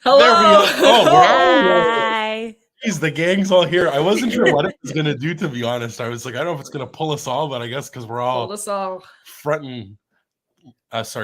Hello. There we go. Oh, Hi. geez, the gang's all here. I wasn't sure what it was going to do, to be honest. I was like, I don't know if it's going to pull us all, but I guess because we're all Hold us all.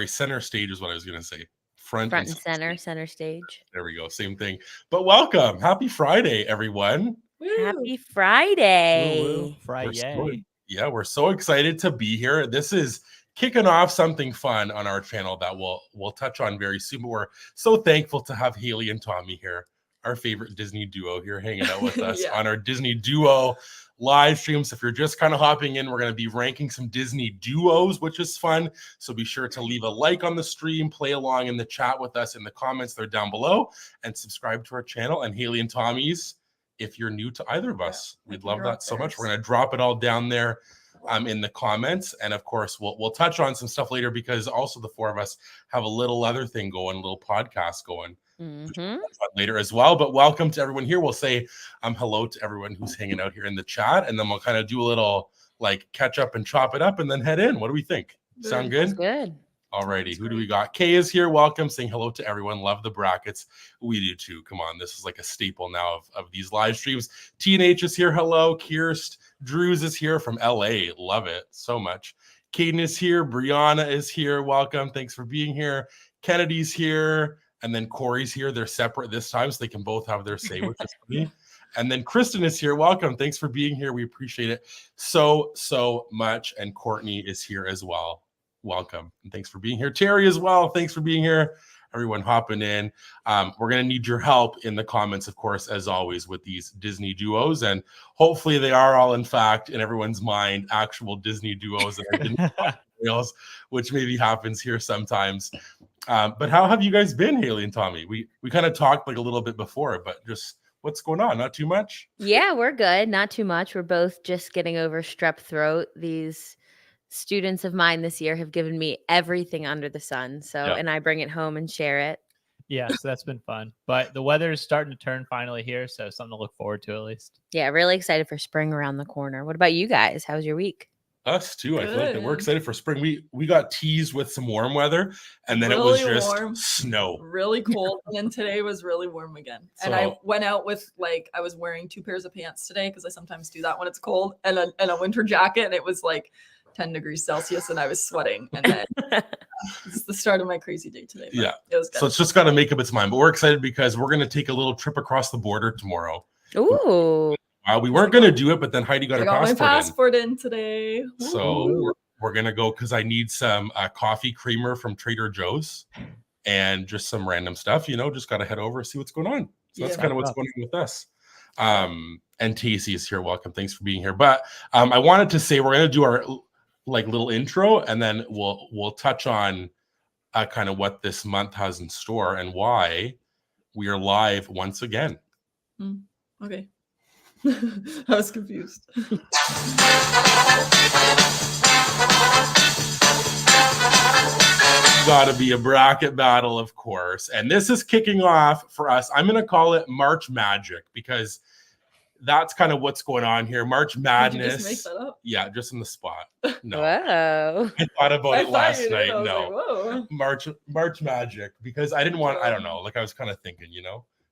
center stage is what I was going to say. Front and center stage. There we go. Same thing. But welcome. Happy Friday, everyone. Woo. Happy Friday. Woo-woo. Friday. We're so excited to be here. This is kicking off something fun on our channel that we'll touch on very soon. But we're so thankful to have Haley and Tommy here, our favorite Disney duo here, hanging out with us on our Disney Duo live streams. If you're just kind of hopping in, we're going to be ranking some Disney duos, which is fun. So be sure to leave a like on the stream, play along in the chat with us in the comments. They're down below, and subscribe to our channel. And Haley and Tommy's, if you're new to either of us, we'd love that so much. We're going to drop it all down there in the comments. And of course, we'll touch on some stuff later because also the four of us have a little other thing going, a little podcast going later as well. But welcome to everyone here. We'll say hello to everyone who's hanging out here in the chat, and then we'll kind of do a little like catch up and chop it up and then head in. What do we think? Sound good? That's good. Alrighty, who do we got? Kay is here. Welcome, saying hello to everyone. Love the brackets. We do too. Come on, this is like a staple now of these live streams. TNH is here. Hello, Kirst. Drews is here from LA. Love it so much. Caden is here. Brianna is here. Welcome. Thanks for being here. Kennedy's here. And then Corey's here. They're separate this time, so they can both have their say, which is funny. And then Kristen is here. Welcome. Thanks for being here. We appreciate it so much. And Courtney is here as well. Welcome. And thanks for being here. Terry as well. Thanks for being here. Everyone hopping in. We're going to need your help in the comments, of course, as always, with these Disney duos. And hopefully they are all, in fact, in everyone's mind, actual Disney duos that are Disney reels, which maybe happens here sometimes. But how have you guys been, Haley and Tommy? We kind of talked like a little bit before, but just what's going on? Not too much? Yeah, we're good. Not too much. We're both just getting over strep throat. These students of mine this year have given me everything under the sun. And I bring it home and share it. Yeah, so that's been fun. But the weather is starting to turn finally here, so something to look forward to at least. Yeah, really excited for spring around the corner. What about you guys? How's your week? Us too. I feel like that we're excited for spring. We got teased with some warm weather, and then really it was just warm, snow. Really cold. And then today was really warm again. And I went out with I was wearing 2 pairs of pants today because I sometimes do that when it's cold, and a winter jacket, and it was like 10 degrees Celsius, and I was sweating. And then this is the start of my crazy day today. Yeah, it was good. So it's just got to make up its mind. But we're excited because we're going to take a little trip across the border tomorrow. Ooh. We weren't going to do it, but then Heidi got my passport in today. So we're going to go because I need some coffee creamer from Trader Joe's and just some random stuff, just got to head over and see what's going on. So that's kind of what's going on with us. And Tacey is here. Welcome. Thanks for being here. But I wanted to say we're going to do our little intro, and then we'll touch on kind of what this month has in store and why we are live once again. Okay. I was confused. Gotta be a bracket battle, of course. And this is kicking off for us. I'm going to call it March Magic because that's kind of what's going on here. March Madness. Did you just make that up? Yeah, just in the spot. No. Whoa. I thought about it last night. No. Like, March Magic, because I didn't want, I don't know, I was kind of thinking,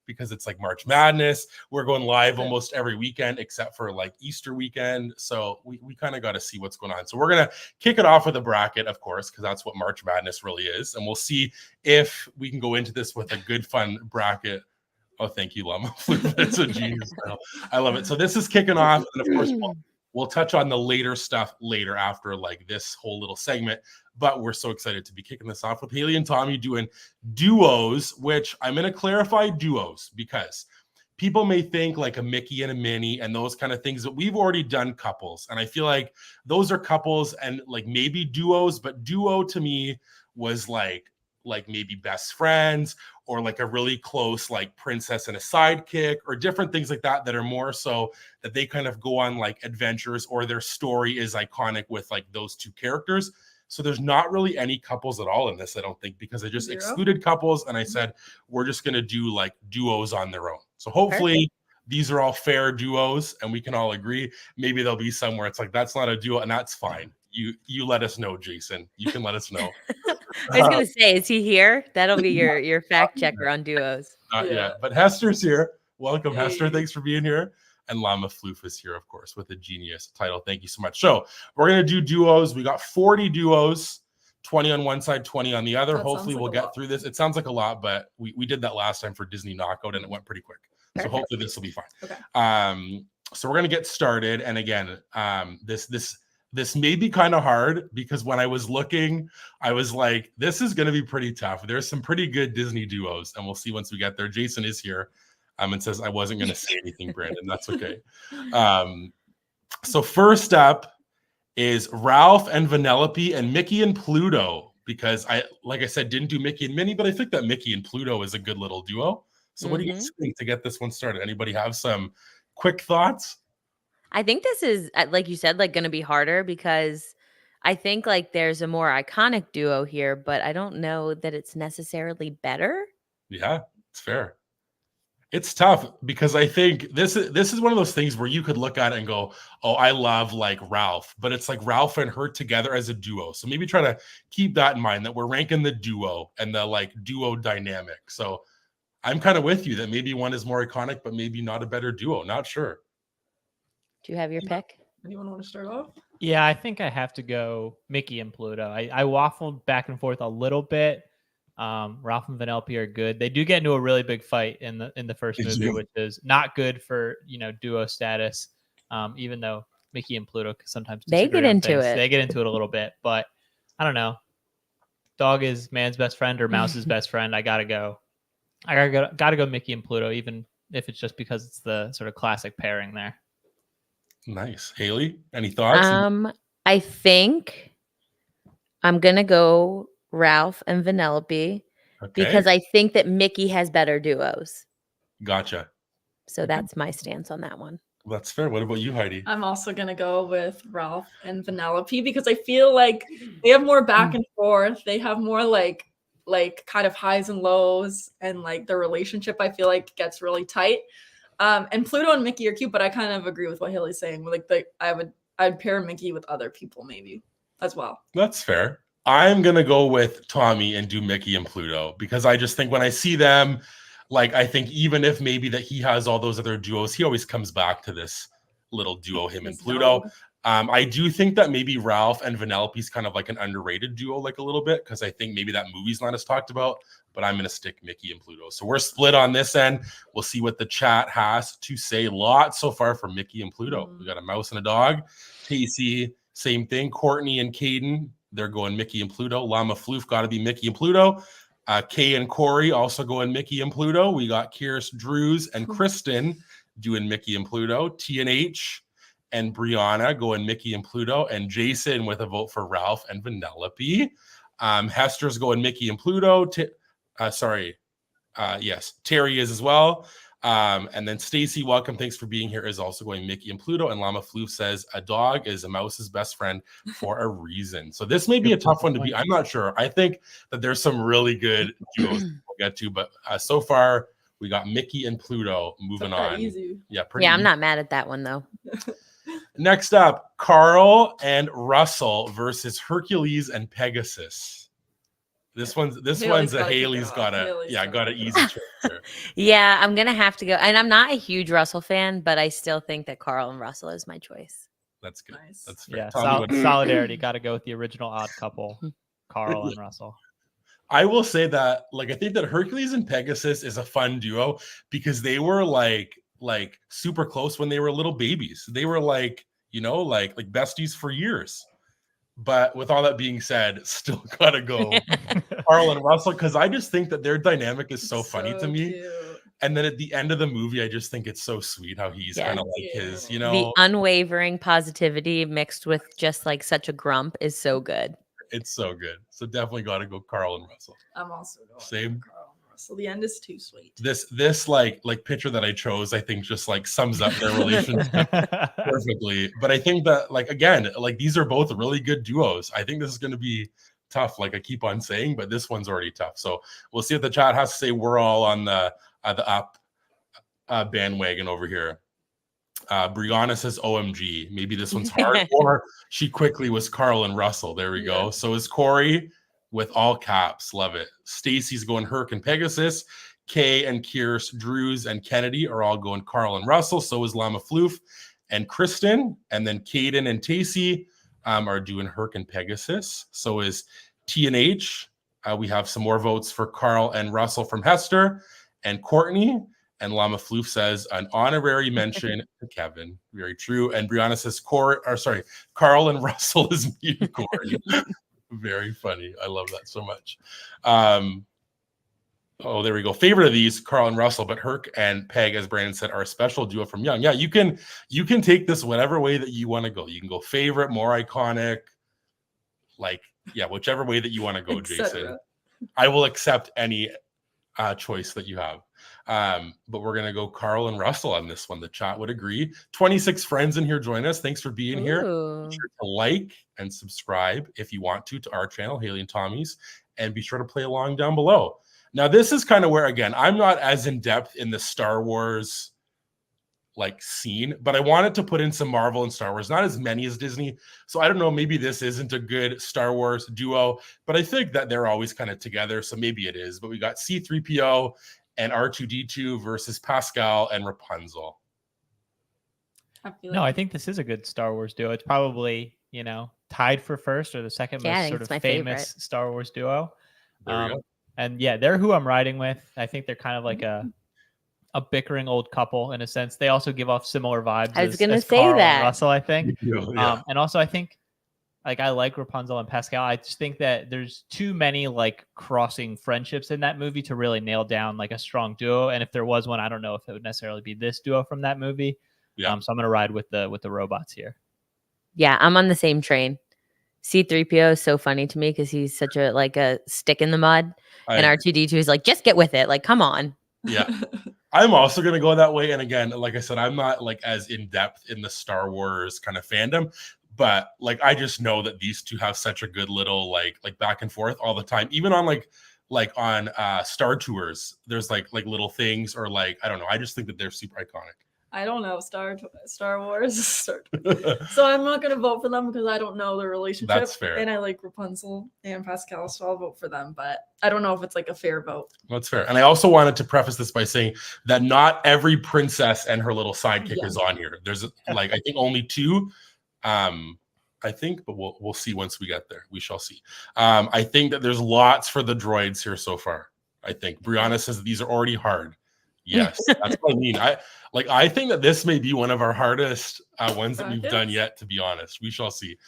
because it's like March Madness. We're going live almost every weekend except for Easter weekend. So we kind of got to see what's going on. So we're going to kick it off with a bracket, of course, because that's what March Madness really is. And we'll see if we can go into this with a good, fun bracket. Oh, thank you, Llama. That's a genius. I love it. So this is kicking off. And of course, we'll touch on the later stuff later after this whole little segment. But we're so excited to be kicking this off with Haley and Tommy doing duos, which I'm going to clarify duos because people may think like a Mickey and a Minnie and those kind of things, but we've already done couples. And I feel like those are couples and maybe duos, but duo to me was like maybe best friends or a really close princess and a sidekick or different things like that are more so that they kind of go on adventures or their story is iconic with those two characters. So there's not really any couples at all in this, I don't think, because I just excluded couples and I said we're just going to do duos on their own. So hopefully these are all fair duos and we can all agree. Maybe there'll be somewhere it's that's not a duo, and that's fine. You let us know, Jason. You can let us know. I was going to say, is he here? That'll be your fact checker on duos. Not yet. But Hester's here. Welcome, Hester. Hey. Thanks for being here. And Llama Floof is here, of course, with a genius title. Thank you so much. So we're going to do duos. We got 40 duos, 20 on one side, 20 on the other. That Hopefully sounds we'll like a get lot. through this. It sounds like a lot, but we did that last time for Disney Knockout and it went pretty quick. So Perfect. hopefully this will be fine. Okay. So we're going to get started. And again, this may be kind of hard because when I was looking, I was like, this is going to be pretty tough. There's some pretty good Disney duos, and we'll see once we get there. Jason is here and says I wasn't going to say anything, Brandon. That's okay. So first up is Ralph and Vanellope and Mickey and Pluto, because like I said, didn't do Mickey and Minnie, but I think that Mickey and Pluto is a good little duo. So what do you guys think to get this one started? Anybody have some quick thoughts? I think this is, like you said, like going to be harder because I think like there's a more iconic duo here, but I don't know that it's necessarily better. Yeah, it's fair. It's tough because I think this is one of those things where you could look at it and go, oh, I love like Ralph, but it's like Ralph and her together as a duo. So maybe try to keep that in mind, that we're ranking the duo and the like duo dynamic. So I'm kind of with you that maybe one is more iconic, but maybe not a better duo. Not sure. Do you have your pick? Anyone want to start off? Yeah, I think I have to go Mickey and Pluto. I waffled back and forth a little bit. Ralph and Vanellope are good. They do get into a really big fight in the first movie, which is not good for duo status. Even though Mickey and Pluto sometimes they get into it. They get into it a little bit, but I don't know. Dog is man's best friend or mouse's best friend. I gotta go Mickey and Pluto, even if it's just because it's the sort of classic pairing there. Nice. Haley, any thoughts? I think I'm gonna go Ralph and Vanellope because I think that Mickey has better duos. Gotcha. So that's my stance on that one. That's fair. What about you, Heidi? I'm also gonna go with Ralph and Vanellope because I feel like they have more back and forth. They have more like kind of highs and lows, and like their relationship I feel like gets really tight. And Pluto and Mickey are cute, but I kind of agree with what Haley's saying. Like I'd pair Mickey with other people maybe as well. That's fair. I'm gonna go with Tommy and do Mickey and Pluto because I just think when I see them, like I think even if maybe that he has all those other duos, he always comes back to this little duo, him and Pluto. I do think that maybe Ralph and Vanellope's kind of like an underrated duo, like a little bit, because I think maybe that movie's not as talked about, but I'm going to stick Mickey and Pluto. So we're split on this end. We'll see what the chat has to say. A lot so far for Mickey and Pluto. We got a mouse and a dog. Casey, same thing. Courtney and Caden, they're going Mickey and Pluto. Llama Floof got to be Mickey and Pluto. Kay and Corey also going Mickey and Pluto. We got Kyrus, Drews, and Kristen doing Mickey and Pluto. TNH and Brianna going Mickey and Pluto, and Jason with a vote for Ralph and Vanellope. Hester's going Mickey and Pluto. Yes, Terry is as well. And then Stacy, welcome. Thanks for being here, is also going Mickey and Pluto. And Llama Floof says a dog is a mouse's best friend for a reason. So this may be a tough one to be. I'm not sure. I think that there's some really good duos we'll get to, but so far we got Mickey and Pluto moving on. Easy. Yeah, I'm not mad at that one though. Next up, Carl and Russell versus Hercules and Pegasus. This one's a Haley's got an easy choice there. Yeah, I'm gonna have to go. And I'm not a huge Russell fan, but I still think that Carl and Russell is my choice. That's good. Nice. That's fair. Yeah, Tommy, solidarity. Got to go with the original Odd Couple, Carl and Russell. I will say that, like, I think that Hercules and Pegasus is a fun duo because they were like super close when they were little babies. They were like besties for years. But with all that being said, still gotta go Carl and Russell, because I just think that their dynamic is so funny to me. Cute. And then at the end of the movie, I just think it's so sweet how he's kind of like his, the unwavering positivity mixed with just like such a grump is so good. It's so good. So definitely got to go Carl and Russell. I'm also going Same. Carl and Russell. The end is too sweet. This like picture that I chose, I think just like sums up their relationship perfectly. But I think that, like, again, like these are both really good duos. I think this is going to be tough, like I keep on saying, but this one's already tough. So we'll see what the chat has to say. We're all on the up bandwagon over here. Brianna says OMG. Maybe this one's hard. Or she quickly was Carl and Russell. There we go. So is Corey with all caps. Love it. Stacy's going Herc and Pegasus. Kay and Kierce, Drews and Kennedy are all going Carl and Russell. So is Llama Floof and Kristen. And then Caden and Tacey are doing Herc and Pegasus. So is T&H. We have some more votes for Carl and Russell from Hester and Courtney. And Llama Floof says an honorary mention to Kevin. Very true. And Brianna says Carl and Russell is me and Corey. Very funny. I love that so much. Oh, there we go. Favorite of these, Carl and Russell, but Herc and Peg, as Brandon said, are a special duo from Young. Yeah, you can take this whatever way that you want to go. You can go favorite, more iconic, whichever way that you want to go, Jason. I will accept any choice that you have. But we're gonna go Carl and Russell on this one. The chat would agree. 26 friends in here join us. Thanks for being here. Be sure to like and subscribe if you want to our channel, Haley and Tommy's, and be sure to play along down below. Now, this is kind of where, again, I'm not as in depth in the Star Wars scene, but I wanted to put in some Marvel and Star Wars, not as many as Disney. So I don't know, maybe this isn't a good Star Wars duo, but I think that they're always kind of together. So maybe it is. But we got C-3PO and R2-D2 versus Pascal and Rapunzel. I think this is a good Star Wars duo. It's probably, tied for first or the second most sort of famous favorite Star Wars duo. There we go. And yeah, they're who I'm riding with. I think they're kind of like a bickering old couple in a sense. They also give off similar vibes. I was going to say Carl that. And Russell, I think. Yeah. And also, I think I like Rapunzel and Pascal. I just think that there's too many crossing friendships in that movie to really nail down a strong duo. And if there was one, I don't know if it would necessarily be this duo from that movie. Yeah. So I'm going to ride with the robots here. Yeah, I'm on the same train. C-3PO is so funny to me because he's such a stick in the mud. And R2-D2 is just get with it. Come on. Yeah. I'm also going to go that way. And again, like I said, I'm not as in depth in the Star Wars kind of fandom, but I just know that these two have such a good little back and forth all the time. Even on on Star Tours, there's little things or I don't know. I just think that they're super iconic. I don't know Star Wars. So I'm not going to vote for them because I don't know their relationship. That's fair. And I like Rapunzel and Pascal, so I'll vote for them. But I don't know if it's a fair vote. That's fair. And I also wanted to preface this by saying that not every princess and her little sidekick is on here. There's I think only two. I think, but we'll see once we get there. We shall see. I think that there's lots for the droids here so far. I think Brianna says these are already hard. Yes, that's what I mean. I think that this may be one of our hardest ones that we've done yet, to be honest. We shall see.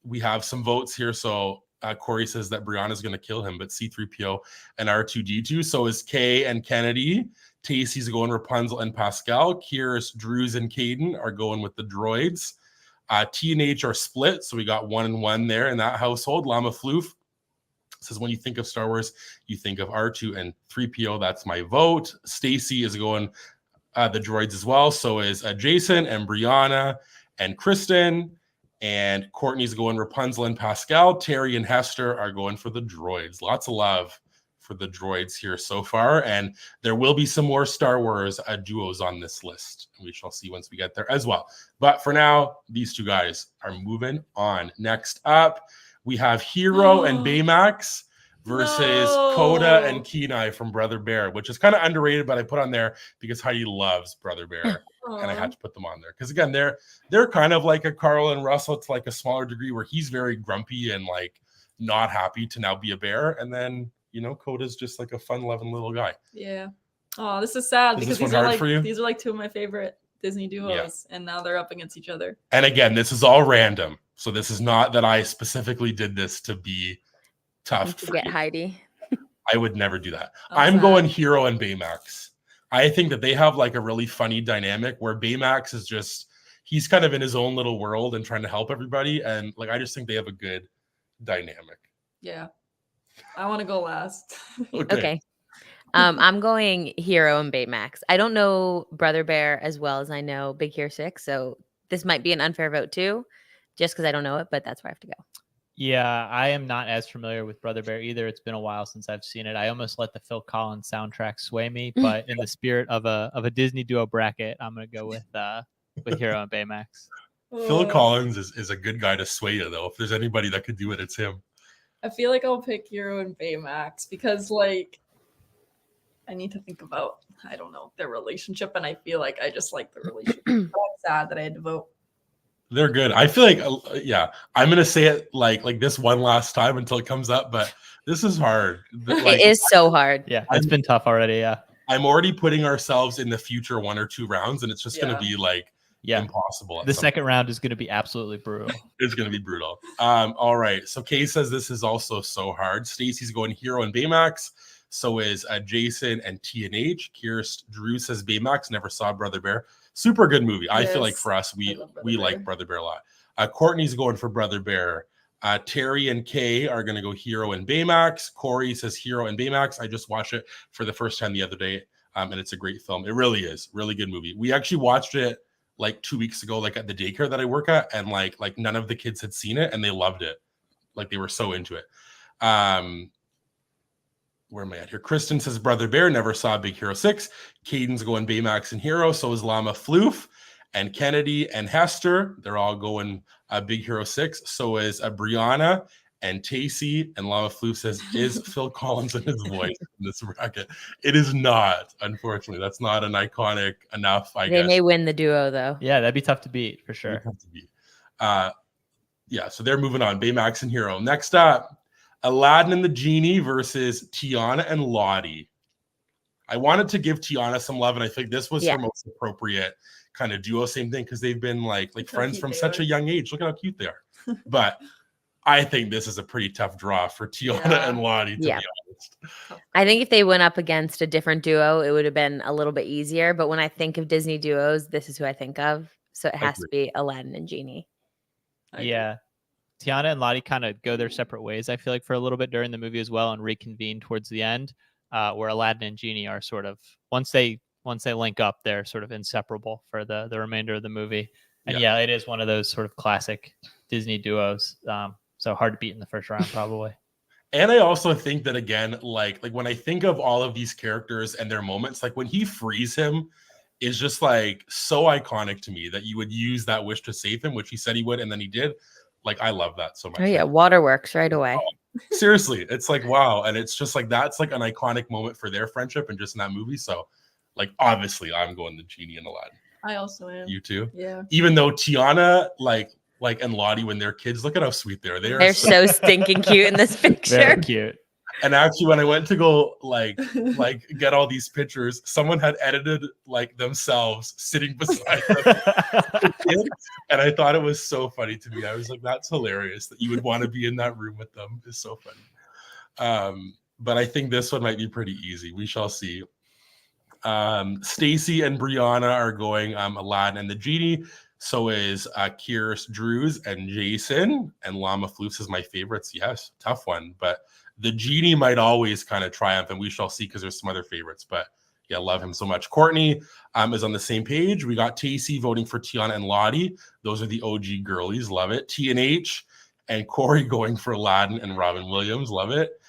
We have some votes here. So Corey says that Brianna's going to kill him, but C-3PO and R2-D2. So is Kay and Kennedy. Tacey's going Rapunzel and Pascal. Kierce, Drews, and Caden are going with the droids. T&H are split. So we got 1 and 1 there in that household. Llama Floof says when you think of Star Wars, you think of R2 and 3PO. That's my vote. Stacy is going the droids as well. So is Jason and Brianna and Kristen. And Courtney's going Rapunzel and Pascal. Terry and Hester are going for the droids. Lots of love for the droids here so far. And there will be some more Star Wars duos on this list. We shall see once we get there as well. But for now, these two guys are moving on. Next up, we have Hero and Baymax versus Coda and Kenai from Brother Bear, which is kind of underrated, but I put on there because Heidi loves Brother Bear. And I had to put them on there. Because again, they're kind of like a Carl and Russell to a smaller degree where he's very grumpy and not happy to now be a bear. And then, Coda's just a fun-loving little guy. Yeah. Oh, this is sad because these are two of my favorite Disney duos, and now they're up against each other. And again, this is all random. So this is not that I specifically did this to be tough. To get Heidi. I would never do that. I'm going Hero and Baymax. I think that they have a really funny dynamic where Baymax is he's kind of in his own little world and trying to help everybody. And I just think they have a good dynamic. Yeah. I want to go last. Okay. I'm going Hero and Baymax. I don't know Brother Bear as well as I know Big Hero 6. So this might be an unfair vote too, just because I don't know it, but that's where I have to go. Yeah, I am not as familiar with Brother Bear either. It's been a while since I've seen it. I almost let the Phil Collins soundtrack sway me, but in the spirit of a Disney duo bracket, I'm going to go with Hero and Baymax. Phil Collins is a good guy to sway you, though. If there's anybody that could do it, it's him. I feel like I'll pick Hero and Baymax because I need to think about, I don't know, their relationship, and I feel like I just like the relationship. I'm sad that I had to vote. They're good. I feel like, yeah, I'm gonna say it like this one last time until it comes up, but this is hard. It is so hard. Yeah, it's been tough already. Yeah, I'm already putting ourselves in the future 1 or 2 rounds, and it's just gonna be like impossible. The second round is gonna be absolutely brutal. It's gonna be brutal. All right. So Kay says this is also so hard. Stacy's going Hero and Baymax. So is Jason and TNH. Kirst Drew says Baymax. Never saw Brother Bear. Super good movie. I feel like for us, we like Brother Bear a lot. Courtney's going for Brother Bear. Terry and Kay are going to go Hero and Baymax. Corey says Hero and Baymax. I just watched it for the first time the other day, and it's a great film. It really is. Really good movie. We actually watched it like 2 weeks ago, like at the daycare that I work at, and like none of the kids had seen it, and they loved it. Like they were so into it. Where am I at here? Kristen says Brother Bear. Never saw Big Hero 6. Caden's going Baymax and Hero. So is Llama Floof. And Kennedy and Hester. They're all going Big Hero 6. So is Brianna and Tacey. And Llama Floof says, is Phil Collins in his voice in this bracket? It is not, unfortunately. That's not an iconic enough, I guess. They may win the duo, though. Yeah, that'd be tough to beat, for sure. Tough to beat. Yeah, so they're moving on. Baymax and Hero. Next up, Aladdin and the Genie versus Tiana and Lottie. I wanted to give Tiana some love, and I think this was her most appropriate kind of duo. Same thing, because they've been like friends from such a young age. Look at how cute they are. But I think this is a pretty tough draw for Tiana and Lottie, to be honest. I think if they went up against a different duo, it would have been a little bit easier. But when I think of Disney duos, this is who I think of. So it has to be Aladdin and Genie. Yeah. Tiana and Lottie kind of go their separate ways, I feel like, for a little bit during the movie as well, and reconvene towards the end, where Aladdin and Genie are sort of, once they link up, they're sort of inseparable for the remainder of the movie. And yeah, it is one of those sort of classic Disney duos. So hard to beat in the first round, probably. And I also think that, again, like when I think of all of these characters and their moments, like when he frees him is just like so iconic to me, that you would use that wish to save him, which he said he would, and then he did. Like, I love that so much. Oh, yeah. Waterworks right away. Seriously. It's like, wow. And it's just like, that's like an iconic moment for their friendship and just in that movie. So, like, obviously, I'm going the Genie and Aladdin. I also am. You too? Yeah. Even though Tiana, like and Lottie, when they're kids, look at how sweet they are. They're so stinking cute in this picture. Very cute. And actually, when I went to go like get all these pictures, someone had edited like themselves sitting beside them. And I thought it was so funny to me. I was like, that's hilarious that you would want to be in that room with them. It's so funny. But I think this one might be pretty easy. We shall see. Stacy and Brianna are going Aladdin and the Genie. So is Kirst Drews and Jason. And Llama Floofs is my favorites. Yes, tough one. But the Genie might always kind of triumph, and we shall see, because there's some other favorites. But yeah, love him so much. Courtney is on the same page. We got Tacey voting for Tiana and Lottie. Those are the OG girlies. Love it. TNH and Corey going for Aladdin and Robin Williams. Love it.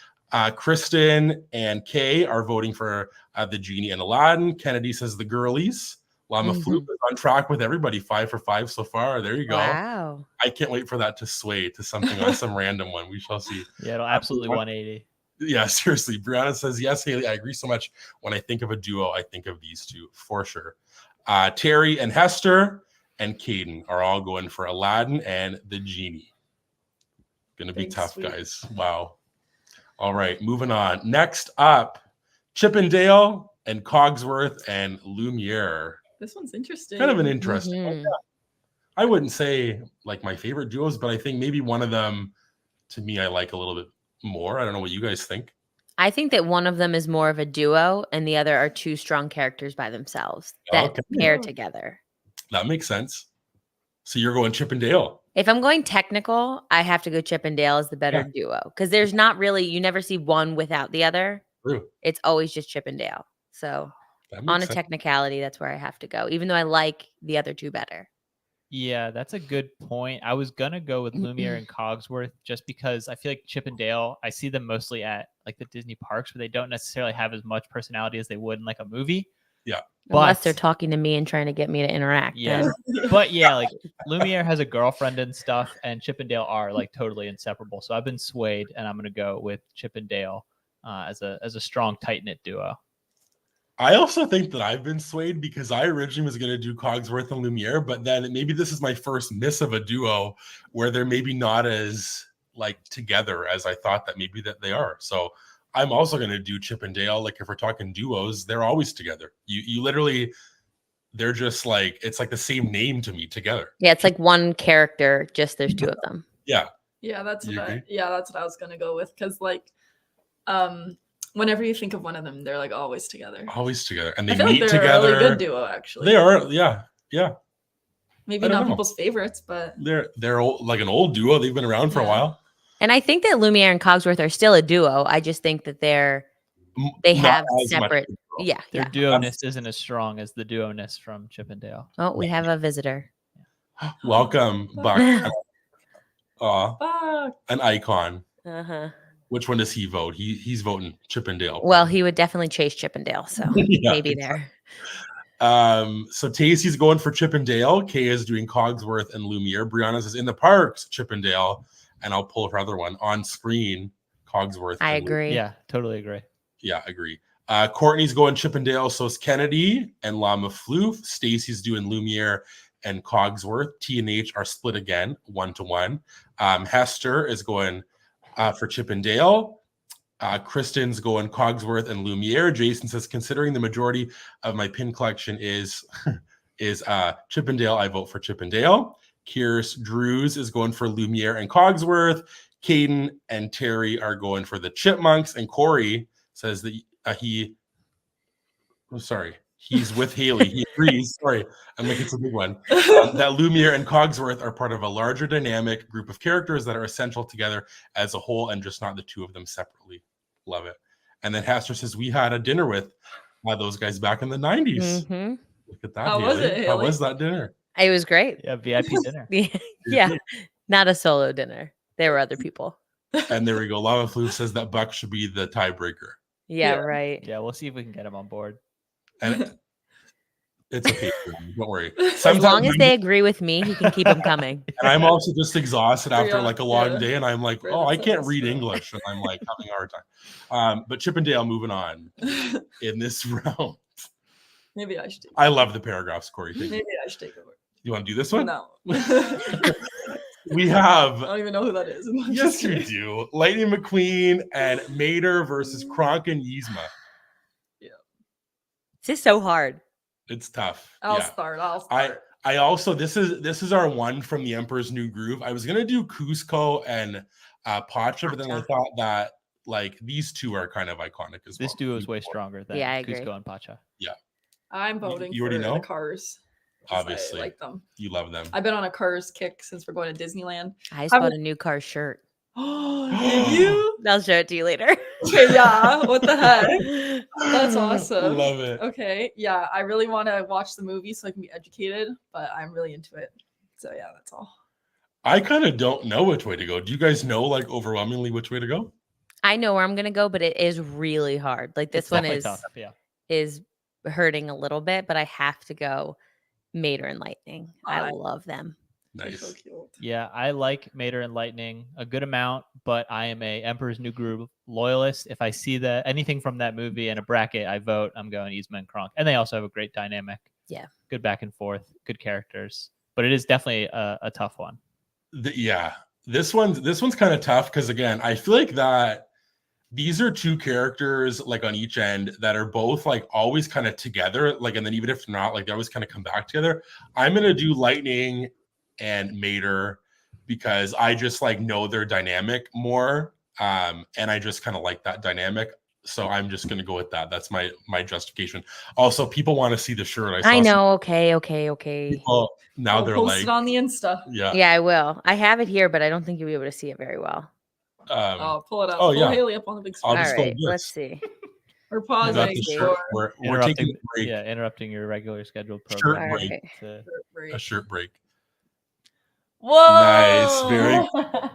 Kristen and Kay are voting for the Genie and Aladdin. Kennedy says the girlies. Llama Floof is on track with everybody, 5 for 5 so far. There you go. Wow. I can't wait for that to sway to something on some random one. We shall see. Yeah, it'll absolutely 180. Yeah, seriously. Brianna says, yes, Haley, I agree so much. When I think of a duo, I think of these two for sure. Terry and Hester and Caden are all going for Aladdin and the Genie. Gonna be tough, guys. Wow. All right, moving on. Next up, Chip and Dale and Cogsworth and Lumiere. This one's interesting. Kind of an interesting one. Yeah. I wouldn't say like my favorite duos, but I think maybe one of them, to me, I like a little bit more. I don't know what you guys think. I think that one of them is more of a duo and the other are two strong characters by themselves that pair together. That makes sense. So you're going Chip and Dale. If I'm going technical, I have to go Chip and Dale as the better duo, because there's not really, you never see one without the other. True. It's always just Chip and Dale. So on a technicality, that's where I have to go, even though I like the other two better. Yeah, that's a good point. I was going to go with Lumiere and Cogsworth just because I feel like Chip and Dale, I see them mostly at like the Disney parks where they don't necessarily have as much personality as they would in like a movie. Yeah. Unless they're talking to me and trying to get me to interact. Yeah. But yeah, like Lumiere has a girlfriend and stuff, and Chip and Dale are like totally inseparable. So I've been swayed, and I'm going to go with Chip and Dale as a strong, tight-knit duo. I also think that I've been swayed because I originally was going to do Cogsworth and Lumiere, but then maybe this is my first miss of a duo where they're maybe not as like together as I thought that maybe that they are. So I'm also going to do Chip and Dale. Like if we're talking duos, they're always together. You literally, they're just like, it's like the same name to me together. Yeah, it's like one character, just there's two of them. Yeah. Yeah, that's You what agree? that's what I was gonna go with. Because like whenever you think of one of them, they're like always together. Always together. And I they feel meet like they're together. a really good duo, actually. They are, yeah. Maybe I don't not know. people's favorites, but They're old, like an old duo. They've been around for a Yeah. while. And I think that Lumiere and Cogsworth are still a duo. I just think that they Not have as much separate. of a duo. Yeah, Their yeah. duo-ness isn't as strong as the duo-ness from Chip and Dale. Oh, we have a visitor. Welcome, Buck. fuck. An icon. Uh-huh. Which one does he vote? He's voting Chip and Dale. Well, he would definitely chase Chip and Dale, so Yeah, maybe there. So Tacey's going for Chip and Dale. Kay is doing Cogsworth and Lumiere. Brianna says in the parks, Chip and Dale, and I'll pull her other one on screen. Cogsworth. I and Lumiere. agree. Yeah, totally agree. Yeah, agree. Courtney's going Chip and Dale. So is Kennedy and Lama Floof. Stacy's doing Lumiere and Cogsworth. T and H are split again, 1-1. Hester is going for Chip and Dale. Kristen's going Cogsworth and Lumiere. Jason says, considering the majority of my pin collection is Chip and Dale, I vote for Chip and Dale. Kier's Drews is going for Lumiere and Cogsworth. Caden and Terry are going for the Chipmunks. And Corey says that he's with Haley. He agrees. Sorry, I'm like, it's a big one. That Lumiere and Cogsworth are part of a larger dynamic group of characters that are essential together as a whole and just not the two of them separately. Love it. And then Hester says, we had a dinner with those guys back in the 90s. Mm-hmm. Look at that. How was Haley. it, How Haley? was that dinner? It was great. Yeah, VIP dinner. Yeah, not a solo dinner. There were other people. And there we go. Lava Flu says that Buck should be the tiebreaker. Yeah, Yeah. right. Yeah, we'll see if we can get him on board. And it's okay. Don't worry. As Sometimes long as they agree with me, he can keep them coming. and I'm also just exhausted after Yeah, like a long yeah. day, and I'm like, For oh, I the can't sense, read yeah. English, and I'm like having a hard time. But Chip and Dale moving on in this round. Maybe I should take I love the paragraphs, Corey. Thank you. Maybe I should take over. You want to do this one? No. We I have, don't even know who that is. I'm yes, just we kidding. do. Lightning McQueen and Mater versus Kronk and Yzma. It's just so hard. It's tough. I'll Yeah. start. I'll start. I also this is our one from the Emperor's New Groove. I was gonna do Cusco and Pacha, but then I Pacha. thought that like these two are kind of iconic as well. This duo is way stronger than Yeah, I agree. Cusco and Pacha. I'm voting you for already know? the Cars. 'cause Obviously. I like them. You love them. I've been on a Cars kick since we're going to Disneyland. I just I bought would- a new car shirt. Oh, did you? I'll show it to you later. Okay, yeah. What the heck? That's awesome. Love it. Okay, yeah. I really want to watch the movie so I can be educated, but I'm really into it. So yeah, that's all. I kind of don't know which way to go. Do you guys know like overwhelmingly which way to go? I know where I'm gonna go, but it is really hard. Like this It's one definitely is tough. Yeah. is hurting a little bit, but I have to go Mater and Lightning. I I- love them. They're so Nice. cute. Yeah, I like Mater and Lightning a good amount, but I am a Emperor's New Groove loyalist. If I see anything from that movie in a bracket, I vote. I'm going Yzma and Kronk. And they also have a great dynamic. Yeah. Good back and forth, good characters. But it is definitely a tough one. Yeah. This one's kind of tough because again, I feel like that these are two characters like on each end that are both like always kind of together. Like, and then even if not, like they always kind of come back together. I'm gonna do Lightning and Mater because I just like know their dynamic more. And I just kind of like that dynamic. So I'm just gonna go with that. That's my justification. Also, people want to see the shirt. I saw some know. Okay. people now I'll they're post like, it on the Insta. yeah. Yeah, I will. I have it here, but I don't think you'll be able to see it very well. Oh, pull it up. oh, Pull yeah. Haley up on the big I'll screen. All just go right, with let's this. see. Or We pause got it. the see. shirt. We're taking Interrupting, a break. yeah, interrupting your regular scheduled Shirt program. All break. right. to- A shirt break. Whoa! Nice, very-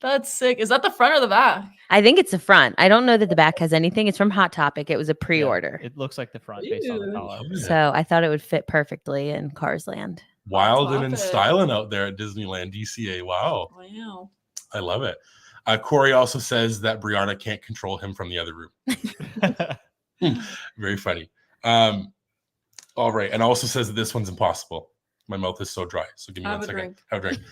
That's sick. Is that the front or the back? I think it's the front. I don't know that the back has anything. It's from Hot Topic. It was a yeah, pre-order. it looks like the front based on the Ew. collar. Yeah. So I thought it would fit perfectly in Cars Land. Wild and Love in it. styling out there at Disneyland DCA. Wow. Wow. I love it. Corey also says that Brianna can't control him from the other room. Very funny. All right. And also says that this one's impossible. My mouth is so dry. So give me 1 second. Have a drink.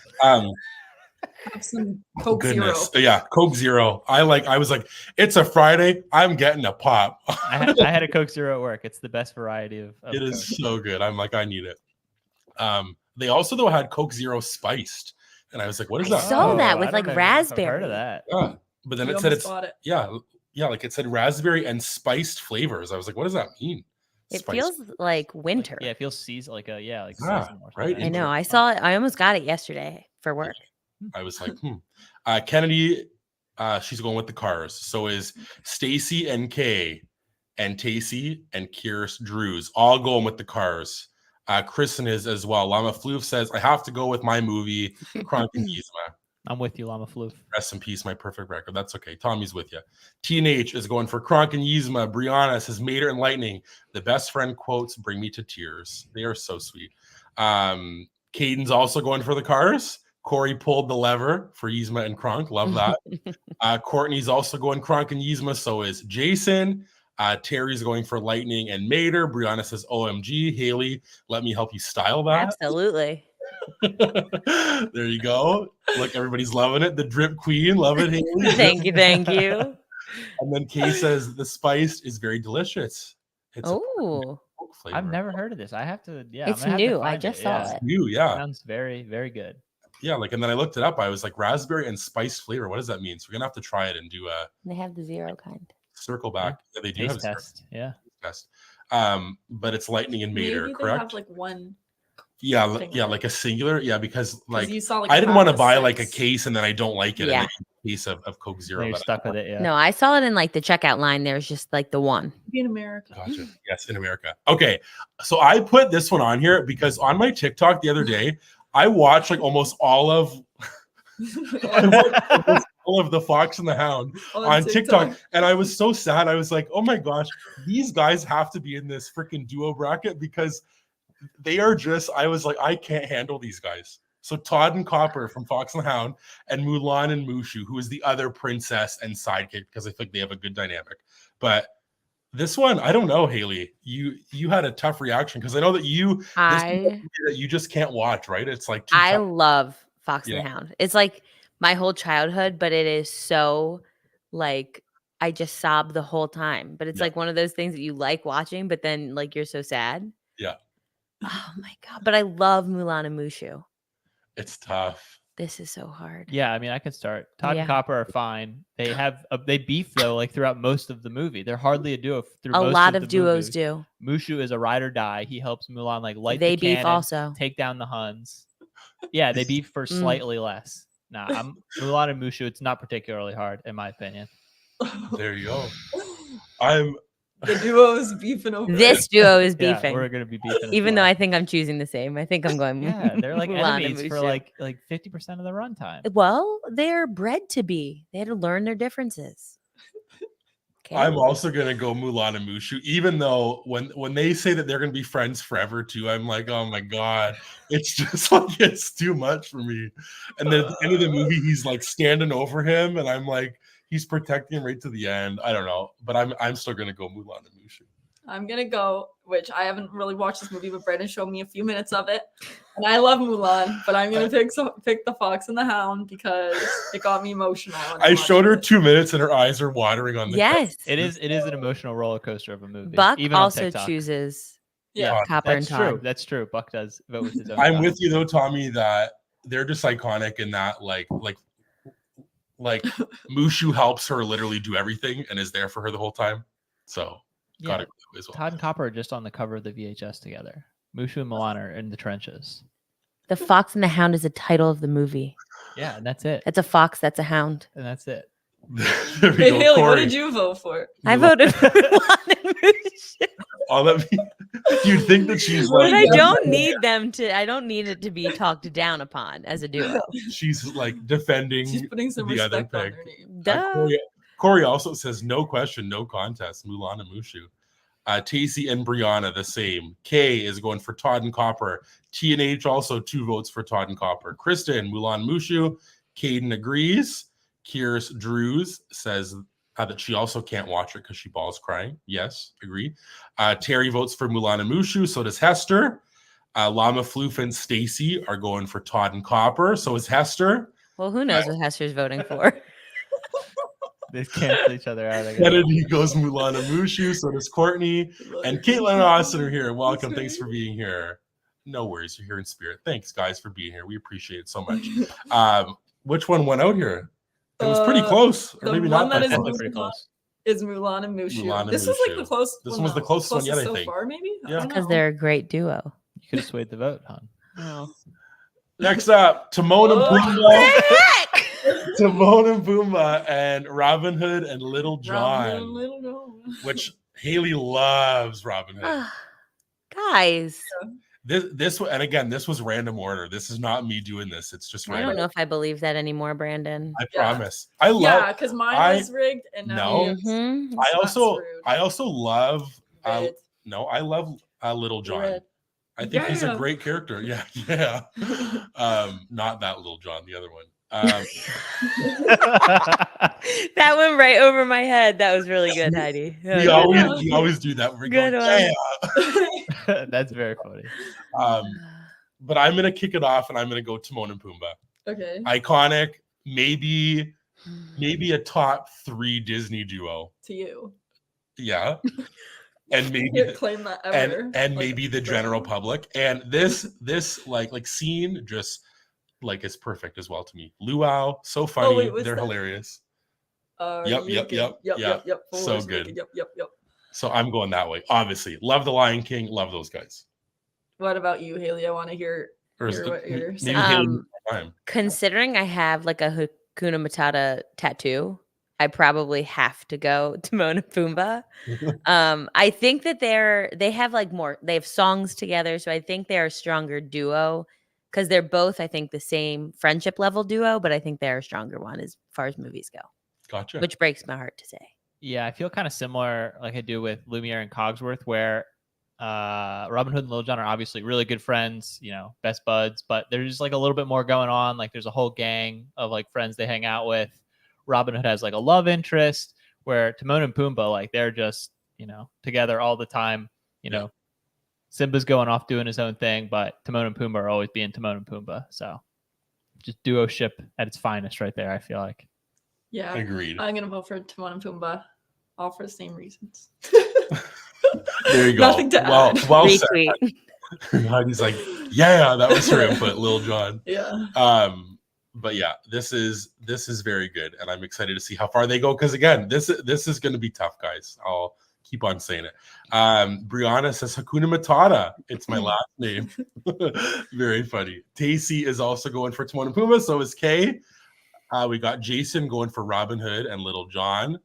Have some Coke Goodness. Zero. Yeah, Coke Zero. I was like, it's a Friday. I'm getting a pop. I had a Coke Zero at work. It's the best variety of It Coke. is so good. I'm like, I need it. They also though had Coke Zero spiced. And I was like, what is that? I saw that I with don't like know if I've raspberry. heard of that. Yeah. But then You it said almost it's bought it. yeah, like it said raspberry and spiced flavors. I was like, what does that mean? It Spiced. feels like winter. Yeah, it feels seasonal, like Yeah, seasonal or right? something. I know. I saw it. I almost got it yesterday for work. I was like, Kennedy, she's going with the cars. So is Stacy and Kay and Tacey and Kier's Drews all going with the cars. Kristen is as well. Llama Floof says, I have to go with my movie, Cron and Yzma. I'm with you, Llama Floof. Rest in peace, my perfect record. That's okay. Tommy's with you. TNH is going for Kronk and Yzma. Brianna says Mater and Lightning. The best friend quotes bring me to tears. They are so sweet. Caden's also going for the cars. Corey pulled the lever for Yzma and Kronk. Love that. Courtney's also going Kronk and Yzma. So is Jason. Terry's going for Lightning and Mater. Brianna says OMG. Haley, let me help you style that. Absolutely. There you go. Look, everybody's loving it. The drip queen, love it, Haley. Thank you. Thank you. And then Kay says the spiced is very delicious. It's a Oh, Coke flavor. I've never heard of this. I have to. Yeah, It's I'm gonna have to new. I find just saw It's it. new, yeah. Sounds very, very good. Yeah, like, and then I looked it up. I was like, raspberry and spiced flavor. What does that mean? So we're gonna have to try it and do a They have the zero kind. circle back. Yeah, they do Taste have a circle test. Yeah. test. But it's Lightning and Mater, Maybe they correct? have like one. Yeah, thing, yeah, right? like a singular. Yeah, because like You saw, like, I didn't want to five buy or like a six. case and then I don't like it. Yeah. And then a case of Coke Zero. Then you're that I stuck don't with it. Yeah. No, I saw it in like the checkout line. There's just like the one. In America. Gotcha. Yes, in America. Okay, so I put this one on here because on my TikTok the other day, I watched like almost all of the Fox and the Hound on TikTok, and I was so sad. I was like, oh my gosh, these guys have to be in this freaking duo bracket because they are just. I was like, I can't handle these guys. So Todd and Copper from Fox and the Hound, and Mulan and Mushu, who is the other princess and sidekick, because I think they have a good dynamic. But this one, I don't know, Haley. You had a tough reaction because I know that you just can't watch, right? It's like too I tough. love Fox and Yeah. the Hound. It's like my whole childhood, but it is so like I just sob the whole time. But it's Yeah. like one of those things that you like watching, but then like you're so sad. Yeah. Oh my god! But I love Mulan and Mushu. It's tough. This is so hard. Yeah, I mean, I could start. Todd Yeah. and Copper are fine. They have they beef though, like throughout most of the movie. They're hardly a duo through A most lot of of the duos movie. do. Mushu is a ride or die. He helps Mulan like light They the beef cannon, also. take down the Huns. Yeah, they beef for slightly less. Nah, Mulan and Mushu. It's not particularly hard, in my opinion. There you go. I'm The duo is beefing over. This duo is Yeah, beefing. we're gonna be beefing. as Even though well. I think I'm choosing the same. I think I'm going. yeah, they're like Mulan and enemies for Mushu. like 50% of the runtime. Well, they're bred to be. They had to learn their differences. Okay. I'm also gonna go Mulan and Mushu, even though when they say that they're gonna be friends forever too, I'm like, oh my god, it's just like it's too much for me. And then at the end of the movie, he's like standing over him, and I'm like, he's protecting him right to the end. I don't know, but I'm still gonna go Mulan and Mushu. I'm gonna go, which I haven't really watched this movie, but Brendan showed me a few minutes of it, and I love Mulan, but I'm gonna pick the Fox and the Hound because it got me emotional. when I watched showed her it. 2 minutes, and her eyes are watering on the Yes. It is an emotional roller coaster of a movie. Buck even on also TikTok. chooses Yeah, Copper and That's true. Todd. That's true. Buck does vote with his own. I'm time. with you though, Tommy, that they're just iconic in that like Mushu helps her literally do everything and is there for her the whole time. So Yeah, gotta go as well. Todd and Copper are just on the cover of the VHS together. Mushu and Mulan are in the trenches. The Fox and the Hound is the title of the movie. Yeah, and that's it. That's a fox. That's a hound. And that's it. There we Hey, go, Haley, what Corey. did you vote for? I voted for Mulan and Mushu. All that you'd think that she's But like I don't need them to. I don't need it to be talked down upon as a duo. she's like defending She's putting some the other respect on pick. her name. Duh. Corey also says no question, no contest. Mulan and Mushu. Tacey and Brianna the same. Kay is going for Todd and Copper. TNH also 2 votes for Todd and Copper. Kristen, Mulan, Mushu. Caden agrees. Kier's Drews says that she also can't watch it because she bawls crying. Yes, agree. Terry votes for Mulan and Mushu. So does Hester. Llama Floof and Stacy are going for Todd and Copper. So is Hester. Well, who knows what Hester's voting for? They cancel each other out. Kennedy goes Mulan and Mushu. So does Courtney. And Caitlin and Austin are here. Welcome. Thanks for being here. No worries. You're here in spirit. Thanks, guys, for being here. We appreciate it so much. Which one went out here? It was pretty close. Or maybe not. That is pretty close. Is Mulan and Mushu. Mulan and this was like Mushu. the close. This one was the closest one yet, I so think. far, maybe. Yeah. Because they're a great duo. You could have swayed the vote, hon. Oh. Next up, Timone and Pumba. Timone and Pumba and Robin Hood and Little John. Which Haley loves Robin Hood. Guys. This and again, this was random order. This is not me doing this. It's just I random. don't know if I believe that anymore, Brandon. I promise. I love because mine was rigged and now I also love I love Little John. Red. I think he's a great character. Yeah. Not that Little John, the other one. That went right over my head. That was really good, Heidi. We always do that. We're Good going, one. That's very funny. But I'm gonna kick it off and I'm gonna go Timon and Pumbaa. Okay. Iconic, maybe a top 3 Disney duo. To you. Yeah. And maybe claim that ever. and maybe the general public. And this like scene just like is perfect as well to me. Luau, so funny. They're hilarious. Yep. So good. Yep. So I'm going that way. Obviously, love the Lion King. Love those guys. What about you, Haley? I want to hear what you're saying. Considering I have like a Hakuna Matata tattoo, I probably have to go Timon and Pumbaa. I think that they have songs together, so I think they're a stronger duo because they're both, I think, the same friendship level duo, but I think they're a stronger one as far as movies go. Gotcha. Which breaks my heart to say. Yeah, I feel kind of similar like I do with Lumiere and Cogsworth, where Robin Hood and Little John are obviously really good friends, best buds, but there's like a little bit more going on. Like there's a whole gang of like friends they hang out with. Robin Hood has like a love interest, where Timon and Pumbaa, like they're just, together all the time. Simba's going off doing his own thing, but Timon and Pumbaa are always being Timon and Pumbaa. So just duo ship at its finest right there, I feel like. Yeah. Agreed. I'm going to vote for Timon and Pumbaa, all for the same reasons. There you go. Nothing to add. Well said. Heidi's like, yeah, that was her input, Lil John. Yeah. But yeah, this is very good, and I'm excited to see how far they go. Because again, this is going to be tough, guys. I'll keep on saying it. Brianna says Hakuna Matata. It's my last name. Very funny. Tacy is also going for Timon and Pumbaa. So is Kay. We got Jason going for Robin Hood and Little John.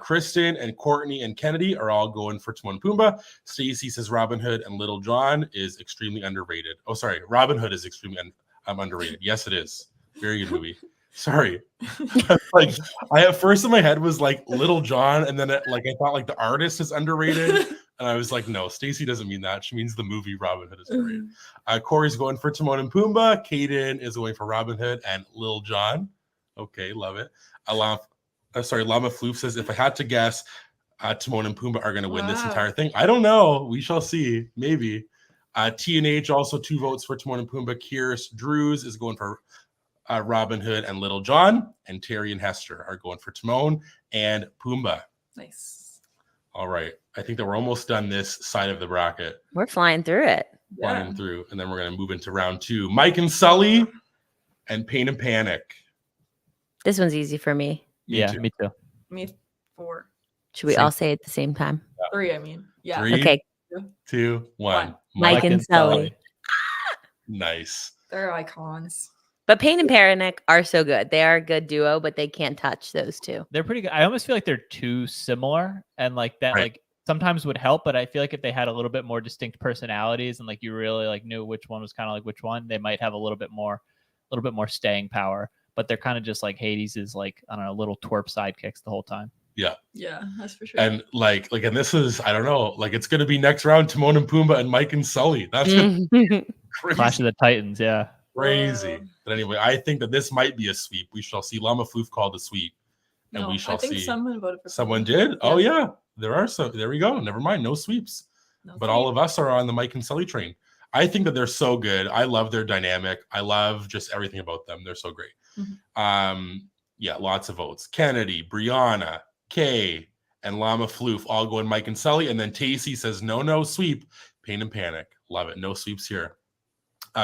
Kristen and Courtney and Kennedy are all going for Timon and Pumbaa. Stacy says Robin Hood and Little John is extremely underrated. Oh, sorry. Robin Hood is extremely underrated. Yes, it is. Very good movie. Sorry. Like I at first in my head was like Little John, and then I thought like the artist is underrated, and I was like, no, Stacy doesn't mean that. She means the movie Robin Hood is underrated. Corey's going for Timon and Pumbaa. Kaden is going for Robin Hood and Lil John. Okay, love it. Llama Floof says, if I had to guess, Timon and Pumbaa are going to win this entire thing. I don't know. We shall see. Maybe. TNH also 2 votes for Timon and Pumbaa. Kyrus Drews is going for Robin Hood and Little John, and Terry and Hester are going for Timon and Pumbaa. Nice. All right. I think that we're almost done this side of the bracket. We're flying through it. Flying through. And then we're going to move into round 2. Mike and Sully and Pain and Panic. This one's easy for me. Me too. Me 4. Should we all say it at the same time? 3, I mean. Yeah. 3, Okay. 2, 1. Mike and Sully. Nice. They're icons. But Pain and Panic are so good. They are a good duo, but they can't touch those two. They're pretty good. I almost feel like they're too similar, and like that, like sometimes would help. But I feel like if they had a little bit more distinct personalities, and like you really like knew which one was kind of like which one, they might have a little bit more staying power. But they're kind of just like Hades is like, I don't know, little twerp sidekicks the whole time. Yeah. Yeah, that's for sure. And like, and this is, I don't know, like it's gonna be next round Timon and Pumbaa and Mike and Sully. That's crazy. Clash of the Titans, yeah. Crazy. But anyway, I think that this might be a sweep. We shall see. Llama Floof called a sweep. and we shall I think see. someone voted for Someone Sully. did? Oh yeah, there are some. There we go. Never mind, no sweeps. No But all sweep. of us are on the Mike and Sully train. I think that they're so good. I love their dynamic. I love just everything about them. They're so great. Yeah, lots of votes. Kennedy, Brianna, Kay, and Llama Floof all go in Mike and Sully. And then Tacey says, no sweep. Pain and Panic. Love it. No sweeps here.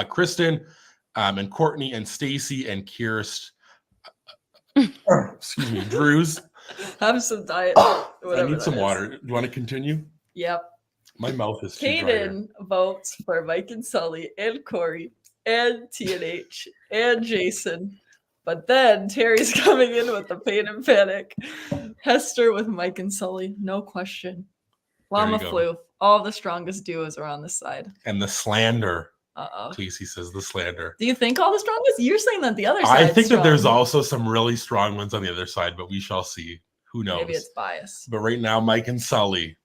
Kristen and Courtney and Stacy and Kirst. Excuse me, Drews. Have some diet. I need some water. Do you want to continue? Yep. My mouth is too dry. Kaden votes for Mike and Sully and Corey and TNH and Jason. But then Terry's coming in with the Pain and Panic. Hester with Mike and Sully, no question. Llama Floof, all the strongest duos are on this side. And the slander. Uh-oh. Casey says the slander. Do you think all the strongest? You're saying that the other side. I think that there's also some really strong ones on the other side, but we shall see. Who knows? Maybe it's bias. But right now, Mike and Sully.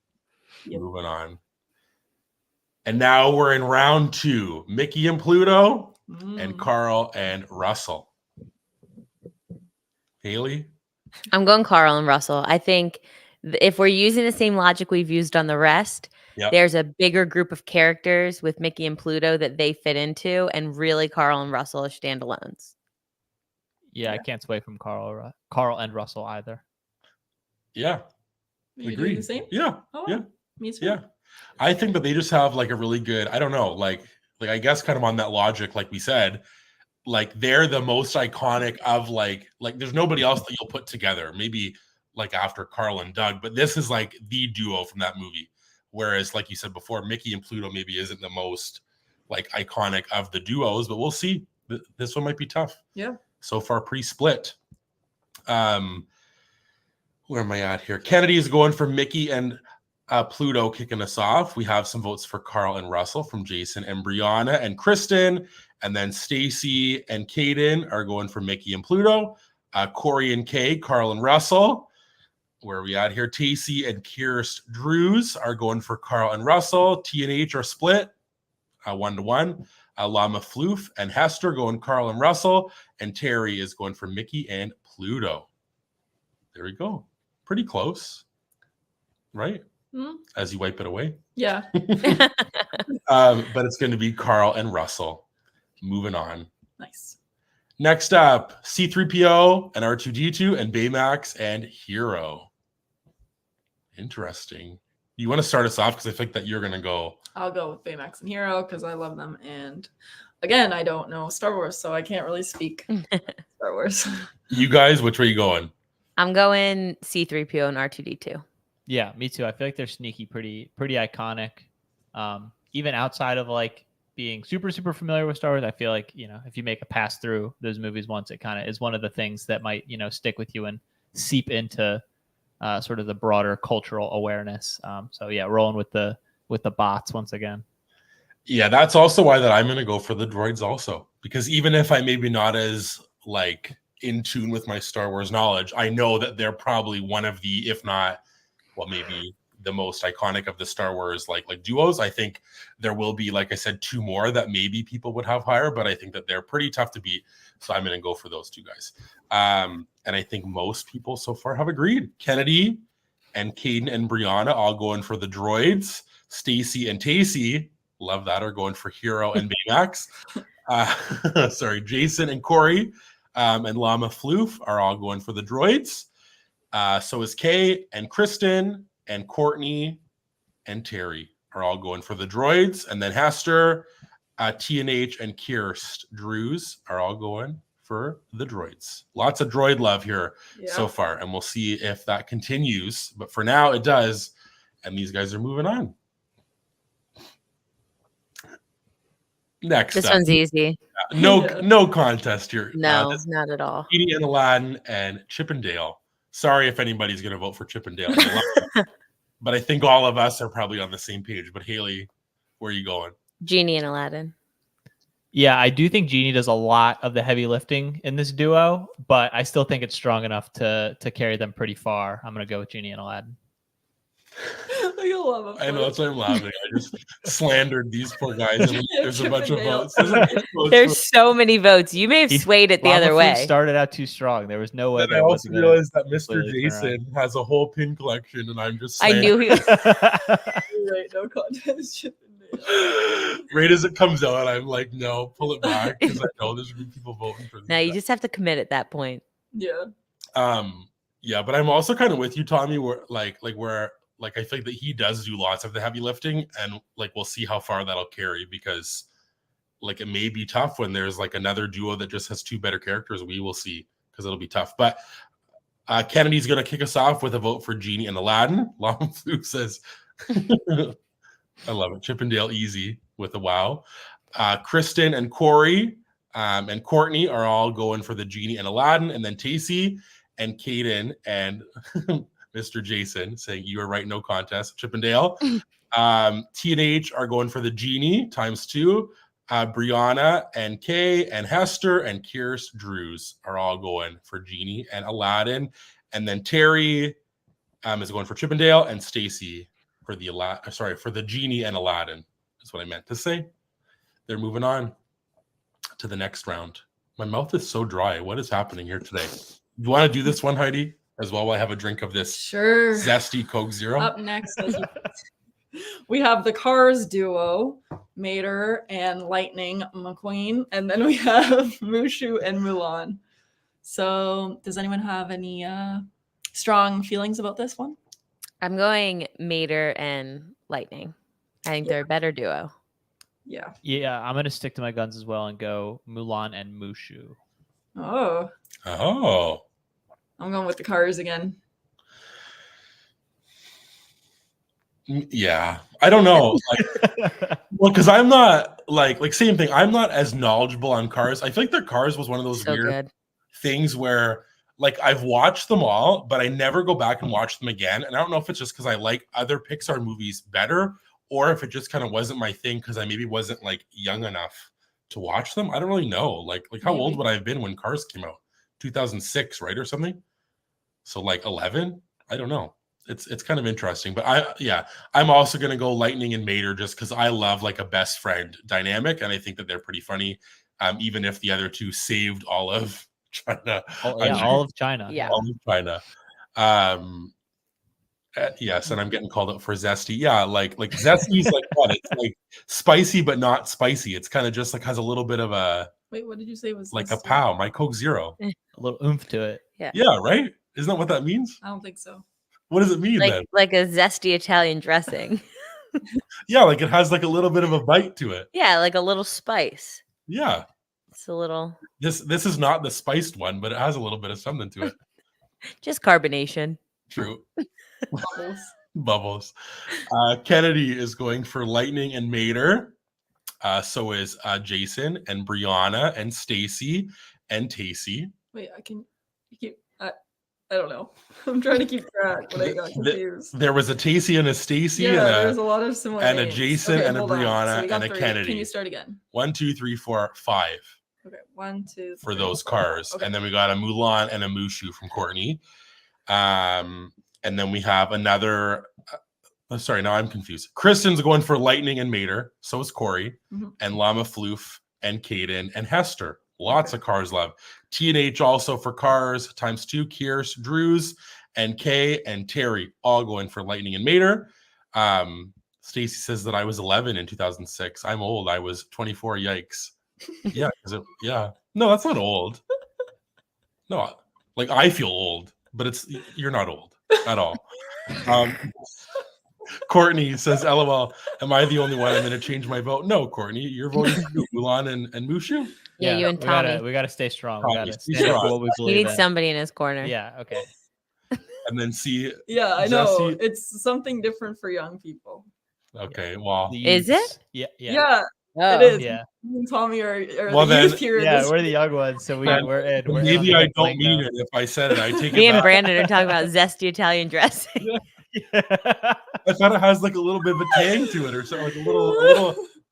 Yep. Moving on. And now we're in round 2. Mickey and Pluto and Carl and Russell. Haley? I'm going Carl and Russell. I think if we're using the same logic we've used on the rest, there's a bigger group of characters with Mickey and Pluto that they fit into, and really Carl and Russell are standalones. Yeah, I can't sway from Carl and Russell either. Yeah. You doing the same? Yeah. Oh, yeah. Me too. Yeah. I think that they just have like a really good, I don't know, like I guess kind of on that logic, like we said, like they're the most iconic of like there's nobody else that you'll put together. Maybe like after Carl and Doug, but this is like the duo from that movie. Whereas, like you said before, Mickey and Pluto maybe isn't the most like iconic of the duos, but we'll see. This one might be tough. Yeah. So far, pretty split. Where am I at here? Kennedy is going for Mickey and Pluto kicking us off. We have some votes for Carl and Russell from Jason and Brianna and Kristen. And then Stacy and Kaden are going for Mickey and Pluto. Corey and Kay, Carl and Russell. Where are we at here? Tacey and Kirst Drews are going for Carl and Russell. T&H are split 1-1. Llama Floof and Hester going Carl and Russell. And Terry is going for Mickey and Pluto. There we go. Pretty close. Right? As you wipe it away. Yeah. But it's going to be Carl and Russell. Moving on. Nice. Next up, C-3PO and R2-D2 and Baymax and Hero. Interesting. You want to start us off because I think that you're going to go. I'll go with Baymax and Hero because I love them. And again, I don't know Star Wars, so I can't really speak Star Wars. You guys, which way are you going? I'm going C-3PO and R2-D2. Yeah, me too. I feel like they're sneaky, pretty iconic. Even outside of like being super familiar with Star Wars, I feel like, you know, if you make a pass through those movies once, it kind of is one of the things that might, you know, stick with you and seep into sort of the broader cultural awareness. So yeah, rolling with the bots once again. Yeah, that's also why that I'm going to go for the droids also, because even if I maybe not as like in tune with my Star Wars knowledge, I know that they're probably one of the, if not, well, maybe the most iconic of the Star Wars like duos. I think there will be, like I said, 2 more that maybe people would have higher, but I think that they're pretty tough to beat. So I'm going to go for those 2 guys. And I think most people so far have agreed. Kennedy and Caden and Brianna all going for the droids. Stacy and Tacey, love that, are going for Hero and Baymax. Sorry, Jason and Corey and Llama Floof are all going for the droids. So is Kay and Kristen and Courtney and Terry are all going for the droids. And then Hester, T&H, and Kirst Drews are all going for the droids. Lots of droid love here so far. And we'll see if that continues. But for now, it does. And these guys are moving on. Next This up. one's easy. No contest here. No, not at all. Genie and Aladdin and Chippendale. Sorry if anybody's going to vote for Chippendale. But I think all of us are probably on the same page. But Haley, where are you going? Genie and Aladdin. Yeah, I do think Genie does a lot of the heavy lifting in this duo, but I still think it's strong enough to carry them pretty far. I'm going to go with Genie and Aladdin. You'll love I know, that's why I'm laughing. I just slandered these poor guys. And there's a bunch of Chippendale. votes. There's a bunch of votes There's so many votes. You may have swayed it the Llama other Fruit way. started out too strong. There was no way. Then I that also wasn't gonna realized that Mr. completely turn around. Jason has a whole pin collection, and I'm just I knew he was. Right, no contest. Chippendale. right as it comes out, I'm like, no, pull it back because I know there's gonna be people voting for this. Now you just have to commit at that point. Yeah. Yeah, but I'm also kind of with you, Tommy, where like I think that he does do lots of the heavy lifting, and like we'll see how far that'll carry, because like it may be tough when there's like another duo that just has two better characters. We will see, because it'll be tough. But Kennedy's gonna kick us off with a vote for Genie and Aladdin. Llama Fluke says I love it. Chippendale easy with a wow. Kristen and Corey and Courtney are all going for the Genie and Aladdin, and then Tacey and Kaden and Mr. Jason saying you are right, no contest. Chippendale. TNH are going for the Genie ×2. Brianna and Kay and Hester and Kierst Drews are all going for Genie and Aladdin. And then Terry is going for Chippendale, and Stacy for the Genie and Aladdin. That's what I meant to say. They're moving on to the next round. My mouth is so dry. What is happening here today? You want to do this one, Heidi, as well while I have a drink of this Sure. zesty Coke Zero? Up next, we have the Cars duo, Mater and Lightning McQueen, and then we have Mushu and Mulan. So, does anyone have any strong feelings about this one? I'm going Mater and Lightning. I think they're a better duo. Yeah. Yeah, I'm gonna stick to my guns as well and go Mulan and Mushu. Oh, I'm going with the Cars again. Yeah, I don't know. Well, because I'm not like same thing. I'm not as knowledgeable on Cars. I feel like their Cars was one of those So weird good. things where like I've watched them all, but I never go back and watch them again. And I don't know if it's just because I like other Pixar movies better, or if it just kind of wasn't my thing because I maybe wasn't like young enough to watch them. I don't really know. Like how old would I have been when Cars came out? 2006, right, or something? So like 11? I don't know. It's kind of interesting. But I'm also gonna go Lightning and Mater just because I love like a best friend dynamic, and I think that they're pretty funny. Even if the other two saved all of China. All of China. Yeah. All of China. Yes, and I'm getting called out for zesty. Yeah, like zesty's like what? It's like spicy but not spicy. It's kind of just like has a little bit of a Wait, what did you say was like this? a pow. My Coke Zero. A little oomph to it. Yeah, right? Isn't that what that means? I don't think so. What does it mean then? Like a zesty Italian dressing. Yeah, like it has like a little bit of a bite to it. Yeah, like a little spice. Yeah. It's a little This is not the spiced one, but it has a little bit of something to it. just carbonation. True. Bubbles. Bubbles. Kennedy is going for Lightning and Mater. So is Jason and Brianna and Stacy and Tacey. Wait, I don't know. I'm trying to keep track, but I got confused. There was a Tacey and a Stacy Yeah, there's a lot of similar and a names. Jason Okay, and a hold on. So Brianna we got and a 3. Kennedy. Can you start again? 1, 2, 3, 4, 5 Okay, 1, 2, 3. for those cars. Okay. And then we got a Mulan and a Mushu from Courtney. And then we have another. Sorry, now I'm confused. Kristen's going for Lightning and Mater. So is Corey. And Llama Floof and Kaden and Hester. Lots of Cars love. TNH also for Cars ×2. Kierst Drews and Kay and Terry all going for Lightning and Mater. Stacy says that I was 11 in 2006. I'm old. I was 24. Yikes. Yeah. No, that's not old. No, like I feel old, but you're not old at all. Courtney says, LOL, am I the only one? I'm going to change my vote. No, Courtney, you're voting for Mulan and Mushu? Yeah, you and Tommy. We gotta stay strong. Tommy, We gotta stay stand up strong. for what we He believe needs in. somebody in his corner. Yeah, okay. And then see. Yeah, I know. Jesse- It's something different for young people. Okay, well. Is it? Yeah. Yeah, Oh. it is. Yeah. Me and Tommy are Well, the then- youth here. in Yeah, this we're the young ones, so Then we're in. We're Maybe in I the don't thing mean now. it. If I said it, I take Me it and back. Brandon are talking about zesty Italian dressing. I thought it has like a little bit of a tang to it or something,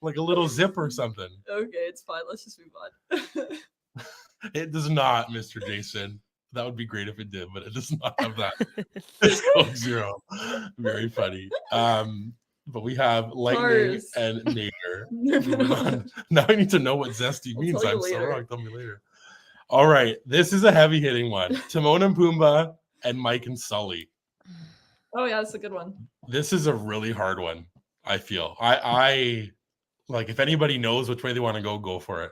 like a little zip or something. Okay, it's fine. Let's just move on. It does not, Mr. Jason. That would be great if it did, but it does not have that. It's Coke Zero. Very funny. But we have Lightning Cars. and Nader. Moving on. Now I need to know what zesty I'll means. tell you I'm so later. wrong. Tell me later. All right. This is a heavy hitting one. Timone and Pumbaa and Mike and Sully. Oh yeah, that's a good one. This is a really hard one, I feel. I like if anybody knows which way they want to go for it.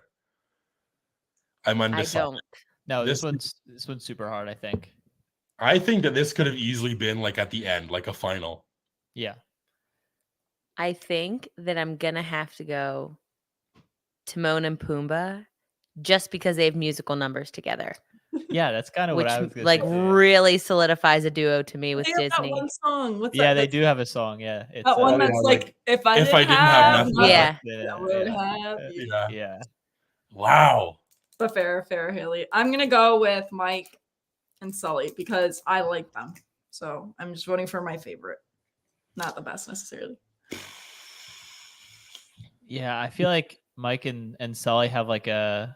I'm I undecided. don't. No, This- this one's super hard, I think. I think that this could have easily been like at the end, like a final. Yeah. I think that I'm gonna have to go Timon and Pumbaa just because they have musical numbers together, Yeah, that's kind of which what I was gonna like say. Yeah. really solidifies a duo to me with They have that Disney. one song. What's Yeah, that? they That's- do have a song. Yeah, it's That one yeah, that's like, like, if I didn't have have nothing. nothing, Yeah. I would have you. Yeah. Yeah. Wow. But fair, Haley. I'm gonna go with Mike and Sully because I like them. So I'm just voting for my favorite. Not the best necessarily. Yeah, I feel like Mike and Sully have like a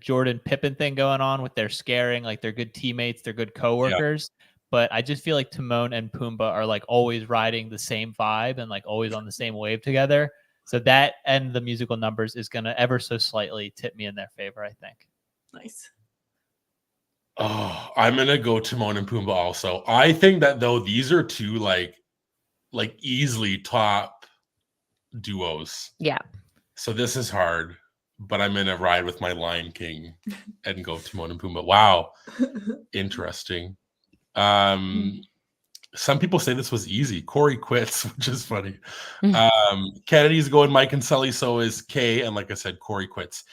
Jordan Pippen thing going on with their scaring, like they're good teammates, they're good coworkers. But I just feel like Timon and Pumbaa are like always riding the same vibe and like always on the same wave together. So that and the musical numbers is gonna ever so slightly tip me in their favor, I think. Nice. Oh, I'm gonna go Timon and Pumbaa also. I think that though these are two like easily top duos. Yeah. So this is hard, but I'm gonna ride with my Lion King and go Timon and Pumbaa. Wow, interesting. Some people say this was easy. Corey quits, which is funny. Kennedy's going Mike and Sully, so is Kay, and like I said, Corey quits.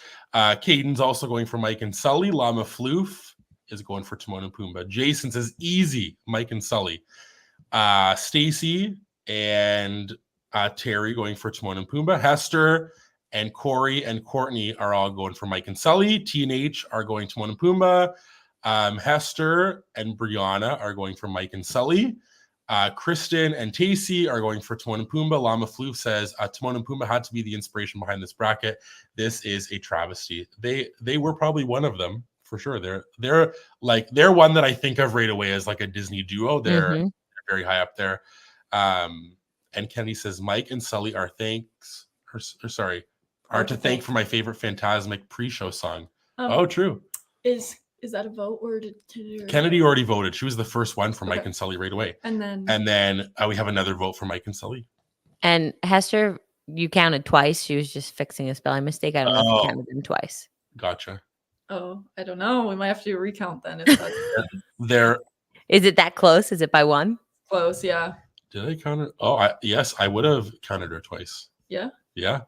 Caden's also going for Mike and Sully. Llama Floof is going for Timon and Pumbaa. Jason says easy, Mike and Sully. Stacy and Terry going for Timon and Pumbaa. Hester and Corey and Courtney are all going for Mike and Sully. T&H are going Timon and Pumbaa. Hester and Brianna are going for Mike and Sully. Kristen and Tacey are going for Timon and Pumbaa. Llama Floof says Timon and Pumbaa had to be the inspiration behind this bracket. This is a travesty. They were probably one of them for sure. They're one that I think of right away as like a Disney duo. They're very high up there. And Kennedy says Mike and Sully are to thank for my favorite Fantasmic pre-show song. True. Is that a vote or did Kennedy already voted? She was the first one for Mike Okay. and Sully right away. And then We have another vote for Mike and Sully. And Hester, you counted twice. She was just fixing a spelling mistake. I don't know if you counted them twice. Gotcha. oh, I don't know. We might have to do a recount then if that's There. Is it that close? Is it by one? close. Yeah. Did I count it? Oh, yes, I would have counted her twice. Yeah. Yeah.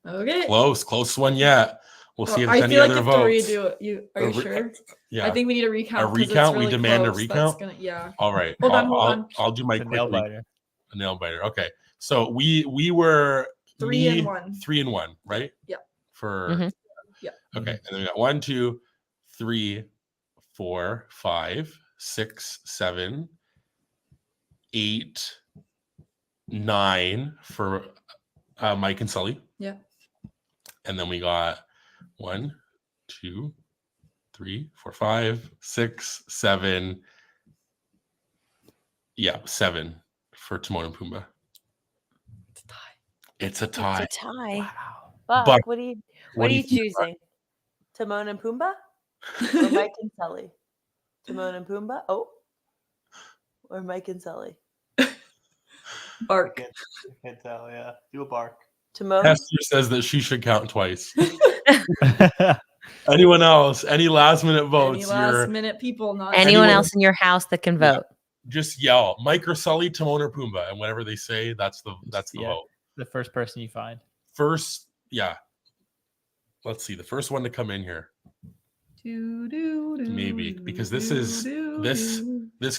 Okay. Close one yet. We'll see if I there's any feel like other you have votes. to redo it. Are you sure? Yeah. I think we need a recount. A 'cause it's recount? We really demand a close. That's recount? gonna- yeah. All right. Hold on. I'll do my The quick nail recount. biter. A nail biter. Okay. So we were 3 and 1. 3 and 1, right? Yeah. For Mhm. Yeah. Okay. And then we got 1, 2, 3, 4, 5, 6, 7, 8, 9 for Mike and Sully. Yeah. And then we got 1, 2, 3, 4, 5, 6, 7. Yeah, 7 for Timon and Pumbaa. It's a tie. It's a tie. It's a tie. Wow. Fuck, But what are you what do you think choosing? Timon and Pumbaa or Mike and Sully? Timon and Pumbaa? Oh. Or Mike and Sully? Bark. Can't tell, yeah. Do a bark. Timon? Hester says that she should count twice. Anyone else? Any last minute votes? Any last minute people not Anyone Anyone- else in your house that can Yeah. vote? Just yell Mike or Sully, Timon or Pumbaa, and whatever they say, that's the Yeah. vote. The first person you find. First, yeah. Let's see. The first one to come in here. Maybe, because this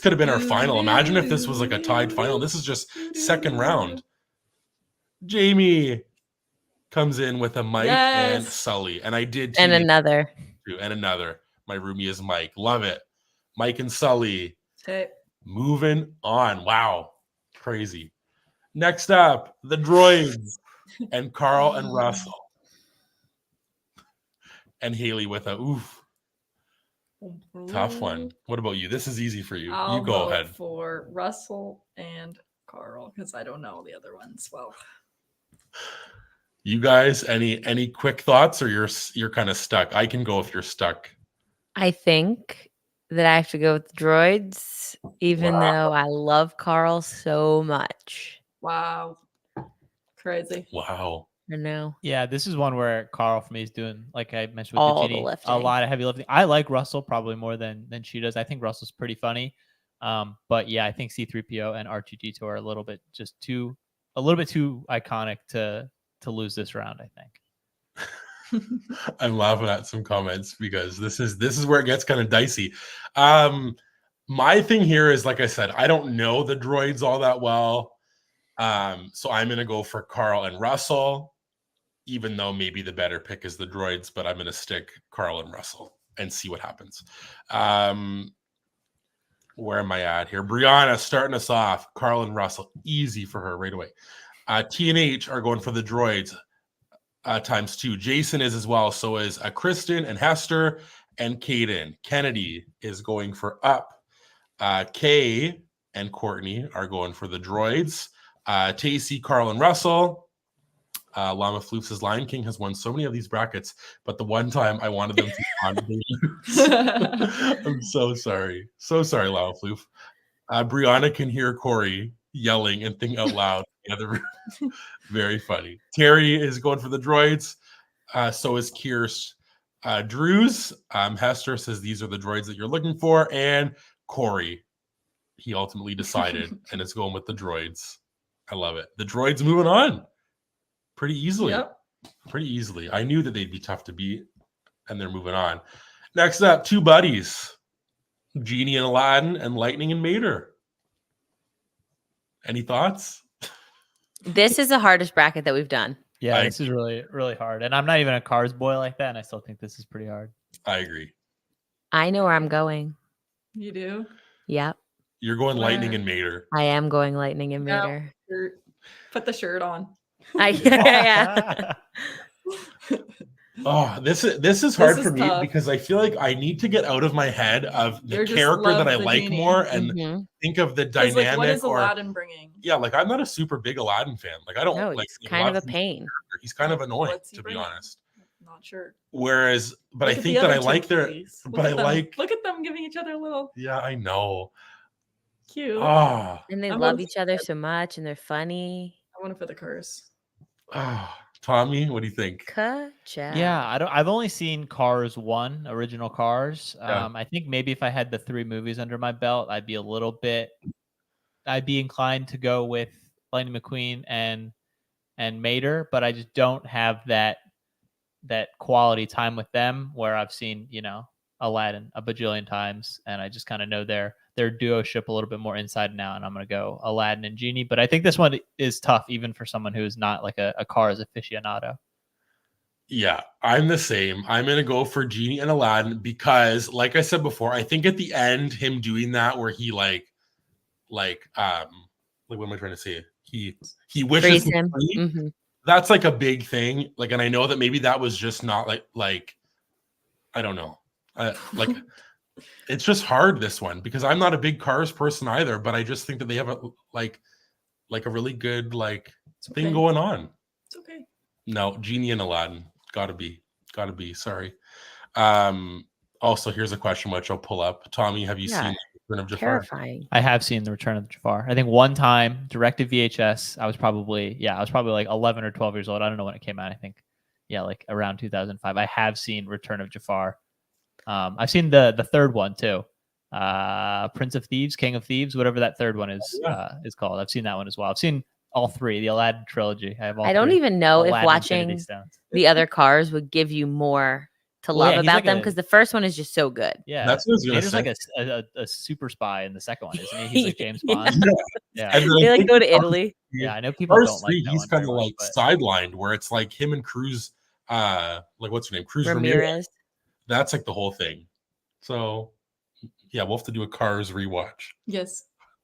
could have been our final. Imagine if this was like a tied final. This is just second round. Jamie comes in with a Mike and Yes. Sully, and I did And too. another. And another. My roomie is Mike. Love it. Mike and Sully. Okay. Moving on. Wow. Crazy. Next up, the Droids and Carl and Russell. And Haley with a oof. Tough one. What about you? This is easy for you. I'll You go vote ahead. for Russell and Carl because I don't know the other ones well. You guys, any quick thoughts, or you're kind of stuck? I can go if you're stuck. I think that I have to go with Droids, even though I love Carl so much. Wow. Crazy. Wow. I know. Yeah, this is one where Carl for me is doing, like I mentioned with All the the Genie, lifting. a lot of heavy lifting. I like Russell probably more than she does. I think Russell's pretty funny. But yeah, I think C-3PO and R2-D2 are a little bit too iconic to lose this round, I think. I'm laughing at some comments because this is where it gets kind of dicey. My thing here is, like I said, I don't know the droids all that well. So I'm gonna go for Carl and Russell, even though maybe the better pick is the droids, but I'm gonna stick Carl and Russell and see what happens. Where am I at here? Brianna starting us off. Carl and Russell, easy for her right away. T&H are going for the droids ×2. Jason is as well. So is Kristen and Hester and Kaden. Kennedy is going for up. Kay and Courtney are going for the droids. Tacey, Carl, and Russell. Llama Floof says Lion King has won so many of these brackets, but the one time I wanted them to lose. I'm so sorry. So sorry, Llama Floof. Brianna can hear Corey yelling and think out loud in the other room. Very funny. Terry is going for the droids. So is Kierst. Drews. Hester says these are the droids that you're looking for. And Corey, he ultimately decided and is going with the droids. I love it. The droids moving on pretty easily. Yep. Pretty easily. I knew that they'd be tough to beat, and they're moving on. Next up, two buddies. Genie and Aladdin and Lightning and Mater. Any thoughts? This is the hardest bracket that we've done. Yeah, this is really, really hard. And I'm not even a Cars boy like that, and I still think this is pretty hard. I agree. I know where I'm going. You do? Yep. You're going Lightning and Mater. I am going Lightning and Mater. Put the shirt on. Yeah. Oh, this is hard for me tough because I feel like I need to get out of my head of the character that I like Genie more and think of the dynamic. Like, what is Aladdin bringing? Yeah, like I'm not a super big Aladdin fan. Like I don't like. He's kind of a pain. He's kind of annoying, to be honest. Not sure. Whereas, but I think that I like their. But I like. Look at them giving each other a little. Yeah, I know. Cute. Oh. And they love each other so much, and they're funny. I want it for the curse. Oh. Tommy, what do you think? Yeah, I've only seen Cars 1, original Cars. Yeah. I think maybe if I had the 3 movies under my belt, I'd be inclined to go with Lightning McQueen and Mater, but I just don't have that quality time with them where I've seen, Aladdin a bajillion times, and I just kind of know their duo ship a little bit more inside and out, and I'm going to go Aladdin and Genie. But I think this one is tough, even for someone who is not like a Cars aficionado. Yeah, I'm the same. I'm going to go for Genie and Aladdin because, like I said before, I think at the end, him doing that where he like what am I trying to say? He wishes him. Mm-hmm. That's like a big thing. Like, and I know that maybe that was just not like I don't know. Like it's just hard, this one, because I'm not a big Cars person either, but I just think that they have a a really good thing going on. It's okay. No, Genie and Aladdin. Gotta be. Sorry. Also, here's a question which I'll pull up. Tommy, have you seen Return of Jafar? Terrifying. I have seen The Return of Jafar. I think one time, directed VHS. I was probably like 11 or 12 years old. I don't know when it came out. I think, like around 2005. I have seen Return of Jafar. I've seen the third one too. Prince of Thieves, King of Thieves, whatever that third one is called. I've seen that one as well. I've seen all 3, the Aladdin trilogy. I don't even know if watching the other Cars would give you more to love about them, because the first one is just so good. Yeah, that's what I was gonna say. Like a super spy in the second one, isn't he? He's like James Bond. Yeah. They go to Italy. Yeah, I know people don't like that. He's kind of sidelined, where it's like him and Cruz, what's her name? Cruz Ramirez. That's like the whole thing. So, yeah, we'll have to do a Cars rewatch. Yes.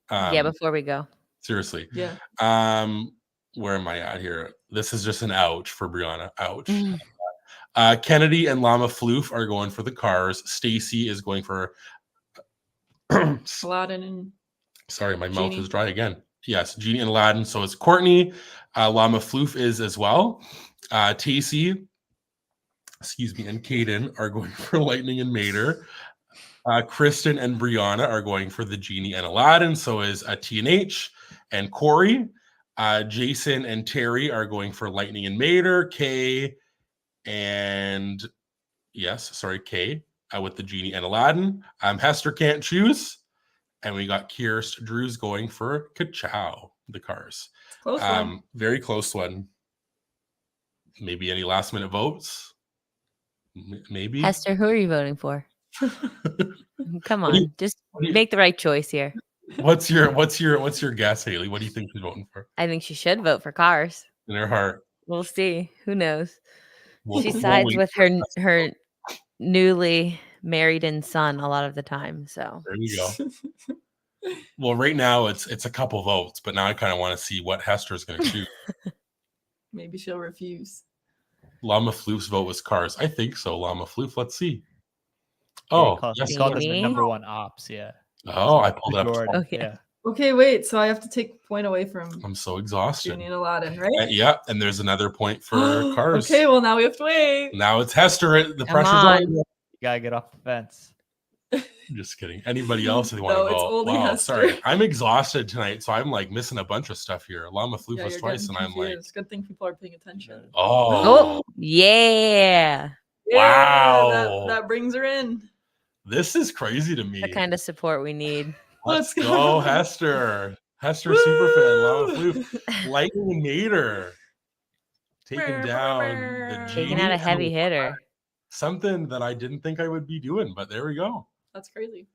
Before we go. Seriously. Yeah. Where am I at here? This is just an ouch for Brianna. Ouch. Kennedy and Llama Floof are going for the cars. Stacy is going for Aladdin and sorry, my mouth Genie. is dry again. Yes, Genie and Aladdin. So it's Courtney. Llama Floof is as well. Tacey, excuse me, and Caden are going for Lightning and Mater. Kristen and Brianna are going for the Genie and Aladdin. So is TNH and Corey. Jason and Terry are going for Lightning and Mater. Kay and Kay with the Genie and Aladdin. Hester can't choose. And we got Kirst Drew's going for Ka-Chow, the cars. Close one. Very close one. Maybe any last minute votes? Maybe. Hester, who are you voting for? Come What do on, you- just what do you- make the right choice here. What's your guess, Haley? What do you think she's voting for? I think she should vote for cars. In her heart. We'll see. Who knows? She We'll sides wait. with her newly married in son a lot of the time. So There you go. Well, right now it's a couple votes, but now I kind of want to see what Hester's going to choose. Maybe she'll refuse. Llama Floof's vote was cars. I think so. Llama Floof. Let's see. Yeah, Oh, he yes. called us the Jamie? number one ops. Yeah. Oh, I pulled up. Jordan, Okay. Yeah. Okay, wait. So I have to take a point away from I'm so exhausted. Genie and Aladdin, right? Yeah, and there's another point for cars. Okay, well now we have to wait. Now it's Hester. The Come pressure's on. on. You gotta get off the fence. Just kidding. Anybody else they want No, to it's vote? only Wow, Hester. sorry. I'm exhausted tonight, so I'm like missing a bunch of stuff here. Llama Floof Yeah, was you're twice, and getting I'm like, confused. Good thing people are paying attention. oh, yeah, Wow. That brings her in. this is crazy to me. the kind of support we need. Let's Let's go, go. Hester. Hester Superfan, Llama Floof. Lightning Mater. Taking down the Taking Genie out a and heavy the- hitter. Something that I didn't think I would be doing, but there we go. That's crazy.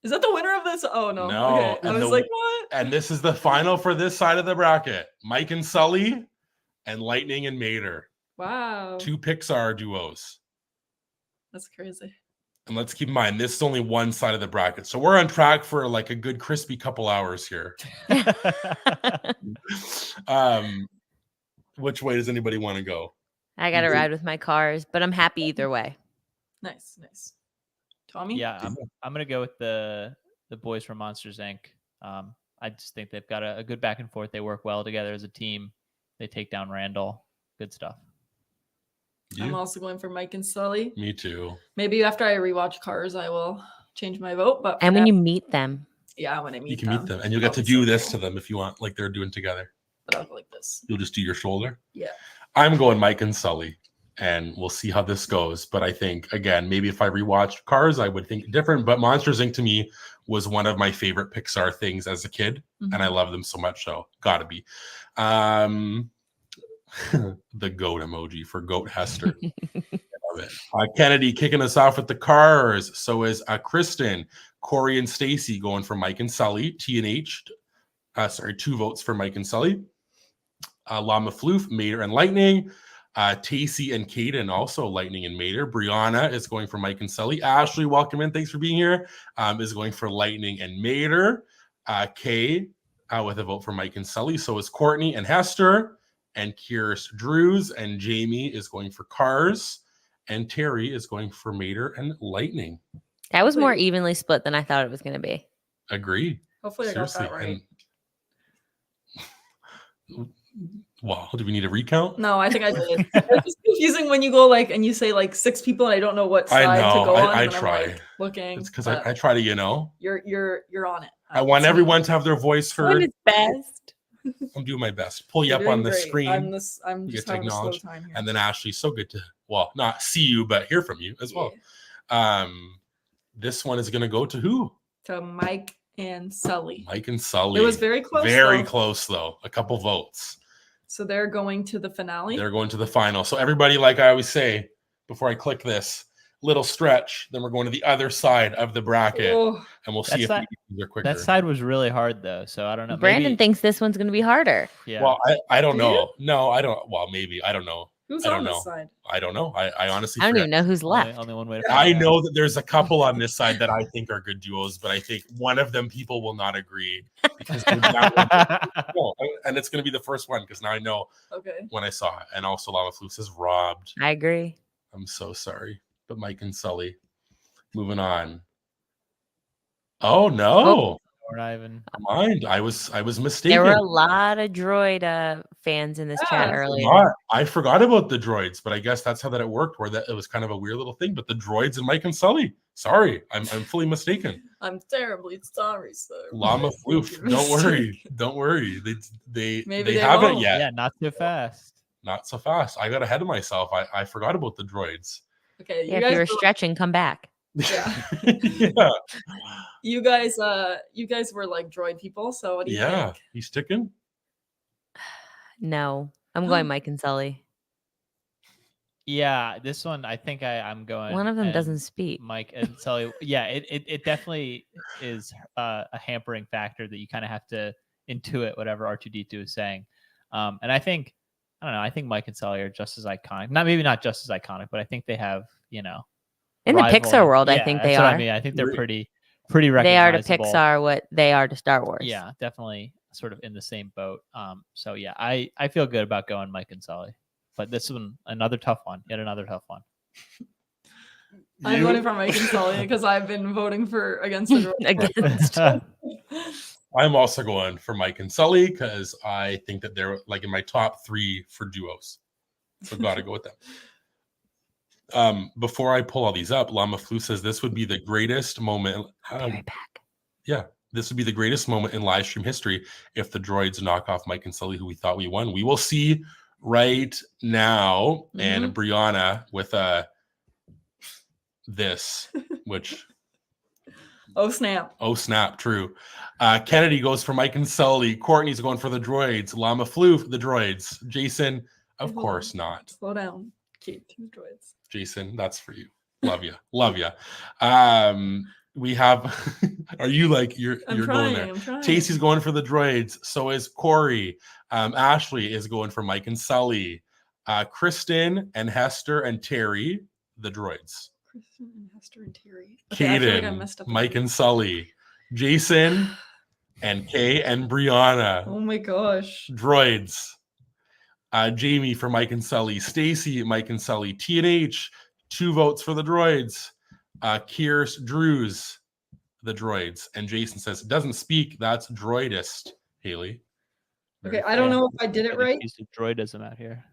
Is that the winner of this? Oh no. No, Okay. I and was the- like, what? And this is the final for this side of the bracket. Mike and Sully and Lightning and Mater. Wow. 2 Pixar duos. That's crazy. And let's keep in mind, this is only one side of the bracket. So we're on track for like a good crispy couple hours here. Which way does anybody want to go? I got to ride with my cars, but I'm happy either way. Nice. Tommy? Yeah, I'm gonna go with the boys from Monsters Inc. I just think they've got a good back and forth. They work well together as a team. They take down Randall. Good stuff. I'm You? also going for Mike and Sully. Me too. Maybe after I rewatch Cars, I will change my vote. But And for when now- you meet them, yeah, when I meet You can meet them and you'll get to Oh, do so this cool. to them if you want, like they're doing together. But I'll go like this. You'll just do your shoulder. Yeah. I'm going Mike and Sully, and we'll see how this goes. But I think, again, maybe if I rewatched Cars, I would think different. But Monsters Inc. to me was one of my favorite Pixar things as a kid, and I love them so much. So, gotta be. The goat emoji for Goat Hester. Love it. Kennedy kicking us off with the cars. So is Kristen, Corey, and Stacy going for Mike and Sully. TNH, 2 votes for Mike and Sully. Llama Floof, Mater, and Lightning. Tacey and Caden also Lightning and Mater. Brianna is going for Mike and Sully. Ashley, welcome in. Thanks for being here. Is going for Lightning and Mater. Kay with a vote for Mike and Sully. So is Courtney and Hester. And Kirst Drews. And Jamie is going for Cars. And Terry is going for Mater and Lightning. that was more evenly split than I thought it was going to be. Agree. Hopefully I got Seriously. that right. Wow. Do we need a recount? No, I think I did. It's just confusing when you go like and you say like 6 people and I don't know what I side know, to go on. I and I'm, try. like, looking. It's because but I try to, you know, you're on it. I want It's me. everyone to have their voice heard. best. I'm doing my best. Pull you You're up on doing the great. screen. I'm You just get to having a slow acknowledge. time here. And then Ashley, so good to, well, not see you, but hear from you as well. This one is going to go to who? To Mike and Sully. Mike and Sully. It was very close. Very though. close, though. A couple votes. So they're going to the finale. They're going to the final. So everybody, like I always say, before I click this, little stretch. Then we're going to the other side of the bracket, Oh, and we'll see if That's these are quicker. That side was really hard though, so I don't know. Brandon Maybe, thinks this one's going to be harder. yeah. Well, I don't Do you? know. No, I don't. Well, maybe I don't know. Who's I on don't this know. side? I don't know. I honestly I don't forget. even know who's left. Only one way to I find out. know that there's a couple on this side that I think are good duos, but I think one of them people will not agree because they're down no, and it's going to be the first one because now I know Okay. when I saw it. And also Lama Flus is robbed. I agree. I'm so sorry. But Mike and Sully. Moving on. Oh no. We're not even. Mind. I was mistaken. There were a lot of droid fans in this chat earlier. I forgot about the droids, but I guess that's how that it worked, where that it was kind of a weird little thing. But the droids and Mike and Sully. Sorry, I'm fully mistaken. I'm terribly sorry, sir. Llama Floof. Don't worry. Don't worry. They Maybe haven't won't. yet. Yeah, not too fast. Not so fast. I got ahead of myself. I forgot about the droids. Okay, Yeah, if you were stretching, come back. Yeah. Yeah. You guys were like droid people, so what do you think? You sticking? No, I'm going Mike and Sully. Yeah, this one I think I'm going. One of them and doesn't speak. Mike and Sully. Yeah, it definitely is a hampering factor that you kind of have to intuit whatever R2D2 is saying. And I think I think Mike and Sully are just as iconic. Maybe not just as iconic, but I think they have In the Pixar world, I think they that's what are. I mean, I think they're pretty recognizable. They are to Pixar what they are to Star Wars. Yeah, definitely sort of in the same boat. So yeah, I feel good about going Mike and Sully. But this one, another tough one. Yet another tough one. I'm voting for Mike and Sully because I've been voting against the Against. I'm also going for Mike and Sully because I think that they're like in my top 3 for duos. So gotta go with them. Before I pull all these up, Llama Flu says this would be the greatest moment. I'll be right back. Yeah, this would be the greatest moment in live stream history if the droids knock off Mike and Sully, who we thought we won. We will see right now. And Brianna with this, which oh snap, true. Kennedy goes for Mike and Sully. Courtney's going for the droids. Llama Floof, the droids. Jason, of course not. Slow down. Okay, 2 droids. Jason, that's for you. Love you. Love you. We have are you like you're going there? I'm trying. Casey's going for the droids. So is Corey. Ashley is going for Mike and Sully. Kristen and Hester and Terry, the droids. Kristen and Hester and Terry. Okay, I feel like I Kaden, messed up. Mike and Sully. Jason and Kay and Brianna. Oh my gosh. Droids. Jamie for Mike and Sully. Stacy, Mike and Sully. TNH, 2 votes for the droids. Kier's, Drews, the droids. And Jason says, it doesn't speak. That's droidist, Haley. Okay, I don't know if I did it right. He's a droidism out here.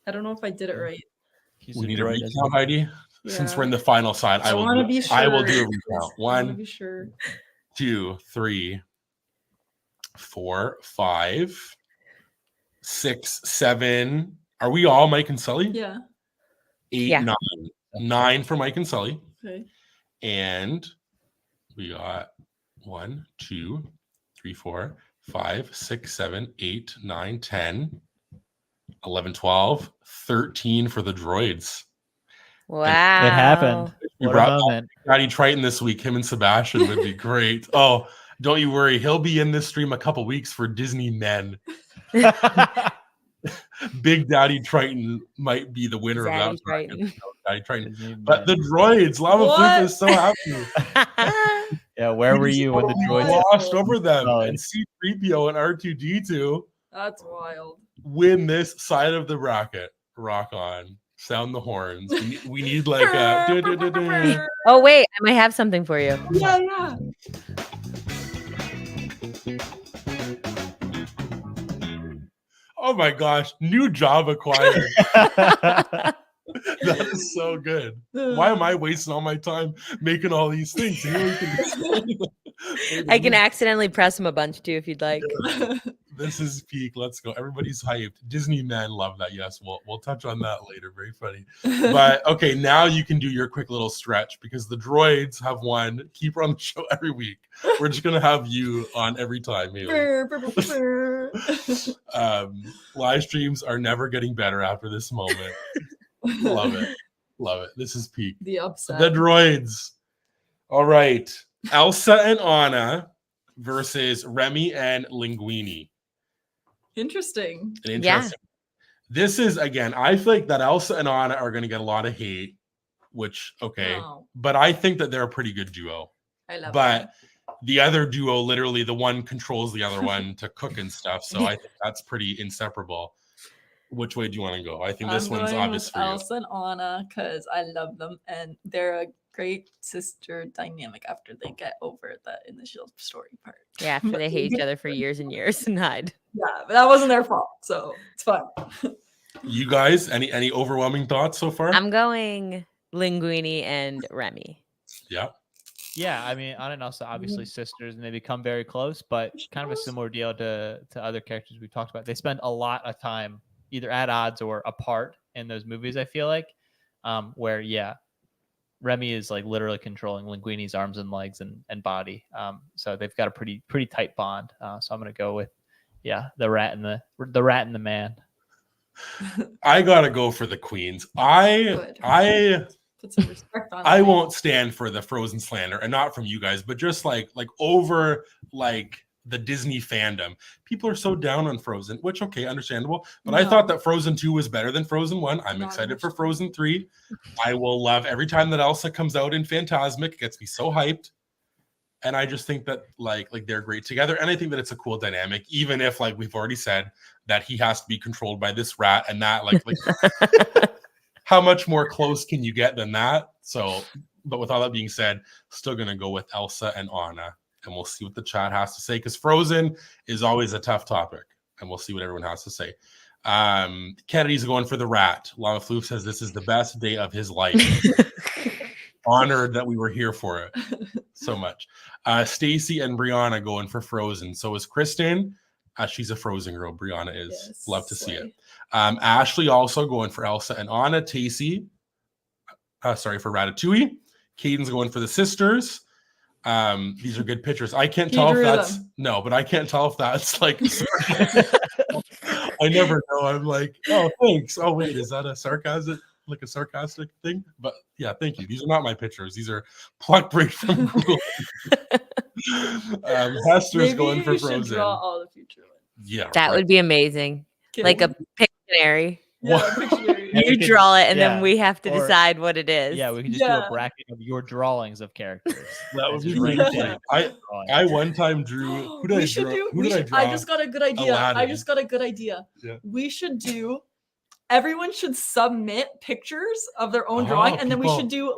I don't know if I did it right. We need a recount, Heidi. Since we're in the final side, I want to be sure. I will do a recount. I want to 1, be sure. 2, 3, 4, 5, 6, 7. Are we all Mike and Sully? Yeah. 8, Yeah. 9. 9 for Mike and Sully. Okay. And we got 1, 2, 3, 4, 5, 6, 7, 8, 9, 10, 11, 12, 13 for the droids. Wow. It happened. We What a brought moment. Daddy Triton this week. Him and Sebastian would be great. Oh, don't you worry. He'll be in this stream a couple weeks for Disney Men. Big Daddy Triton might be the winner Daddy of that. Triton. Daddy Triton. But the droids, Lava Flip is so happy. Yeah, where were you when the droids Washed over them. Oh, And C-3PO and R2-D2 That's wild. win this side of the bracket. Rock on. Sound the horns. We need like a... Oh, wait. I might have something for you. Yeah. Oh my gosh. New job acquired. That is so good. Why am I wasting all my time making all these things? I can accidentally press him a bunch too if you'd like. This is peak. Let's go. Everybody's hyped. Disney men love that. Yes, we'll touch on that later. Very funny. But okay, now you can do your quick little stretch because the droids have won. Keep her on the show every week. We're just gonna have you on every time, Haley. Live streams are never getting better after this moment. Love it. Love it. This is peak. The upset. The droids. All right. Elsa and Anna versus Remy and Linguini. Interesting. Interesting. This is, again, I feel like that Elsa and Anna are going to get a lot of hate, which, okay. No. But I think that they're a pretty good duo. I love But the other duo, literally, the one controls the other one to cook and stuff. So I think that's pretty inseparable. Which way do you want to go? I think this one's obvious for you. Elsa and Anna, because I love them, and they're a great sister dynamic after they get over the initial story part. Yeah, after they hate each other for years and years and hide. Yeah, but that wasn't their fault, so it's fine. You guys, any overwhelming thoughts so far? I'm going Linguini and Remy. Yeah. Yeah, I mean, Anna and Elsa obviously sisters, and they become very close, but kind of a similar deal to other characters we talked about. They spend a lot of time either at odds or apart in those movies, I feel like, where, yeah, Remy is like literally controlling Linguini's arms and legs and body. So they've got a pretty tight bond. So I'm going to go with, yeah, the rat and the man. I got to go for the queens. Put some respect on I it. won't stand for the Frozen slander, and not from you guys, but just like over like the Disney fandom. People are so down on Frozen, which, okay, understandable. But I thought that Frozen 2 was better than Frozen 1. I'm excited for Frozen 3. I will love every time that Elsa comes out in Fantasmic. It gets me so hyped. And I just think that like they're great together. And I think that it's a cool dynamic, even if, like we've already said, that he has to be controlled by this rat, and that like how much more close can you get than that? So, but with all that being said, still gonna go with Elsa and Anna, and we'll see what the chat has to say, because Frozen is always a tough topic, and we'll see what everyone has to say. Kennedy's going for the rat. Llama Floof says this is the best day of his life. Honored that we were here for it so much. Stacy and Brianna going for Frozen. So is Kristen. She's a Frozen girl. Brianna is. Yes, Love to see it. Ashley also going for Elsa and Anna. Tacey, for Ratatouille. Caden's going for the sisters. These are good pictures. I can't tell if that's no, but I can't tell if that's like I never know. I'm like, oh, thanks. Oh, wait, is that a sarcasm? Like a sarcastic thing? But yeah, thank you. These are not my pictures. These are plucked right from Google. Hester's going for Frozen. Draw all the future ones. Yeah, That would be amazing. Like a Pictionary. Yeah, Pictionary. You draw it, and then we have to decide what it is. Yeah, we can just do a bracket of your drawings of characters. That would be great. I one time drew. Who did I draw? I just got a good idea. Aladdin. Yeah. We should do. Everyone should submit pictures of their own drawing, and then we should do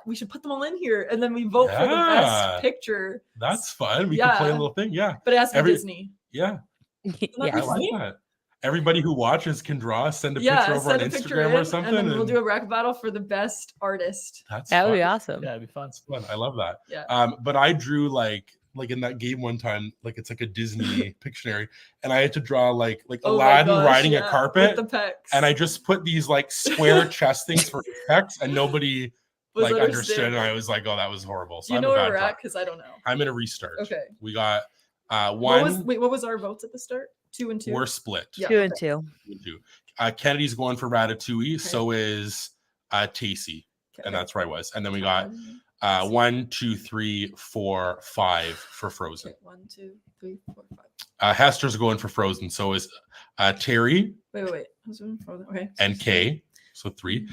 we should put them all in here, and then we vote for the best picture. That's fun. We can play a little thing. Yeah. But it has to be Disney. Yeah. Yeah. I like that. Everybody who watches can draw, send a picture over on Instagram or something. And then we'll do a bracket battle for the best artist. That would be awesome. Yeah, it'd be fun. It's fun. I love that. Yeah. But I drew like in that game one time, like it's like a Disney Pictionary, and I had to draw like Aladdin riding a carpet, with the pecs. And I just put these like square chest things for pecs, and nobody understood. And I was like, oh, that was horrible. So do you know where we're at? Because I don't know. I'm gonna restart. Okay. We got one. What was our votes at the start? 2 and 2. We're split. Yeah. 2 and 2. Kennedy's going for Ratatouille. Okay. So is Tacey, and that's where I was. And then we got 1, 2, 3, 4, 5 for Frozen. Okay. 1, 2, 3, 4, 5. Hester's going for Frozen. So is Terry. Wait. Frozen. Okay. And Kay. So 3.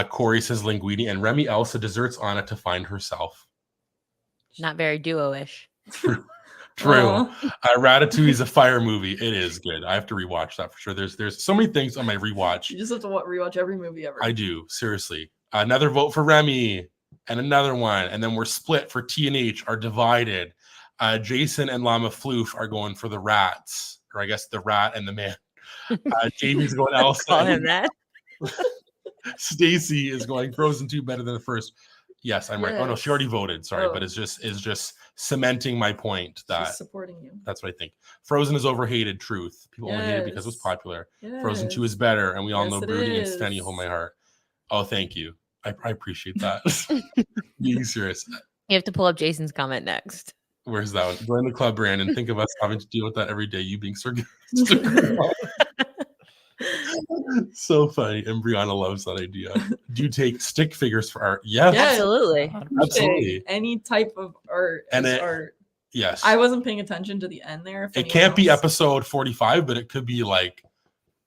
Corey says Linguini, and Remy Elsa deserts Anna to find herself. Not very duo-ish. True. Ratatouille is a fire movie. It is good. I have to rewatch that for sure. There's so many things on my rewatch. You just have to rewatch every movie ever. I do, seriously. Another vote for Remy, and another one, and then we're split for T and H. Are divided. Jason and Llama Floof are going for the rats, or I guess the rat and the man. Jamie's going Elsa. Call him that. Stacy is going Frozen 2 better than the first. Yes, I'm right. Oh no, she already voted. Sorry, but it's just cementing my point that she's supporting you. That's what I think. Frozen is overhated. Truth. People only hate it because it was popular. Yes. Frozen 2 is better, and we all know Broody and Stenny hold my heart. Oh, thank you. I appreciate that. Being serious. You have to pull up Jason's comment next. Where's that one? Join the club, Brandon. Think of us having to deal with that every day. You being sarcastic. So funny. And Brianna loves that idea. Do you take stick figures for art? Yes. Yeah, absolutely. Absolutely. Any type of art is art. Yes. I wasn't paying attention to the end there. It can't be episode 45, but it could be like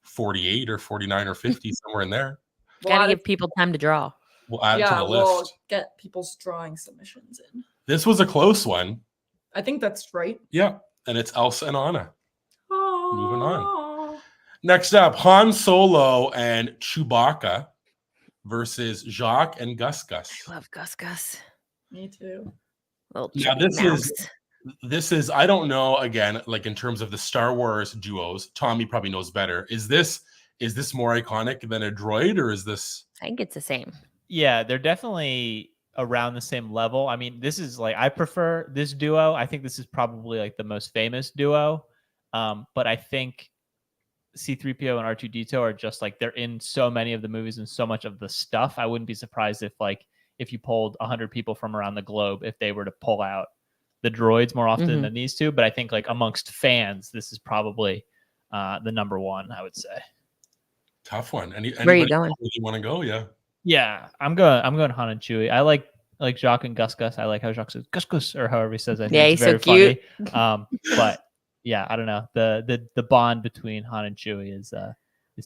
48 or 49 or 50, somewhere in there. Gotta give people time to draw. We'll add to the list. We'll get people's drawing submissions in. This was a close one. I think that's right. Yeah, and it's Elsa and Anna. Oh. Moving on. Next up, Han Solo and Chewbacca versus Jacques and Gus Gus. I love Gus Gus. Me too. Little Now this is I don't know, again, like in terms of the Star Wars duos, Tommy probably knows better. Is this more iconic than a droid, or is this? I think it's the same. Yeah, they're definitely around the same level. I mean, this is like, I prefer this duo. I think this is probably like the most famous duo. But I think C-3PO and R2-D2 are just like, they're in so many of the movies and so much of the stuff. I wouldn't be surprised if you polled 100 people from around the globe, if they were to pull out the droids more often than these two. But I think like amongst fans, this is probably the number one, I would say. Tough one. Where are you going? You want to go? Yeah. Yeah, I'm going Han and Chewie. I like Jacques and Gus Gus. I like how Jacques says Gus Gus, or however he says. I think it's very he's so cute. Funny. But yeah, I don't know. The bond between Han and Chewie is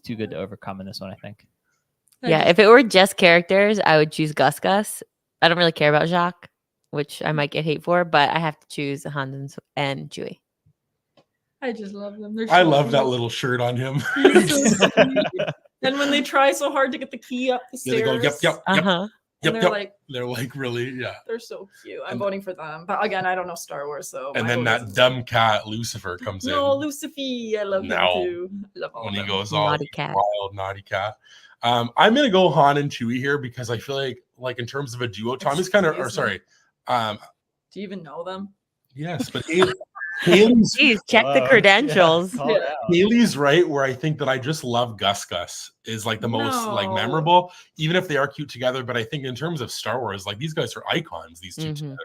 too good to overcome in this one, I think. Yeah, if it were just characters, I would choose Gus Gus. I don't really care about Jacques, which I might get hate for, but I have to choose Han and Chewie. I just love them. I love that little shirt on him. And when they try so hard to get the key up the stairs, they go, yep. and they're like really, yeah. They're so cute. I'm voting for them. But again, I don't know Star Wars, so. And then that dumb cat Lucifer comes in. No, Lucifer, I love him too. I love all when of he them. goes all Naughty cat. wild, naughty cat. I'm gonna go Han and Chewie here because I feel like in terms of a duo, Tommy's kind of, or sorry. Do you even know them? Yes, but Haley's, Jeez, check the credentials. Yeah, Haley's right where I think that I just love Gus Gus is like the most like memorable, even if they are cute together. But I think in terms of Star Wars, like these guys are icons, these two together.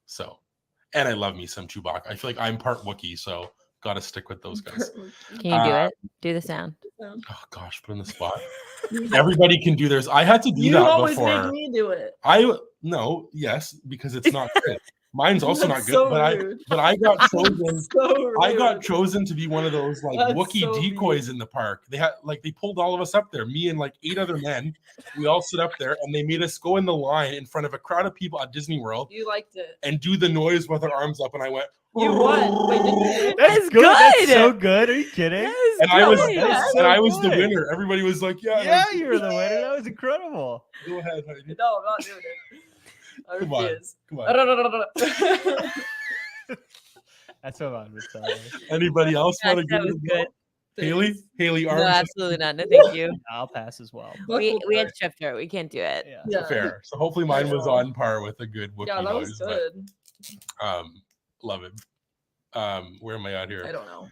So, and I love me some Chewbacca. I feel like I'm part Wookiee, so got to stick with those guys. Can you do it? Do the sound. Oh gosh, put in the spot. Everybody can do theirs. I had to do that always before. make me do it. Yes, because it's not good. Mine's also not good, so but I got chosen. So I got chosen to be one of those like That's Wookiee so decoys in the park. They pulled all of us up there, me and like 8 other men. We all sit up there, and they made us go in the line in front of a crowd of people at Disney World. You liked it. And do the noise with our arms up, and I went. You won. Wait, didn't you? That's good. That's so good. Are you kidding? And I was the winner. Everybody was like, "Yeah, you were the winner. That was incredible." Go ahead, Heidi. No, I'm not doing it. I Come on. refuse. Come on. That's what I was telling. Anybody else want to That give was it a go? good. Haley, No, arms. absolutely not. No, thank you. I'll pass as well. We had to trip through it. We can't do it. Yeah. Fair. So hopefully mine was on par with a good Wookiee Yeah, that was noise. good. But, love it. Where am I at here? I don't know.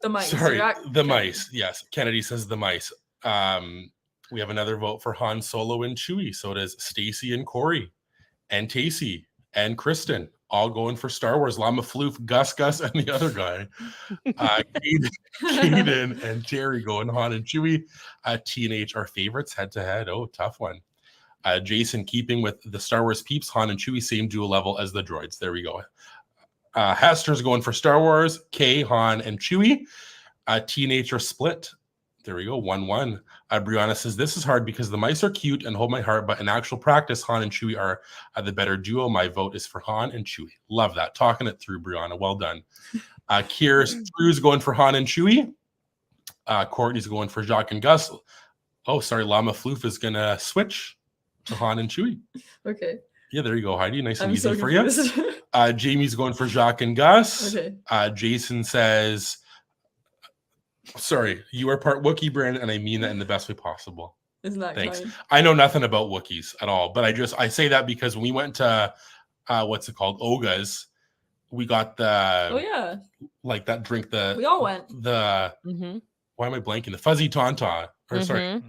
The mice. Sorry, the mice. Yes, Kennedy says the mice. We have another vote for Han Solo and Chewie. So it is Stacy and Corey, and Tacey and Kristen, all going for Star Wars. Llama Floof, Gus Gus, and the other guy, Caden and Terry going Han and Chewie. TNH, our favorites, head to head. Oh, tough one. Jason, keeping with the Star Wars peeps, Han and Chewie, same dual level as the droids. There we go. Hester's going for Star Wars. Kay, Han, and Chewie. TNH are split. There we go. 1-1. Brianna says, this is hard because the mice are cute and hold my heart, but in actual practice, Han and Chewie are the better duo. My vote is for Han and Chewie. Love that. Talking it through, Brianna. Well done. Drew's going for Han and Chewie. Courtney's going for Jacques and Gus. Oh, sorry. Llama Floof is going to switch to Han and Chewie. Okay. Yeah, there you go, Heidi. Nice and I'm easy so for you. Jamie's going for Jacques and Gus. Okay. Jason says, sorry, you are part Wookiee, Brandon, and I mean that in the best way possible. Isn't that Thanks. kind? I know nothing about Wookiees at all, but I say that because when we went to what's it called? Oga's, we got the like that drink, we all went. Why am I blanking? The fuzzy tauntaun. Or sorry,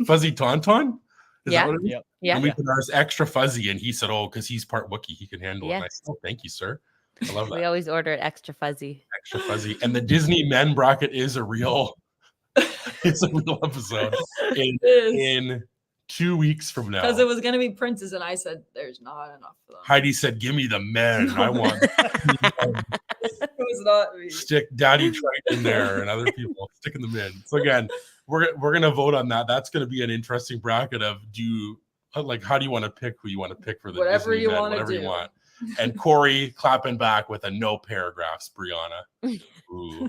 fuzzy tauntaun? Is that what it is? Yep. Yeah. And we put ours extra fuzzy, and he said, "Oh, because he's part Wookiee, he can handle it." And I Yes. said, "Oh, thank you, sir. I love that." We always order it extra fuzzy. Extra fuzzy. And the Disney men bracket is a real episode in 2 weeks from now. Because it was going to be princes, and I said, there's not enough for them. Heidi said, give me the men. I want It was not me. Stick Daddy Triton in there and other people sticking them in. So again, we're gonna vote on that. That's gonna be an interesting bracket of how do you want to pick who you want to pick for the Whatever Disney you men, want to whatever do. you want. And Corey clapping back with a no paragraphs, Brianna. Ooh.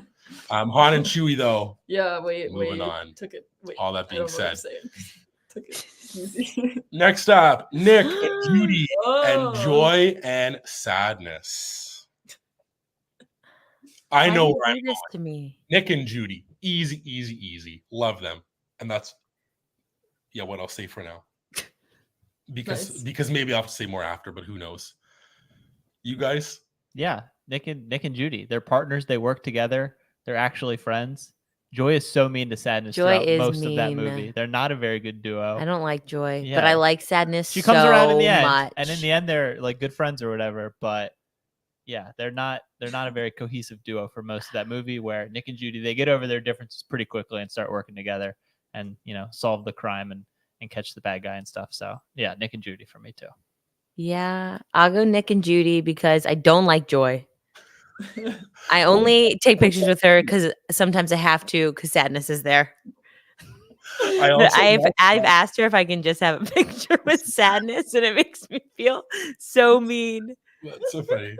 Han and Chewie though. Yeah, wait. Moving on. Took it. Wait. All that I being don't know what I'm said. saying. Took it easy. Next up, Nick and Judy and Oh. Joy and Sadness. I Why know do where you I'm do this going. to me. Nick and Judy. Easy, easy, easy. Love them. And that's what I'll say for now. Because maybe I'll say more after, but who knows? You guys? Yeah, Nick and Judy. They're partners. They work together. They're actually friends. Joy is so mean to Sadness Joy throughout is most of that mean. movie. They're not a very good duo. I don't like Joy, but Yeah. I like Sadness. She comes around in the end, much. and in the end, they're like good friends or whatever. But yeah, they're not a very cohesive duo for most of that movie. Where Nick and Judy, they get over their differences pretty quickly and start working together, and solve the crime and catch the bad guy and stuff. So yeah, Nick and Judy for me too. Yeah, I'll go Nick and Judy because I don't like Joy. I only take pictures with her because sometimes I have to because Sadness is there. I've asked her if I can just have a picture with Sadness, and it makes me feel so mean. That's so funny.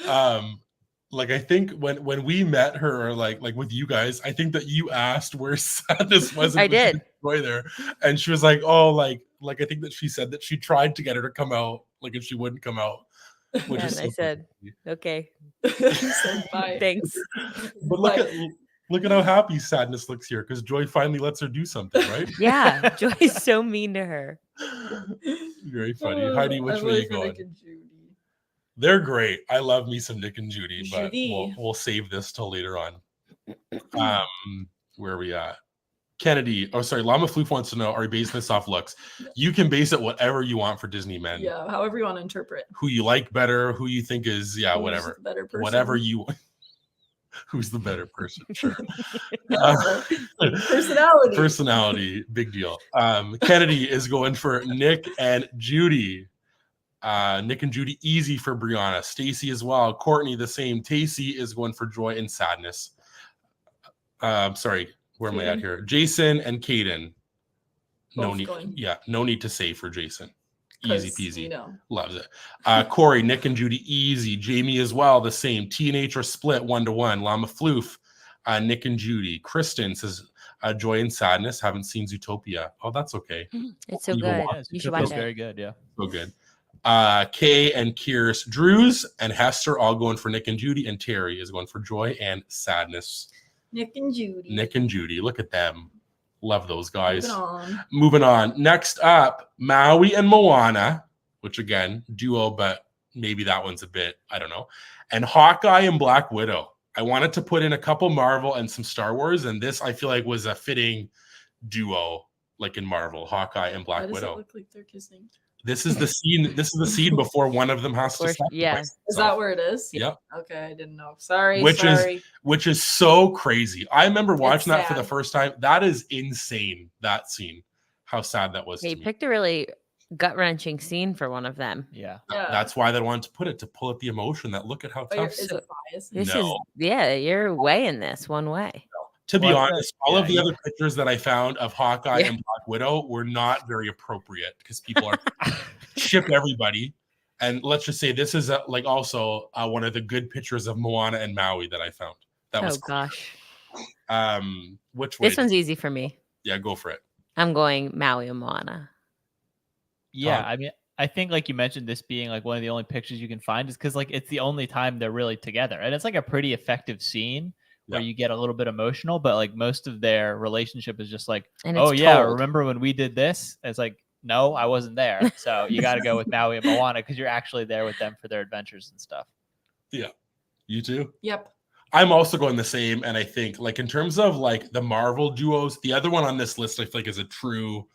I think when we met her, or like with you guys, I think that you asked where Sadness was. I did. Joy there, and she was like, "Oh, like I think that she said that she tried to get her to come out, and she wouldn't come out." Which And is I said, "Okay, Bye. thanks." But look at how happy Sadness looks here because Joy finally lets her do something, right? Yeah, Joy's so mean to her. Very funny. Heidi, which way you going? Nick and Judy. They're great. I love me some Nick and Judy, but Judy. we'll save this till later on. Where are we at? Kennedy. Oh, sorry. Llama Floof wants to know, are you basing this off looks? You can base it whatever you want for Disney men. Yeah, however you want to interpret. Who you like better, who you think is, Who's whatever. the better person? Whatever you want. Who's the better person? Sure. Personality. Personality. Big deal. Kennedy is going for Nick and Judy. Nick and Judy easy for Brianna. Stacy as well. Courtney the same. Tacey is going for Joy and Sadness. Sorry, where am I at here? Jason and Caden. No need to say for Jason. Easy peasy. Loves it. Corey, Nick and Judy easy. Jamie as well, the same. TNH are split 1-1. Llama Floof, Nick and Judy. Kristen says Joy and Sadness. Haven't seen Zootopia. Oh, that's okay. It's so You good. go You should It's watch it. very good. Yeah. So good. Kay and Kyrus, Drews and Hester all going for Nick and Judy, and Terry is going for Joy and Sadness. Nick and Judy. Nick and Judy, look at them. Love those guys. Moving on. Next up, Maui and Moana, which again, duo, but maybe that one's a bit, I don't know. And Hawkeye and Black Widow. I wanted to put in a couple Marvel and some Star Wars, and this I feel like was a fitting duo, like in Marvel, Hawkeye and Black Why does Widow. it look like they're kissing? This is the scene. This is the scene before one of them has to sacrifice. Yeah. Is that where it is? Yep. Okay, I didn't know. Sorry. Which is so crazy. I remember watching that for the sad. first time. That is insane. That scene. How sad that was. He To me. picked a really gut-wrenching scene for one of them. Yeah. That's why they wanted to put it, to pull at the emotion. That look at how tough. Is it biased? You're weighing this one way. To be honest, all of the yeah. other pictures that I found of Hawkeye and Black Widow were not very appropriate because people are ship everybody. And let's just say this is also one of the good pictures of Moana and Maui that I found. That was gosh. Which way? This one's easy for me. Yeah, go for it. I'm going Maui and Moana. Yeah. I mean, I think like you mentioned, this being like one of the only pictures you can find is because like it's the only time they're really together. And it's like a pretty effective scene where you get a little bit emotional, but like most of their relationship is just like, oh yeah, remember when we did this? It's like, no, I wasn't there. So you got to go with Maui and Moana because you're actually there with them for their adventures and stuff. Yeah. You too? Yep. I'm also going the same. And I think like in terms of like the Marvel duos, the other one on this list, I feel like is a true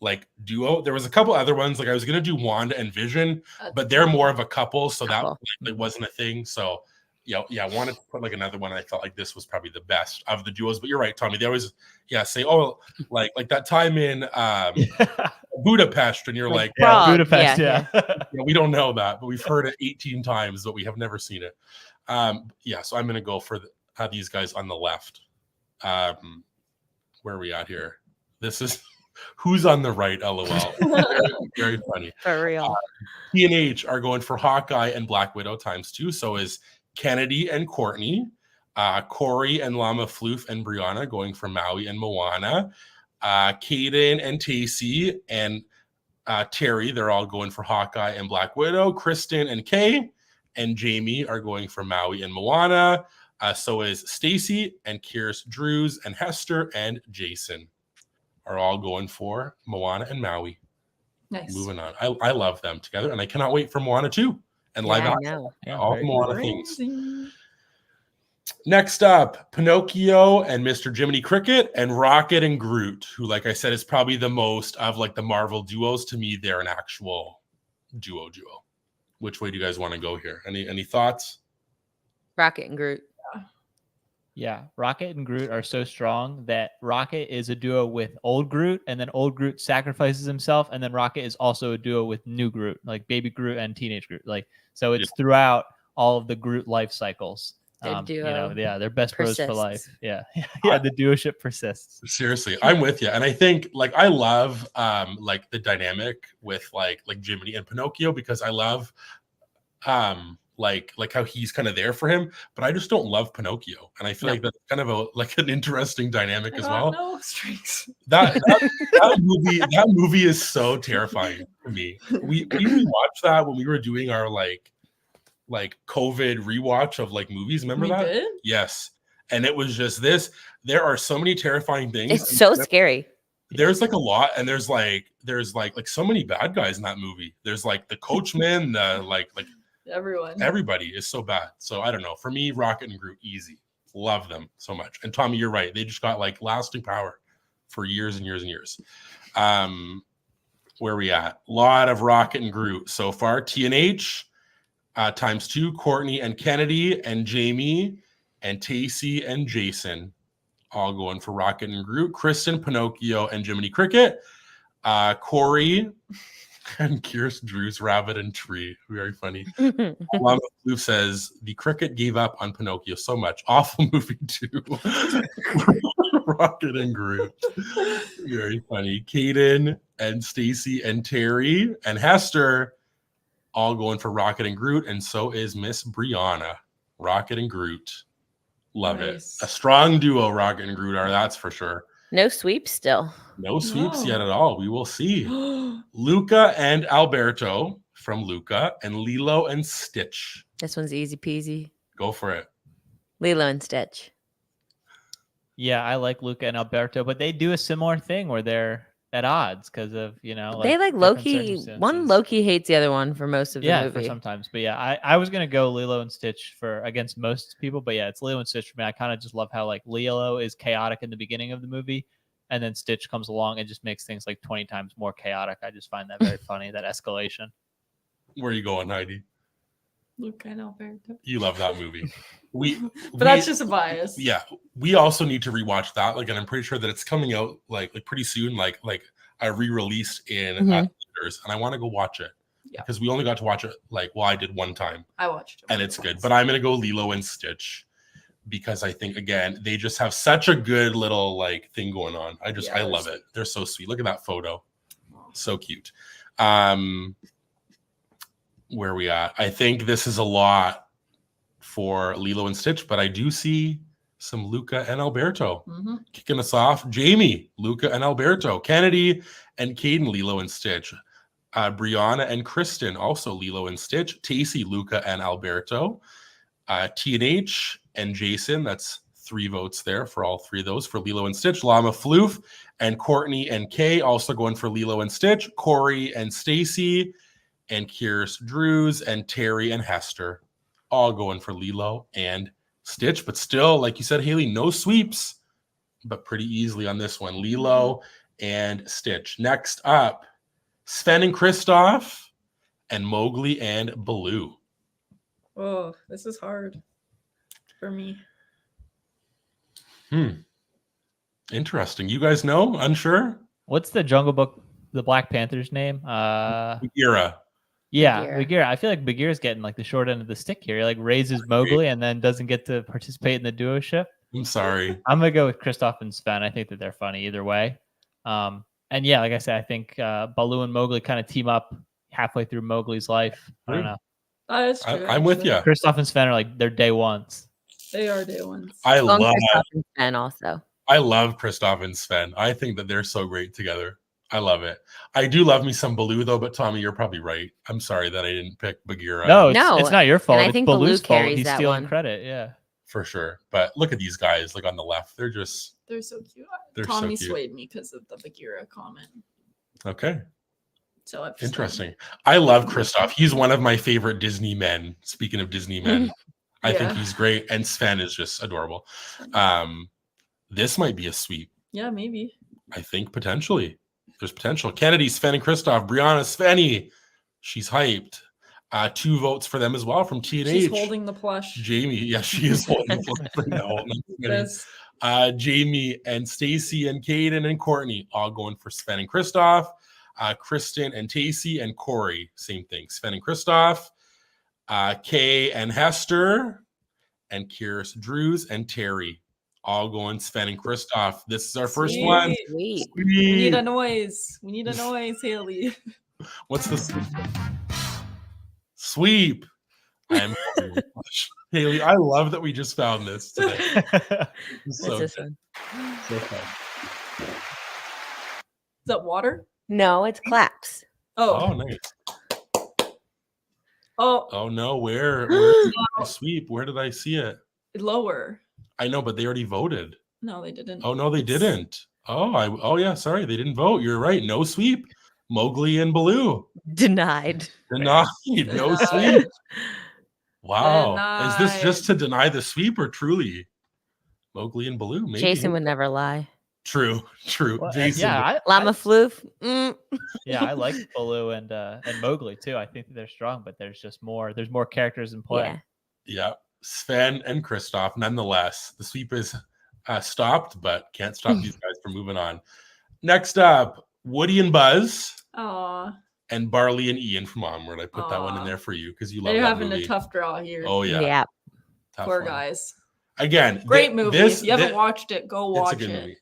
like duo. There was a couple other ones. Like I was going to do Wanda and Vision, but they're more of a couple. So that like, wasn't a thing. So I wanted to put like another one. I felt like this was probably the best of the duos. But you're right, Tommy. They always say, oh, like that time in Budapest, and you're like, Prague, Budapest, yeah. we don't know that, but we've heard it 18 times, but we have never seen it. So I'm gonna go for these guys on the left. Where are we at here? This is who's on the right, LOL. Very, very funny. For real. P&H are going for Hawkeye and Black Widow ×2. So is Kennedy and Courtney. Corey and Llama Floof and Brianna going for Maui and Moana. Caden and Tacey and Terry, they're all going for Hawkeye and Black Widow. Kristen and Kay and Jamie are going for Maui and Moana. So is Stacy and Kier's, Drews and Hester and Jason are all going for Moana and Maui. Nice. Moving on. I love them together, and I cannot wait for Moana 2 and live action. All the Moana things. Next up, Pinocchio and Mr. Jiminy Cricket and Rocket and Groot, who, like I said, is probably the most of like the Marvel duos. To me, they're an actual duo. Which way do you guys want to go here? Any thoughts? Rocket and Groot. Yeah, Rocket and Groot are so strong that Rocket is a duo with old Groot, and then old Groot sacrifices himself, and then Rocket is also a duo with new Groot, like baby Groot and teenage Groot. Like, so it's throughout all of the Groot life cycles. They're best bros for life. Yeah, the duoship persists. Seriously, I'm with you, and I think like I love like the dynamic with like Jiminy and Pinocchio, because I love like how he's kind of there for him, but I just don't love Pinocchio, and I feel like that's kind of an interesting dynamic as well. No strings. That movie is so terrifying to me. We watched that when we were doing our like COVID rewatch of like movies. Remember that? Did? Yes. And it was just this. There are so many terrifying things. It's so scary. There's like a lot, and there's like so many bad guys in that movie. There's like the coachman, like everybody is so bad. So I don't know. For me, Rocket and Groot, easy. Love them so much. And Tommy, you're right. They just got like lasting power for years and years and years. Where are we at? A lot of Rocket and Groot so far. T&H ×2, Courtney and Kennedy and Jamie and Tacey and Jason, all going for Rocket and Groot. Kristen, Pinocchio, and Jiminy Cricket. Corey and Kier's, Drew's, Rabbit, and Tree. Very funny. Llama Floof says, the Cricket gave up on Pinocchio so much. Awful movie too. Rocket and Groot. Very funny. Caden and Stacy and Terry and Hester, all going for Rocket and Groot, and so is Miss Brianna. Rocket and Groot. Love it. A strong duo, Rocket and Groot are, that's for sure. No sweeps still. No sweeps yet at all. We will see. Luca and Alberto from Luca, and Lilo and Stitch. This one's easy peasy. Go for it. Lilo and Stitch. Yeah, I like Luca and Alberto, but they do a similar thing where they're at odds because of, they like Loki. One Loki hates the other one for most of the movie. For sometimes. But yeah, I was gonna go Lilo and Stitch against most people, but yeah, it's Lilo and Stitch for me. I kind of just love how like Lilo is chaotic in the beginning of the movie, and then Stitch comes along and just makes things like 20 times more chaotic. I just find that very funny, that escalation. Where are you going, Heidi? Luca and Alberto. You love that movie. That's just a bias. Yeah, we also need to rewatch that. Like, and I'm pretty sure that it's coming out like pretty soon. Like I re-released in theaters, and I want to go watch it because we only got to watch it I did one time. I watched it, and it's good. But I'm gonna go Lilo and Stitch because I think again they just have such a good little like thing going on. I love it. They're so sweet. Look at that photo, so cute. Where are we at? I think this is a lot for Lilo and Stitch, but I do see some Luca and Alberto. Kicking us off. Jamie, Luca and Alberto. Kennedy and Caden, Lilo and Stitch. Brianna and Kristen, also Lilo and Stitch. Tacey, Luca and Alberto. T&H and Jason, that's 3 votes there for all 3 of those for Lilo and Stitch. Llama Floof and Courtney and Kay, also going for Lilo and Stitch. Corey and Stacy and Kier's, Drews, and Terry and Hester, all going for Lilo and Stitch. But still, like you said, Haley, no sweeps, but pretty easily on this one. Lilo and Stitch. Next up, Sven and Kristoff and Mowgli and Baloo. Oh, this is hard. for me. Interesting. You guys know? Unsure? What's the Jungle Book, the Black Panther's name? Bagheera. Yeah, Bagheera. Bagheera. I feel like Bagheera's getting like the short end of the stick here. He like raises Mowgli and then doesn't get to participate in the duo ship. I'm sorry. I'm gonna go with Kristoff and Sven. I think that they're funny either way. And yeah, like I said, I think Baloo and Mowgli kind of team up halfway through Mowgli's life. I don't know. That's true. I'm with you. Kristoff and Sven are like their day ones. They are day ones. I Long love Kristoff and Sven also. Kristoff and Sven. I think that they're so great together. I love it. I do love me some Baloo though, but Tommy, you're probably right. I'm sorry that I didn't pick Bagheera. No, No, it's not your fault. I It's think Baloo Baloo's fault. carries He's that stealing one. credit. Yeah. For sure. But look at these guys, like on the left. They're so cute. Tommy cute. swayed me because of the Bagheera comment. Okay. So I've Interesting. I love Kristoff. He's one of my favorite Disney men. Speaking of Disney men, I think Yeah. he's great. And Sven is just adorable. This might be a sweep. Yeah, maybe. I think potentially. There's potential. Kennedy, Sven, and Kristoff. Brianna, Svenny. She's hyped. 2 votes for them as well from T&H. She's holding the plush. Jamie. Yeah, she is holding the plush right now. This- Jamie and Stacy and Caden and Courtney all going for Sven and Kristoff. Kristen and Tacey and Corey, same thing. Sven and Kristoff. Kay and Hester and Kiris, Drews and Terry, all going Sven and Kristoff. This is our first Sweet. one. Sweet. We need a noise. We need a noise, Haley. What's this? Sweep. I'm Haley. I love that we just found this today. What's So this good. one? So fun. Is that water? No, it's claps. Oh, Oh, nice. oh, Oh no, where did I sweep? Where did I see it? lower. I know, but they already voted. No, they didn't. Oh no, they didn't. Oh yeah, sorry, they didn't vote. You're right. No sweep. Mowgli and Baloo. Denied. Denied. No Denied. sweep. Wow. Is this just to deny the sweep or truly? Mowgli and Baloo, maybe. Jason would never lie. True. Well, Jason. yeah, Llama Floof. I like Baloo and Mowgli too. I think that they're strong, but there's just more. There's more characters in play. Yeah. Yeah. Sven and Kristoff, nonetheless. The sweep is stopped, but can't stop these guys from moving on. Next up, Woody and Buzz Aw, and Barley and Ian from Onward. I put that one in Aw. there for you because you love they're that having movie. a tough draw here. Oh yeah. Yeah. Tough Poor one. guys. Again, Great movie. If you haven't watched it, go it's a watch good it. movie.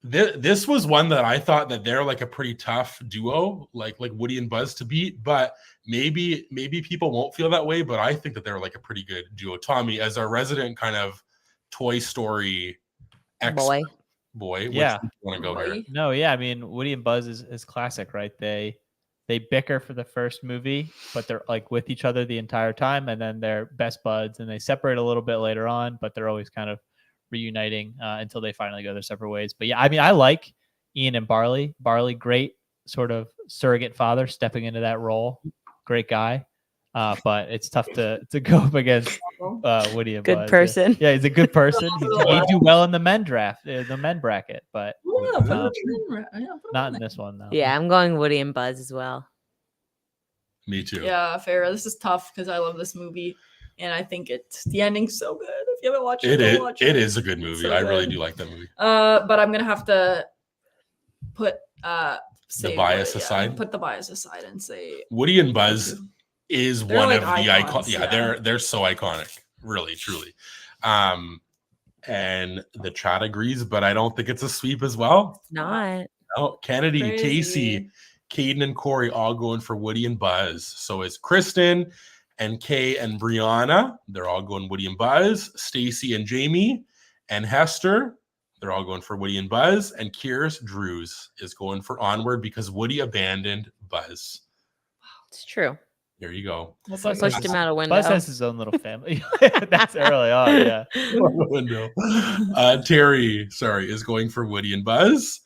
This was one that I thought that they're like a pretty tough duo, like Woody and Buzz to beat, but maybe people won't feel that way, but I think that they're like a pretty good duo. Tommy, as our resident kind of Toy Story expert, boy, Yeah. want to go here? Boy. No, yeah. I mean, Woody and Buzz is classic, right? They bicker for the first movie, but they're like with each other the entire time, and then they're best buds, and they separate a little bit later on, but they're always kind of reuniting until they finally go their separate ways. But yeah, I mean, I like Ian and Barley. Barley, great sort of surrogate father stepping into that role. Great guy. But it's tough to go up against Woody and Good Buzz. person. Yeah, he's a good person. He'd do well in the men draft, the men bracket, but Yeah, put Um, it in. Yeah, put it not in in this one though. Yeah, I'm going Woody and Buzz as well. Me too. Yeah, fair. This is tough because I love this movie, and I think the ending's so good. If you haven't watched it, go watch It is a good movie. so I really good. do like that movie. But I'm gonna have to put say bias Woody, aside? Put the bias aside and say Woody and Buzz is They're one like of the icons. icons, Yeah, yeah. they're so iconic, really, truly. And the chat agrees, but I don't think it's a sweep as well. It's not. Oh, Kennedy, Crazy. Tacey, Caden, and Corey all going for Woody and Buzz. So is Kristen and Kay and Brianna. They're all going Woody and Buzz. Stacy and Jamie and Hester. They're all going for Woody and Buzz. And Kiris Drews is going for Onward because Woody abandoned Buzz. It's true. There you go. Buzz Pushed him out a window. Buzz has his own little family. That's early on, yeah. Window. Terry, is going for Woody and Buzz.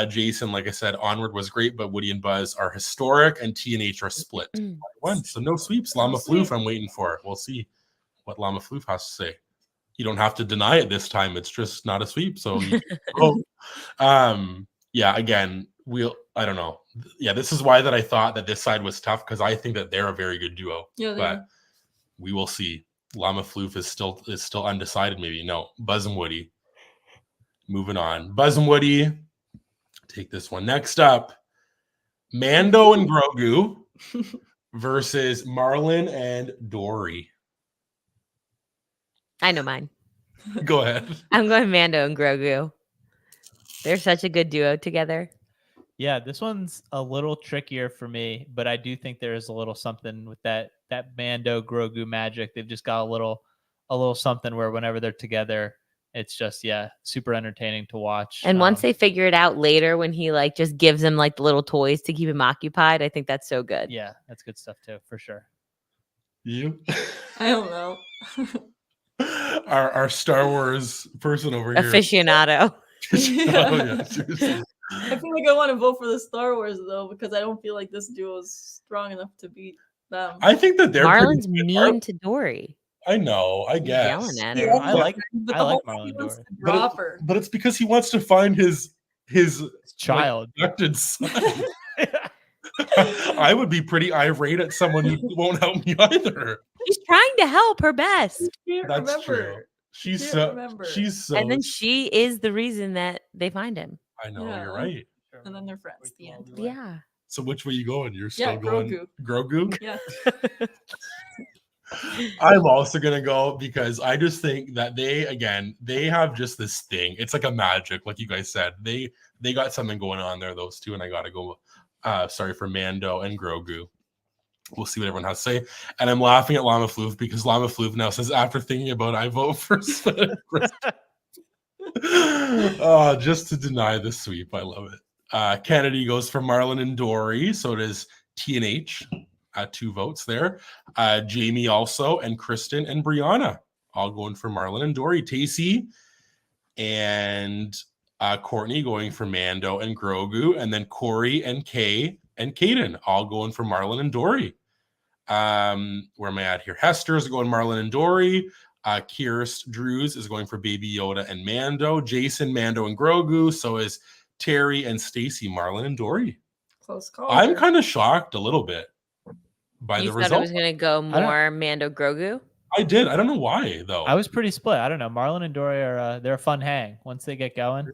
Jason, like I said, Onward was great, but Woody and Buzz are historic, and T&H are split. One, so no sweeps. Llama sweep. Floof, I'm waiting for it. We'll see what Llama Floof has to say. You don't have to deny it this time. It's just not a sweep. So, yeah, again, I don't know. Yeah, this is why that I thought that this side was tough because I think that they're a very good duo. Yeah, they but are. we will see. Llama Floof is still undecided. Maybe no. Buzz and Woody. Moving on. Buzz and Woody. Take this one. Next up, Mando and Grogu versus Marlin and Dory. I know mine. Go ahead. I'm going Mando and Grogu. They're such a good duo together. Yeah, this one's a little trickier for me, but I do think there is a little something with that Mando Grogu magic. They've just got a little something where whenever they're together, it's just super entertaining to watch. And once they figure it out later, when he like just gives him like the little toys to keep him occupied, I think that's so good. Yeah, that's good stuff too, for sure. You? I don't know. Our Star Wars person over here. Aficionado. Oh, yeah, seriously. I feel like I want to vote for the Star Wars though, because I don't feel like this duo is strong enough to beat them. I think that they're Marlin's pretty good. mean to Dory. I know, I He's guess. yelling at Yeah, her. I like But I the like whole Marlon thing he wants Dory. to drop her. But it's because he wants to find his Child. like, adopted son. I would be pretty irate at someone who won't help me either. She's trying to help her best. Can't That's remember. true. She's Can't so remember. she's so And then she is the reason that they find him. I know, Yeah. you're right. And then they're friends. The end. Yeah. So which way you going? You're still Yeah, going Grogu? Yeah. I'm also gonna go because I just think that they have just this thing. It's like a magic, like you guys said. They got something going on there, those two, and I gotta go for Mando and Grogu. We'll see what everyone has to say. And I'm laughing at Llama Floof because Llama Floof now says, after thinking about it, I vote for oh, just to deny the sweep. I love it. Kennedy goes for Marlin and Dory. So does TNH. 2 votes there. Jamie also, and Kristen and Brianna all going for Marlin and Dory. Tacey and Courtney going for Mando and Grogu, and then Corey and Kay and Kaden all going for Marlin and Dory. Where am I at here? Hester's going Marlin and Dory. Kirst Drews is going for Baby Yoda and Mando. Jason, Mando and Grogu. So is Terry and Stacy, Marlin and Dory. Close call. I'm kind of shocked a little bit by You the thought it result. was going to go more Mando Grogu? I did. I don't know why though. I was pretty split. I don't know. Marlon and Dory are they're a fun hang. Once they get going,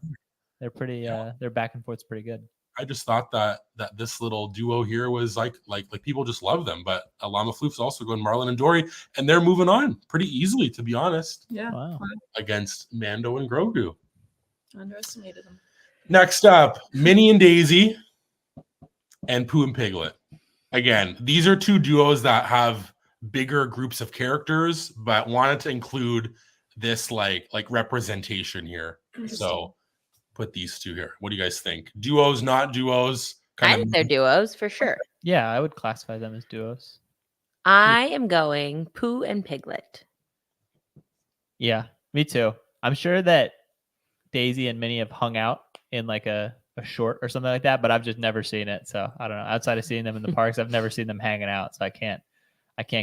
they're pretty their back and forth's pretty good. I just thought that this little duo here was like people just love them. But Llama Floof's also going Marlin and Dory, and they're moving on pretty easily, to be honest, Yeah. Wow. against Mando and Grogu. Underestimated them. Next up, Minnie and Daisy and Pooh and Piglet. Again, these are 2 duos that have bigger groups of characters, but wanted to include this like representation here. So put these 2 here. What do you guys think? Duos, not duos? I think they're duos for sure. Yeah, I would classify them as duos. I am going Pooh and Piglet. Yeah, me too. I'm sure that Daisy and Minnie have hung out in like a short or something like that, but I've just never seen it. So I don't know. Outside of seeing them in the parks, I've never seen them hanging out. So I can't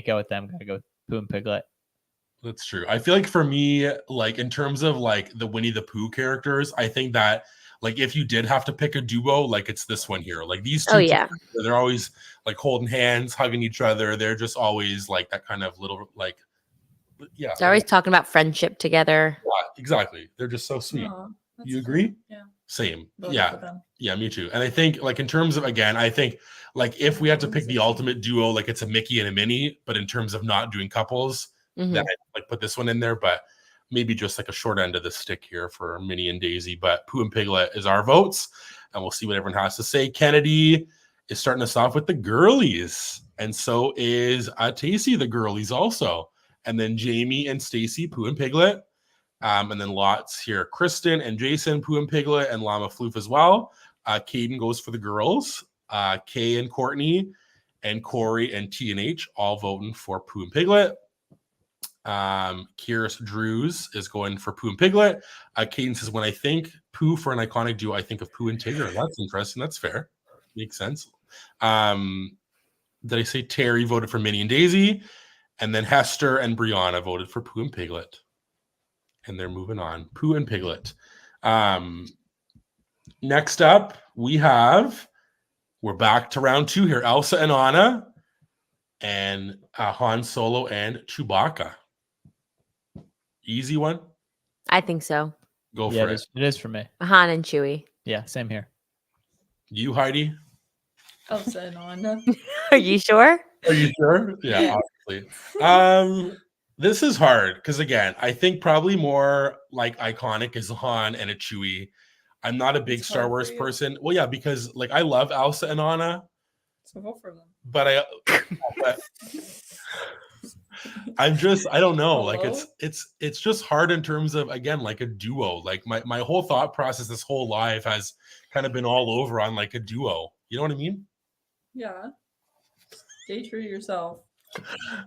go with them. Gotta go with Pooh and Piglet. That's true. I feel like for me, like in terms of like the Winnie the Pooh characters, I think that like if you did have to pick a duo, like it's this one here. Like these 2, Oh, yeah. they're always like holding hands, hugging each other. They're just always like that kind of little like, yeah. They're always talking about friendship together. Yeah, exactly. They're just so sweet. Aw, that's You agree? Yeah. Same. Voted Yeah. for them. Yeah, me too. And I think like in terms of, again, I think like if we had to pick the ultimate duo, like it's a Mickey and a Minnie, but in terms of not doing couples, Mhm. then I like put this one in there, but maybe just like a short end of the stick here for Minnie and Daisy. But Pooh and Piglet is our votes, and we'll see what everyone has to say. Kennedy is starting us off with the girlies, and so is Tacey the girlies also, and then Jamie and Stacy, Pooh and Piglet. And then lots here, Kristen and Jason, Pooh and Piglet, and Llama Floof as well. Caden goes for the girls. Kay and Courtney and Corey and TNH all voting for Pooh and Piglet. Kyrus Drews is going for Pooh and Piglet. Caden says, when I think Pooh for an iconic duo, I think of Pooh and Tigger. That's interesting. That's fair. Makes sense. Did I say Terry voted for Minnie and Daisy? And then Hester and Brianna voted for Pooh and Piglet. And they're moving on. Pooh and Piglet. Next up, we're back to round 2 here. Elsa and Anna and Han Solo and Chewbacca. Easy one. I think so. Go Yeah, for it. it is for me. Han and Chewie. Yeah, same here. You, Heidi? Elsa and Anna. Are you sure? Are you sure? Yeah, Yeah. obviously. This is hard because again, I think probably more like iconic is Han and a Chewie. I'm not a big It's Star hard Wars for you. person. Well, yeah, because like I love Elsa and Anna, So go for them. but I don't know. Like Hello? it's just hard in terms of again like a duo. Like my whole thought process this whole life has kind of been all over on like a duo. You know what I mean? Yeah. Stay true to yourself.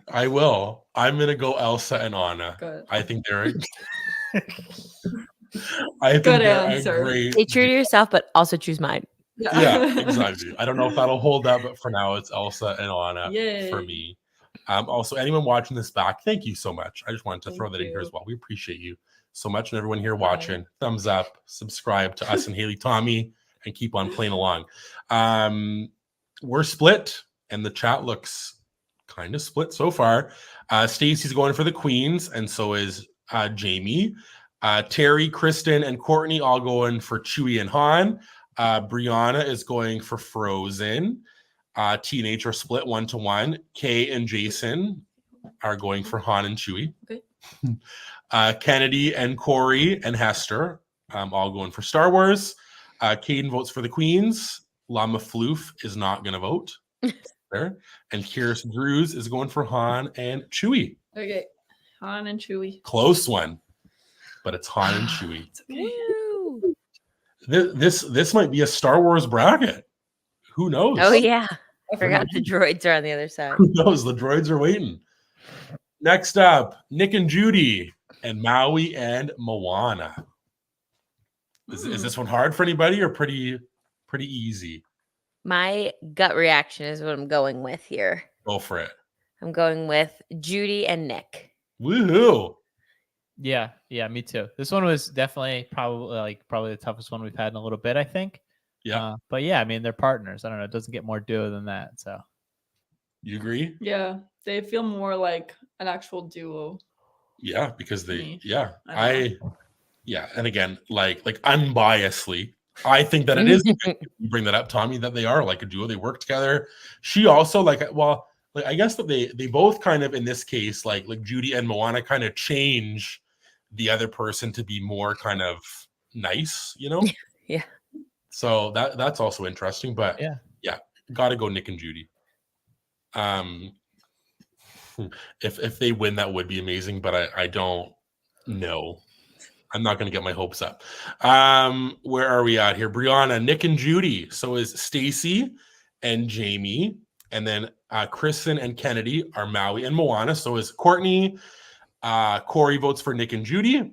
I will. I'm gonna go Elsa and Anna. Good. I think they're Good answer. a great. Stay true to yourself, but also choose mine. Yeah, exactly. I don't know if that'll hold up, but for now it's Elsa and Anna for Yay. me. Also, anyone watching this back, thank you so much. I just wanted to throw Thank that in here you. as well. We appreciate you so much, and everyone here Bye. watching. Thumbs up, subscribe to us and Haley Tommy, and keep on playing along. We're split, and the chat looks kind of split so far. Stacy's going for the Queens, and so is Jamie. Terry, Kristen, and Courtney all going for Chewie and Han. Brianna is going for Frozen. Teenage are split 1-1. Kay and Jason are going for Han and Chewie. Okay. Kennedy and Corey and Hester all going for Star Wars. Caden votes for the Queens. Llama Floof is not going to vote. There. And Kyrus Drews is going for Han and Chewie. Okay. Han and Chewie. Close one, but it's Han and Chewie. It's okay. Woo. This might be a Star Wars bracket. Who knows? Oh yeah. I I forgot the droids are on the other side. Who knows? The droids are waiting. Next up, Nick and Judy and Maui and Moana. Is this one hard for anybody or pretty easy? My gut reaction is what I'm going with here. Go for it. I'm going with Judy and Nick. Woohoo! Yeah, me too. This one was definitely probably the toughest one we've had in a little bit, I think. Yeah. But yeah, I mean, they're partners. I don't know. It doesn't get more duo than that. So You agree? Yeah. They feel more like an actual duo. Yeah, because they Me. I and again, like unbiasedly, I think that it is good you bring that up, Tommy, that they are like a duo. They work together. She also I guess that they both kind of in this case, like Judy and Moana kind of change the other person to be more kind of nice, you know? Yeah. So that's also interesting, but yeah, gotta go Nick and Judy. If they win, that would be amazing, but I don't know. I'm not going to get my hopes up. Where are we at here? Brianna, Nick, and Judy. So is Stacy and Jamie, and then Kristen and Kennedy are Maui and Moana. So is Courtney. Corey votes for Nick and Judy.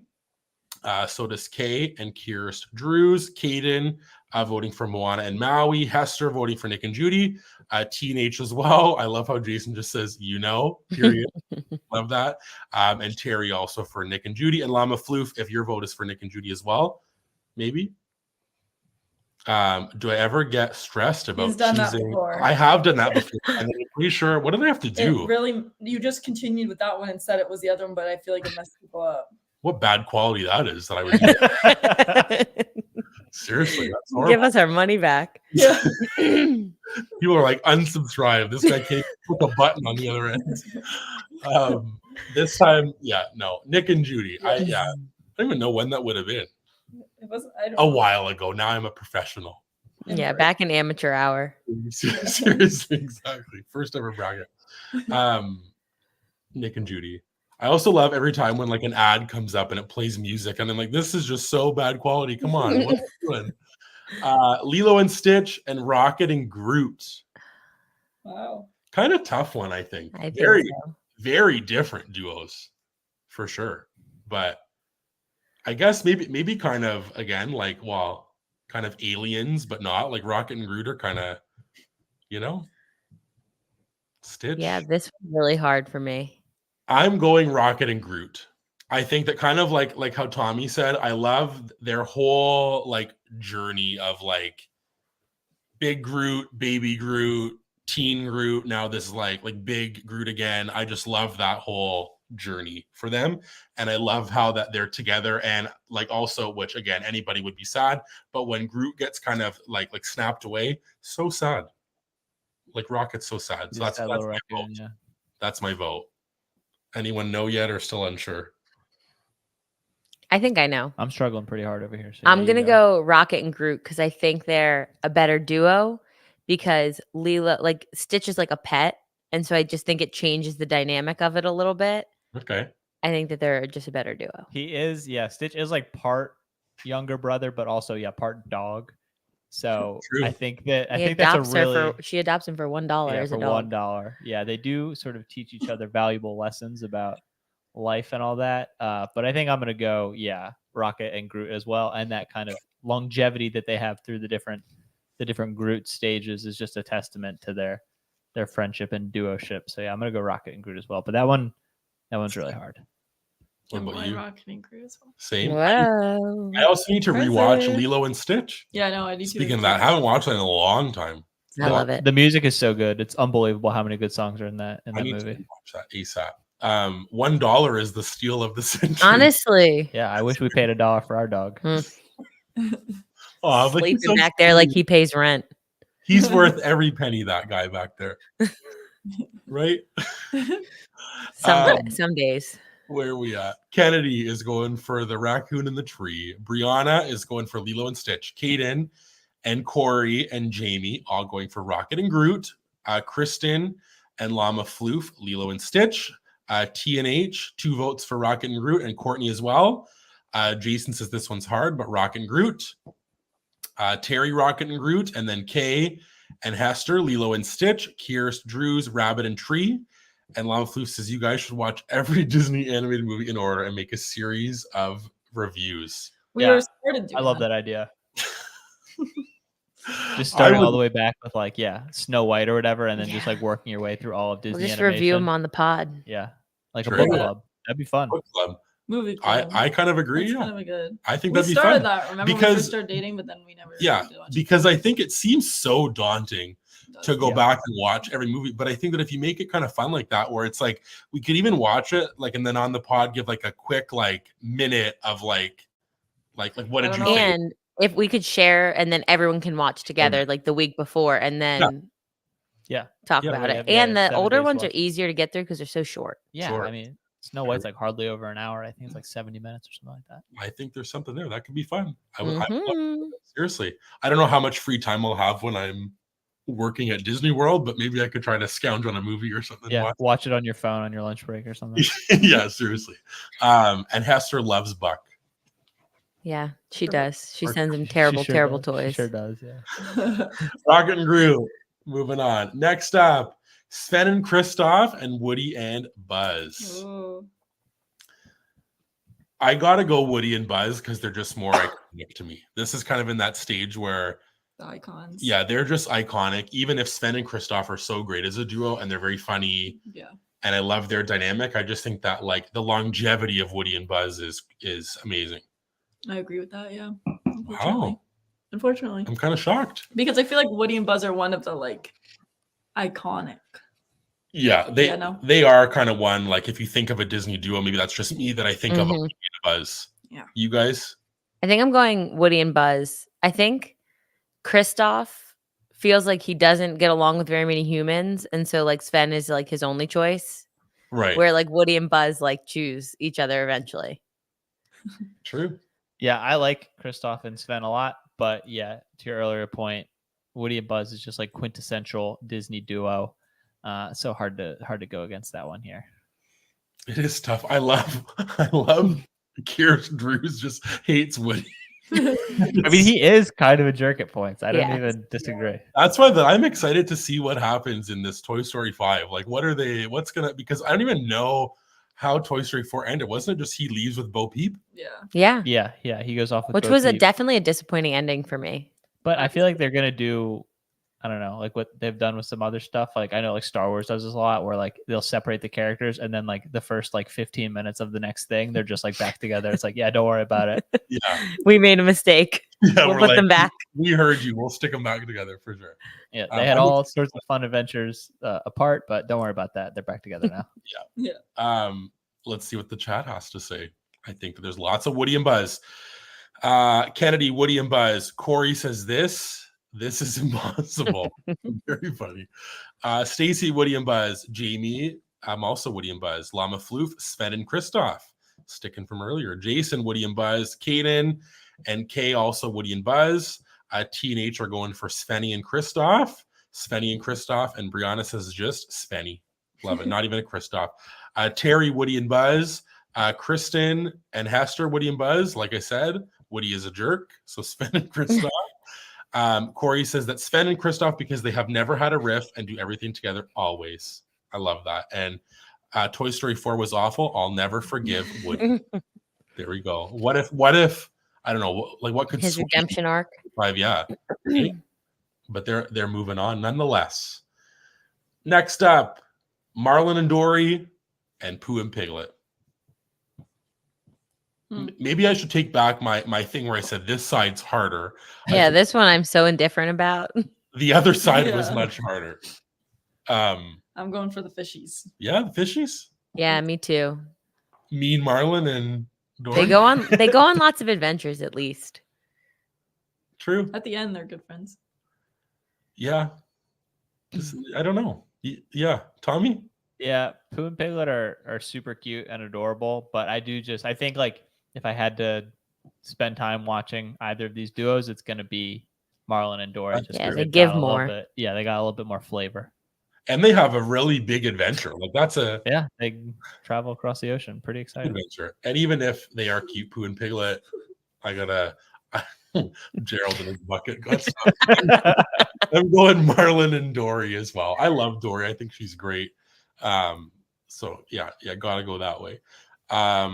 So does Kay and Kyrus Drews. Caden voting for Moana and Maui. Hester voting for Nick and Judy. Teenage as well. I love how Jason just says, period. Love that. And Terry also for Nick and Judy. And Llama Floof, if your vote is for Nick and Judy as well, maybe. Do I ever get stressed about He's done that choosing? before. I have done that before. And I'm pretty sure. What did I have to do? You just continued with that one and said it was the other one, but I feel like it messed people up. What bad quality that is that I would do. Seriously, that's horrible. Give us our money back. Yeah. People are like, unsubscribe. This guy can't put the button on the other end. This time, no. Nick and Judy. I don't even know when that would have been. It wasn't. I don't A know. while ago. Now I'm a professional. Yeah, back in amateur hour. Seriously, exactly. First ever bracket. Nick and Judy. I also love every time when like an ad comes up and it plays music and I'm like, this is just so bad quality. Come on, what's it doing? Lilo and Stitch and Rocket and Groot. Wow. Kind of tough one, I think. I think Very, so. very different duos for sure. But I guess maybe kind of again, kind of aliens, but not like Rocket and Groot are kind of, Stitch. Yeah, this was really hard for me. I'm going Rocket and Groot. I think that kind of like how Tommy said, I love their whole like journey of like big Groot, baby Groot, teen Groot. Now this is like big Groot again. I just love that whole journey for them. And I love how that they're together, and like also, which again, anybody would be sad, but when Groot gets kind of like snapped away, so sad. Like Rocket's so sad. So that's my vote. Yeah. That's my vote. Anyone know yet or still unsure? I think I know. I'm struggling pretty hard over here. So I'm going to go Rocket and Groot because I think they're a better duo, because Layla, like Stitch is like a pet. And so I just think it changes the dynamic of it a little bit. Okay. I think that they're just a better duo. He is, Stitch is like part younger brother, but also part dog. So True. I think that's a really she adopts him for $1 as a dog. $1. Yeah, they do sort of teach each other valuable lessons about life and all that. But I think I'm gonna go, Rocket and Groot as well, and that kind of longevity that they have through the different Groot stages is just a testament to their friendship and duoship. So I'm gonna go Rocket and Groot as well. But that one's really hard. What about you? Rocket and Groot as well. Same. Wow. I also need to rewatch Lilo and Stitch. Yeah, no, I need to. Speaking of that, I haven't watched it in a long time. I love it. The music is so good. It's unbelievable how many good songs are in that I need movie. to watch that ASAP. $1 is the steal of the century. Honestly. Yeah, I wish we paid $1 for our dog. But Sleeping so back there like he pays rent. He's worth every penny, that guy back there. Right? Some days. Where are we at? Kennedy is going for the raccoon in the tree. Brianna is going for Lilo and Stitch. Kaden and Corey and Jamie all going for Rocket and Groot. Kristen and Llama Floof, Lilo and Stitch. TNH, 2 votes for Rocket and Groot, and Courtney as well. Jason says this one's hard, but Rocket and Groot. Terry, Rocket and Groot, and then Kay and Hester, Lilo and Stitch. Kierst, Drews, Rabbit and Tree. And Llama Floof says you guys should watch every Disney animated movie in order and make a series of reviews. We were started doing I love that idea. Just starting all the way back with Snow White or whatever, and then just like working your way through all of Disney. We'll just animation. review them on the pod. Yeah, like a book club. That'd be fun. Book club. Movie club. I kind of agree. That's kind of a good. I think we that'd be fun. started that. Remember when we first started dating, but then we never. Because I think it seems so daunting to go back and watch every movie. But I think that if you make it kind of fun like that, where it's like we could even watch it and then on the pod give like a quick minute of like what did you think? And if we could share and then everyone can watch together like the week before and then talk about it. And the older ones are easier to get through because they're so short. Yeah, I mean Snow White's like hardly over an hour. I think it's like 70 minutes or something like that. I think there's something there that could be fun. I would love it. Seriously. I don't know how much free time I'll have when I'm working at Disney World, but maybe I could try to scourge on a movie or something. Yeah, watch it on your phone on your lunch break or something. Yeah, seriously. And Hester loves Buck. Yeah, she does. She sends him terrible toys. She sure does, yeah. Rocket and Groot. Moving on. Next up, Sven and Kristoff and Woody and Buzz. Ooh. I gotta go Woody and Buzz because they're just more iconic to me. This is kind of in that stage where the icons. Yeah, they're just iconic. Even if Sven and Kristoff are so great as a duo and they're very funny. Yeah. And I love their dynamic. I just think that the longevity of Woody and Buzz is amazing. I agree with that, yeah. Wow. Unfortunately. I'm kind of shocked. Because I feel like Woody and Buzz are one of the iconic. Yeah, they are kind of one, if you think of a Disney duo, maybe that's just me that I think of Woody and Buzz. Yeah. You guys? I think I'm going Woody and Buzz. I think Kristoff feels like he doesn't get along with very many humans. And so Sven is his only choice. Right. Where Woody and Buzz choose each other eventually. True. Yeah, I like Kristoff and Sven a lot. But yeah, to your earlier point, Woody and Buzz is just quintessential Disney duo. So hard to go against that one here. It is tough. I love Kirsten Drews just hates Woody. I mean, he is kind of a jerk at points. I don't even disagree. That's why I'm excited to see what happens in this Toy Story 5. Because I don't even know how Toy Story 4 ended. Wasn't it just he leaves with Bo Peep? Yeah. He goes off with which Bo was Peep. definitely a disappointing ending for me. But I feel like they're gonna do, I don't know, what they've done with some other stuff. I know Star Wars does this a lot, where they'll separate the characters, and then the first 15 minutes of the next thing, they're just back together. It's yeah, don't worry about it. Yeah, we made a mistake. Yeah, we'll put them back. We heard you. We'll stick them back together for sure. Yeah, they had all sorts of fun adventures apart, but don't worry about that. They're back together now. Yeah. let's see what the chat has to say. I think there's lots of Woody and Buzz. Kennedy, Woody and Buzz. Corey says this is impossible. Very funny. Stacy, Woody and Buzz. Jamie, I'm also Woody and Buzz. Llama Floof, Sven and Christoph. Sticking from earlier. Jason, Woody and Buzz. Kaden and Kay, also Woody and Buzz. T and H are going for Svenny and Christoph. Svenny and Christoph. And Brianna says just Svenny. Love it. Not even a Christoph. Terry, Woody and Buzz. Kristen and Hester, Woody and Buzz. Like I said, Woody is a jerk. So Sven and Christoph. Corey says that Sven and Christoph because they have never had a riff and do everything together always. I love that. And Toy Story 4 was awful. I'll never forgive Woody. There we go. What if I don't know, like what could his redemption arc? 5, yeah. But they're moving on nonetheless. Next up, Marlon and Dory and Pooh and Piglet. Maybe I should take back my thing where I said this side's harder. Yeah, this one I'm so indifferent about. The other side was much harder. I'm going for the fishies. Yeah, the fishies. Yeah, me too. Mean Marlon and Dory. They go on lots of adventures at least. True. At the end, they're good friends. Yeah. I don't know. Yeah, Tommy. Yeah, Pooh and Piglet are super cute and adorable, but I think like if I had to spend time watching either of these duos, it's going to be Marlon and Dory. Just yeah, they give more. They got a little bit more flavor. And they have a really big adventure. Like they travel across the ocean. Pretty exciting adventure. And even if they are cute, Pooh and Piglet, I gotta Gerald in his bucket got stuff. I'm going Marlon and Dory as well. I love Dory. I think she's great. So yeah, gotta go that way. A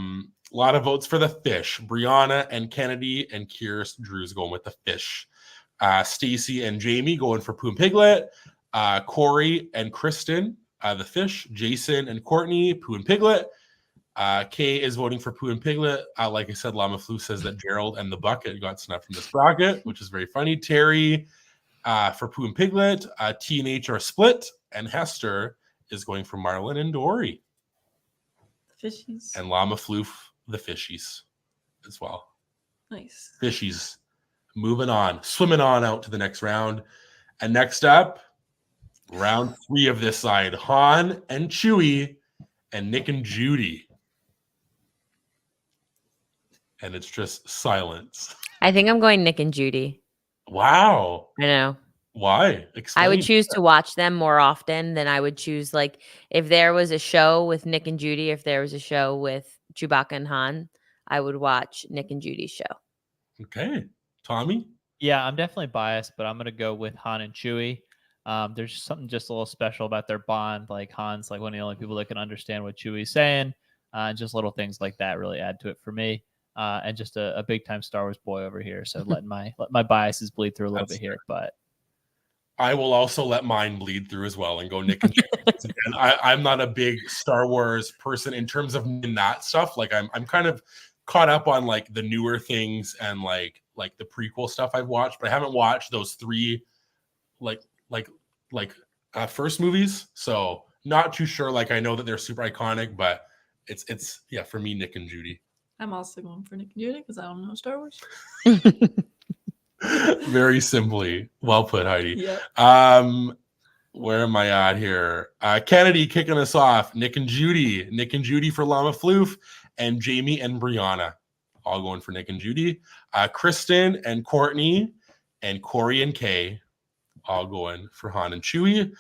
lot of votes for the fish. Brianna and Kennedy and Kyrus Drew's going with the fish. Stacy and Jamie going for Pooh and Piglet. Corey and Kristen, the fish. Jason and Courtney, Pooh and Piglet. Kay is voting for Pooh and Piglet. Like I said, Llama Flu says that Gerald and the bucket got snubbed from this bracket, which is very funny. Terry for Pooh and Piglet. T and H are split, and Hester is going for Marlon and Dory. The fishies. And Llama Floof, the fishies as well. Nice. Fishies. Moving on. Swimming on out to the next round. And next up, round 3 of this side. Han and Chewie and Nick and Judy. And it's just silence. I think I'm going Nick and Judy. Wow. I know. Why? Explain. I would choose to watch them more often than I would choose, like, if there was a show with Nick and Judy, if there was a show with Chewbacca and Han, I would watch Nick and Judy's show. Okay. Tommy? Yeah, I'm definitely biased, but I'm going to go with Han and Chewie. There's something just a little special about their bond. Like Han's like one of the only people that can understand what Chewie's saying. And just little things like that really add to it for me. And just a big time Star Wars boy over here. So let my biases bleed through a little bit here, but I will also let mine bleed through as well and go Nick and Judy. And I'm not a big Star Wars person in terms of that stuff. Like I'm kind of caught up on like the newer things and like the prequel stuff I've watched, but I haven't watched those 3 first movies. So not too sure. Like I know that they're super iconic, but it's for me, Nick and Judy. I'm also going for Nick and Judy because I don't know Star Wars. Very simply. Well put, Heidi. Yep. Where am I at here? Kennedy kicking us off. Nick and Judy. Nick and Judy for Llama Floof. And Jamie and Brianna. All going for Nick and Judy. Kristen and Courtney. And Corey and Kay. All going for Han and Chewie.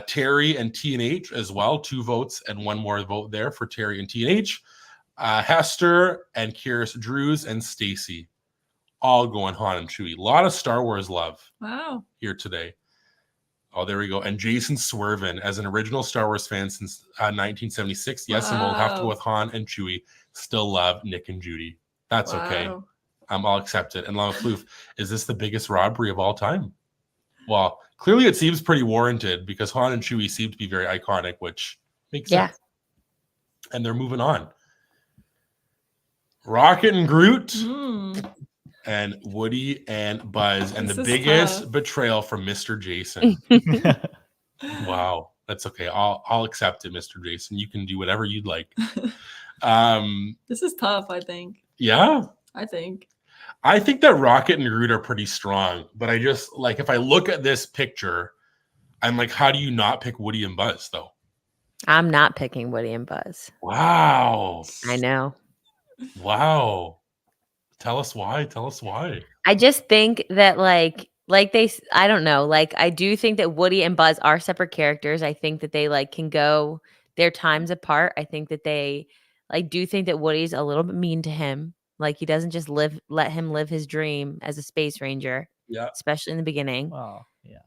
Terry and T and H as well. 2 votes and 1 more vote there for Terry and T and H. Hester and Kyrus Drews and Stacy. All going Han and Chewie. A lot of Star Wars love Wow. here today. Oh, there we go. And Jason Swervin, as an original Star Wars fan since 1976. Yes, and we'll have to go with Han and Chewie. Still love Nick and Judy. That's okay. I'll accept it. And Llama Floof, is this the biggest robbery of all time? Well, clearly it seems pretty warranted because Han and Chewie seem to be very iconic, which makes sense. And they're moving on. Rocket and Groot. And Woody and Buzz, and the biggest betrayal from Mr. Jason. Wow, that's okay. I'll accept it, Mr. Jason. You can do whatever you'd like. This is tough, I think. Yeah. I think that Rocket and Groot are pretty strong, but I just like if I look at this picture, I'm like, how do you not pick Woody and Buzz though? I'm not picking Woody and Buzz. Wow. I know. Wow. Tell us why. Tell us why. I just think that I don't know. Like I do think that Woody and Buzz are separate characters. I think that they like can go their times apart. I think that they do think that Woody's a little bit mean to him. Like he doesn't just let him live his dream as a space ranger. Yeah. Especially in the beginning. Oh, yeah.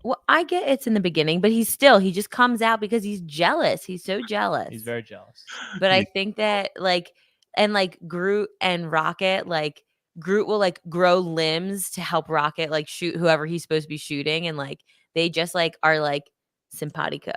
Well, I get it's in the beginning, but he just comes out because he's jealous. He's so jealous. He's very jealous. But I think that Groot and Rocket, Groot will grow limbs to help Rocket shoot whoever he's supposed to be shooting, and they just are simpatico.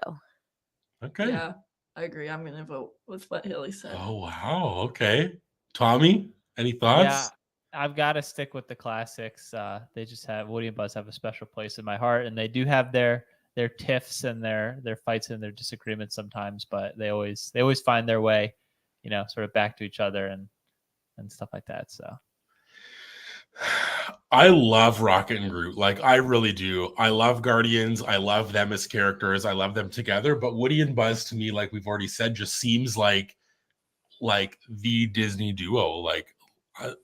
Okay. Yeah, I agree. I'm gonna vote with what Haley said. Oh wow. Okay. Tommy, any thoughts? Yeah, I've got to stick with the classics. They just have Woody and Buzz have a special place in my heart, and they do have their tiffs and their fights and their disagreements sometimes, but they always find their way, sort of back to each other and stuff like that. So I love Rocket and Groot. I really do. I love Guardians. I love them as characters. I love them together. But Woody and Buzz, to me, like we've already said, just seems like the Disney duo.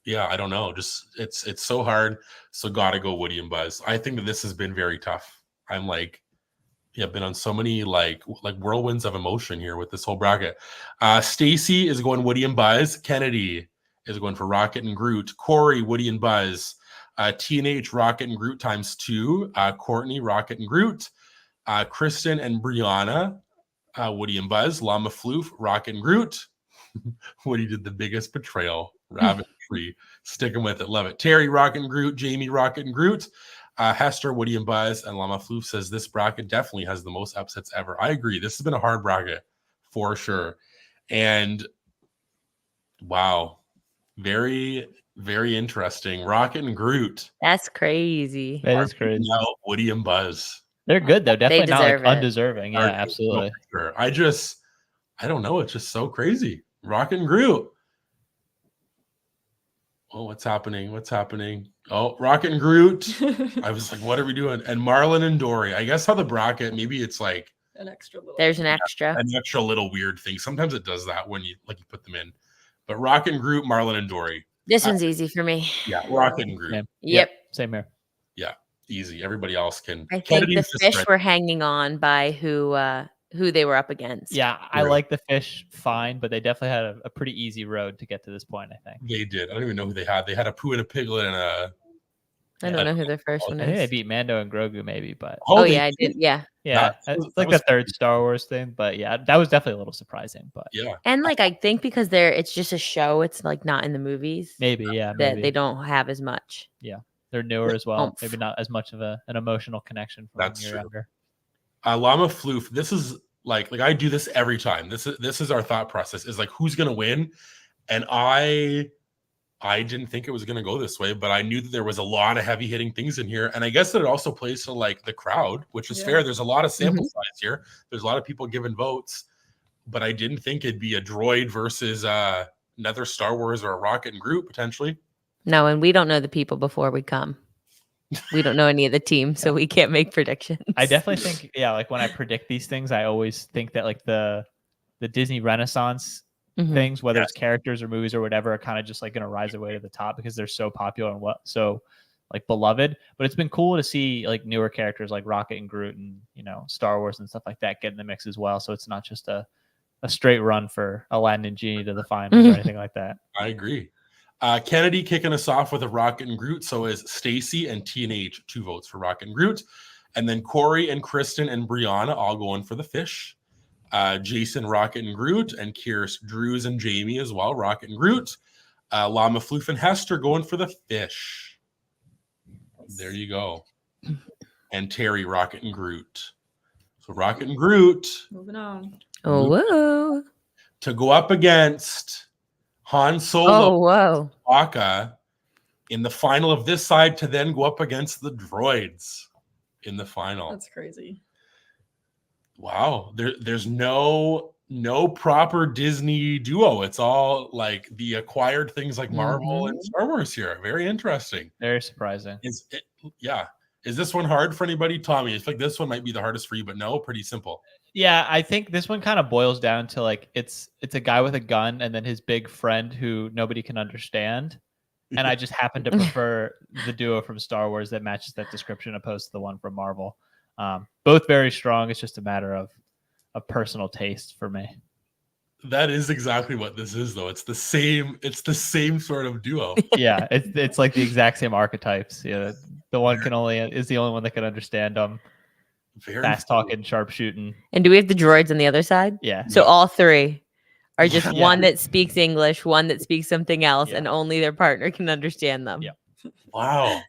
Yeah, I don't know. Just it's so hard. So gotta go Woody and Buzz. I think that this has been very tough. I'm been on so many whirlwinds of emotion here with this whole bracket. Stacy is going Woody and Buzz. Kennedy is going for Rocket and Groot. Corey, Woody and Buzz. TNH, Rocket and Groot times 2. Courtney, Rocket and Groot. Kristen and Brianna, Woody and Buzz. Llama Floof, Rocket and Groot. Woody did the biggest betrayal. Rabbit Tree, sticking with it. Love it. Terry, Rocket and Groot. Jamie, Rocket and Groot. Hester, Woody and Buzz. And Llama Floof says this bracket definitely has the most upsets ever. I agree. This has been a hard bracket for sure. And wow. Very, very interesting. Rocket and Groot. That's crazy. That is crazy. Now Woody and Buzz. They're good though. Definitely not deserve it. undeserving. Yeah, absolutely. Sure. I don't know. It's just so crazy. Rocket and Groot. Oh, what's happening? What's happening? Oh, Rocket and Groot. I was like, what are we doing? And Marlon and Dory. I guess how the bracket, maybe it's an extra little. There's an extra little weird thing. Sometimes it does that when you put them in. But Rocket and Groot, Marlon and Dory. This one's easy for me. Yeah, Rocket and Groot. Yep. Same here. Yeah, easy. Everybody else can. I think the fish were hanging on by who they were up against. Yeah, I like the fish fine, but they definitely had a pretty easy road to get to this point, I think. They did. I don't even know who they had. They had a Pooh and a Piglet and a... I don't know who their first one is. I think they beat Mando and Grogu maybe, but... Oh yeah, I did. Yeah. Yeah, it's the third Star Wars thing, but yeah, that was definitely a little surprising, but... Yeah. And I think because it's just a show, it's not in the movies. Maybe, yeah. That they don't have as much. Yeah. They're newer as well. Maybe not as much of an emotional connection from when you're younger. Llama Floof, this is like I do this every time. This is our thought process is who's gonna win, and I didn't think it was gonna go this way, but I knew that there was a lot of heavy hitting things in here, and I guess that it also plays to the crowd, which is fair. There's a lot of sample size here. There's a lot of people giving votes, but I didn't think it'd be a droid versus another Star Wars or a Rocket and Groot potentially. No, and we don't know the people before we come. We don't know any of the team, so we can't make predictions. I definitely think, when I predict these things, I always think that the Disney Renaissance things, whether it's characters or movies or whatever, are kind of just going to rise their way to the top because they're so popular and so beloved. But it's been cool to see newer characters like Rocket and Groot and Star Wars and stuff like that get in the mix as well. So it's not just a straight run for Aladdin and Genie to the finals or anything like that. I agree. Kennedy kicking us off with a Rocket and Groot. So is Stacy and TNH, 2 votes for Rocket and Groot. And then Corey and Kristen and Brianna all going for the fish. Jason, Rocket and Groot. And Kier's, Drews and Jamie as well, Rocket and Groot. Llama Floof and Hester going for the fish. There you go. And Terry, Rocket and Groot. So Rocket and Groot. Moving on. Oh, whoa. To go up against Han Solo, Chewbacca in the final of this side to then go up against the droids in the final. That's crazy. Wow. There's no no proper Disney duo. It's all like the acquired things like Marvel and Star Wars here. Very interesting. Very surprising. Yeah. Is this one hard for anybody? Tommy, I feel like this one might be the hardest for you, but no, pretty simple. Yeah, I think this one kind of boils down to like it's a guy with a gun and then his big friend who nobody can understand. And I just happen to prefer the duo from Star Wars that matches that description opposed to the one from Marvel. Both very strong. It's just a matter of personal taste for me. That is exactly what this is, though. It's the same sort of duo. Yeah, it's like the exact same archetypes. Yeah, the one is the only one that can understand them. Very fast talking, sharp shooting. And do we have the droids on the other side? Yeah. So all three are just Yeah. one that speaks English, one that speaks something else, Yeah. and only their partner can understand them. Yeah. Wow.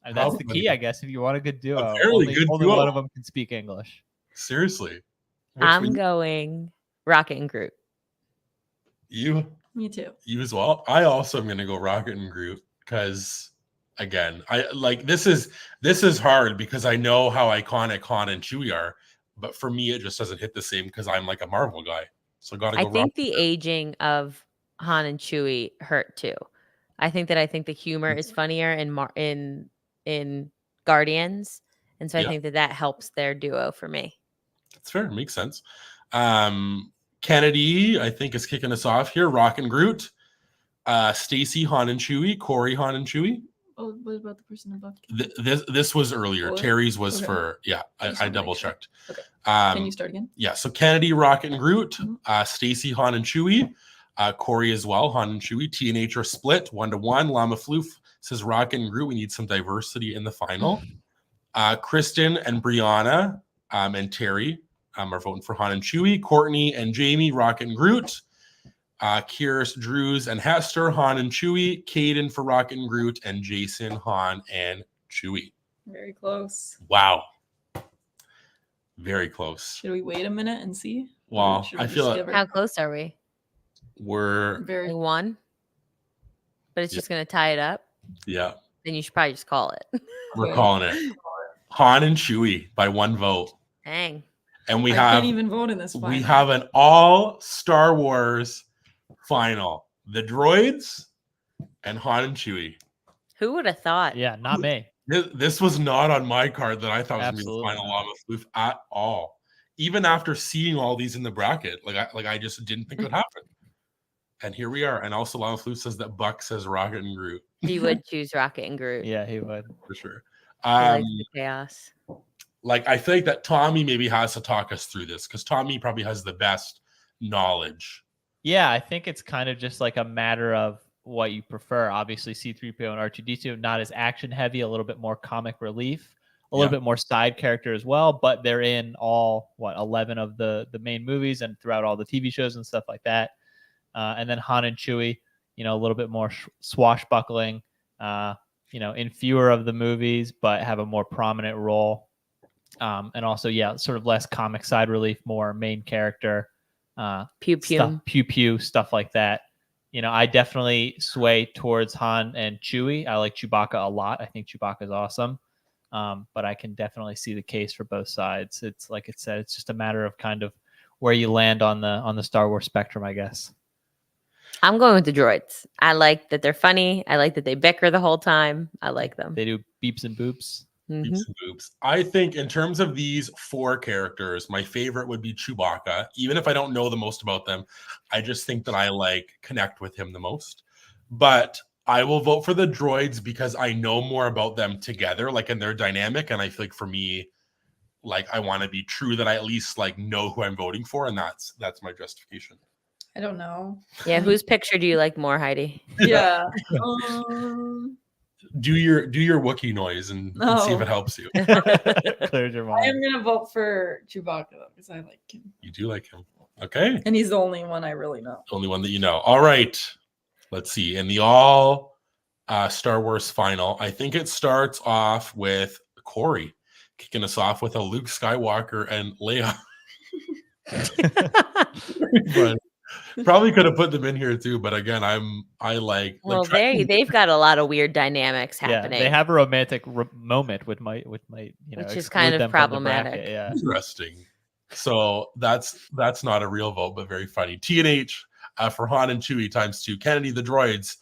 And that's the key, I guess. If you want a good duo, Apparently good only duo. one of them can speak English. Seriously. I'm going Rocket and Groot. You Me too. as well. I also am going to go Rocket and Groot because, again, I like this is hard because I know how iconic Han and Chewie are, but for me it just doesn't hit the same because I'm like a Marvel guy. So I got to go. I think the aging of Han and Chewie hurt too. I think the humor is funnier in Guardians, and so I Yeah. think that helps their duo for me. That's fair. Makes sense. Kennedy, I think, is kicking us off here. Rock and Groot. Stacy, Han and Chewie. Corey, Han and Chewie. Oh, what about the person above? This was earlier. Oh, Terry's was okay. for just I wanna make double sure. checked. Okay. Can you start again? Yeah, so Kennedy, Rocket and Groot, Mhm. Stacy, Han and Chewie, Corey as well, Han and Chewie. TNH are split 1-1. Llama Floof says Rocket and Groot. We need some diversity in the final. Kristen and Brianna and Terry are voting for Han and Chewie. Courtney and Jamie, Rocket and Groot. Kyrus, Drews, and Hester, Han and Chewie. Caden for Rocket and Groot, and Jason, Han and Chewie. Very close. Wow. Very close. Should we wait a minute and see? Or Wow, should we I just feel give her- How close are we? We're very. Like one, but it's Yeah. just gonna tie it up. yeah, Then you should probably just call it. we're Okay. calling it Han and Chewie by one vote. Dang. And we I have can't even vote in this. we final. have an all Star Wars final. The Droids and Han and Chewie. Who would have thought? Yeah, not me. This was not on my card that I thought was going to be the Absolutely final not. Llama Floof at all. Even after seeing all these in the bracket, I just didn't think it would happen. And here we are. And also Llama Floof says that Buck says Rocket and Groot He would choose Rocket and Groot. Yeah, he would. for sure. He likes the chaos. I think that Tommy maybe has to talk us through this because Tommy probably has the best knowledge. Yeah, I think it's kind of just like a matter of what you prefer. Obviously, C-3PO and R2-D2 not as action heavy, a little bit more comic relief, a little bit more side character as well, but they're in all 11 of the main movies and throughout all the TV shows and stuff like that. And then Han and Chewie, a little bit more swashbuckling, in fewer of the movies, but have a more prominent role. And also, sort of less comic side relief, more main character. Pew pew. Stuff like that. I definitely sway towards Han and Chewie. I like Chewbacca a lot. I think Chewbacca is awesome. But I can definitely see the case for both sides. It's like it said, it's just a matter of kind of where you land on the Star Wars spectrum, I guess. I'm going with the droids. I like that they're funny. I like that they bicker the whole time. I like them. They do beeps and boops. Mhm. Beeps and boops. I think in terms of these four characters, my favorite would be Chewbacca. Even if I don't know the most about them, I just think that I connect with him the most. But I will vote for the droids because I know more about them together, in their dynamic. And I feel like for me, I want to be true that I at least know who I'm voting for, and that's my justification. I don't know. Yeah, whose picture do you like more, Heidi? Yeah. Do your Wookiee noise and see if No. it helps you. Cleared your I mind. am gonna vote for Chewbacca because I like him, You do like him. Okay. and he's the only one I really know. Only one that you know. All right. Let's see. In the all Star Wars final, I think it starts off with Corey kicking us off with a Luke Skywalker and Leia. But probably could have put them in here too, but again, Well, they've got a lot of weird dynamics Yeah, happening. they have a romantic moment with my Which is exclude kind of them from the problematic. bracket, Yeah. interesting. So that's not a real vote, but very funny. T&H for Han and Chewie ×2. Kennedy, the droids.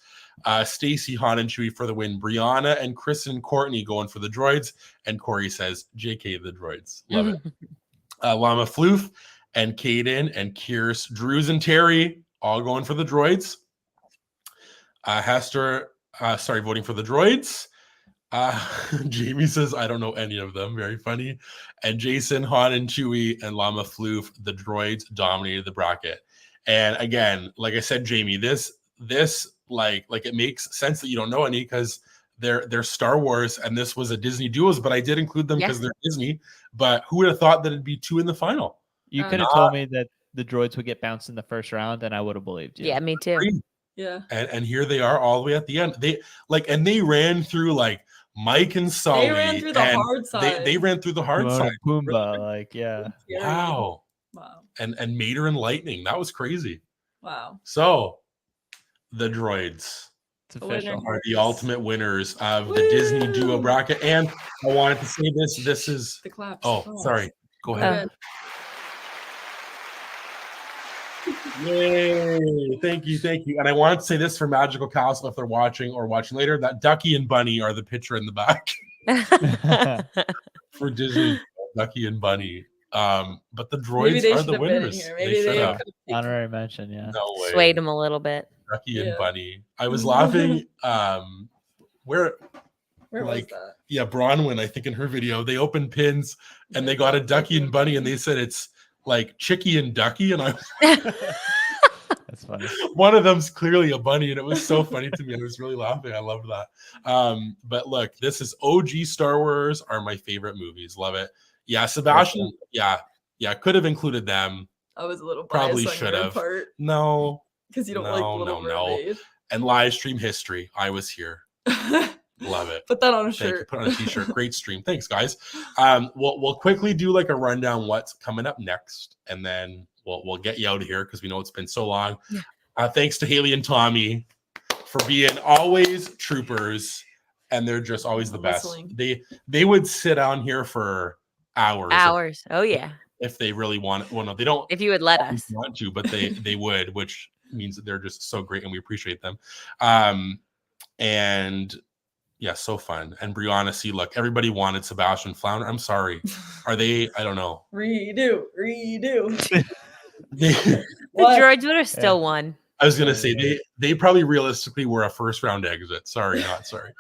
Stacy, Han and Chewie for the win. Brianna and Kristen and Courtney going for the droids. And Corey says, JK, the droids. Love it. Llama Floof and Caden and Kierce, Drews and Terry all going for the droids. Hester, voting for the droids. Jamie says, I don't know any of them. Very funny. And Jason, Han, and Chewie, and Llama Floof, the droids dominated the bracket. And again, like I said, Jamie, this like it makes sense that you don't know any because they're Star Wars and this was a Disney duos, but I did include them because they're Disney. But who would have thought that it'd be 2 in the final? You could have told me that the droids would get bounced in the first round, and I would have believed you. Yeah, me too. Yeah. And here they are all the way at the end. They ran through like Mike and Sully. They ran through the hard side. They ran through the hard side. Pumba, like, yeah. Wow. And Mater and Lightning. That was crazy. Wow. So the droids are the ultimate winners of the Disney duo bracket. And I wanted to say this. This is the claps. Oh, sorry. Go ahead. Yay. Thank you. And I wanted to say this for Magical Castle if they're watching or watching later, that Ducky and Bunny are the picture in the back for Disney. Ducky and Bunny. But the droids are the winners. Maybe they have. Honorary mention, yeah. No way. Swayed them a little bit. Ducky and Bunny. I was laughing. Where was that? Yeah, Bronwyn, I think in her video, they opened pins and they got a Ducky and Bunny and they said it's like Chicky and Ducky, and that's funny. One of them's clearly a bunny, and it was so funny to me. I was really laughing. I loved that. But look, this is OG Star Wars are my favorite movies. Love it. Yeah, Sebastian. Yeah, could have included them. I was a little probably should have. No, because you don't like Little Mermaid. And live stream history. I was here. Love it. Put that on a shirt. Put on a t-shirt. Great stream. Thanks, guys. We'll quickly do like a rundown what's coming up next, and then we'll get you out of here because we know it's been so long. Yeah. Thanks to Haley and Tommy for being always troopers, and they're just always the best. They would sit down here for hours. Oh yeah. If they really want. Well, no, they don't. If you would let us. Want to, but they would, which means that they're just so great, and we appreciate them. And yeah, so fun. And Brianna, see, look, everybody wanted Sebastian Flounder. I'm sorry. Are they? I don't know. Redo. The droids would have still won. I was gonna say they probably realistically were a first round exit. Sorry, not sorry.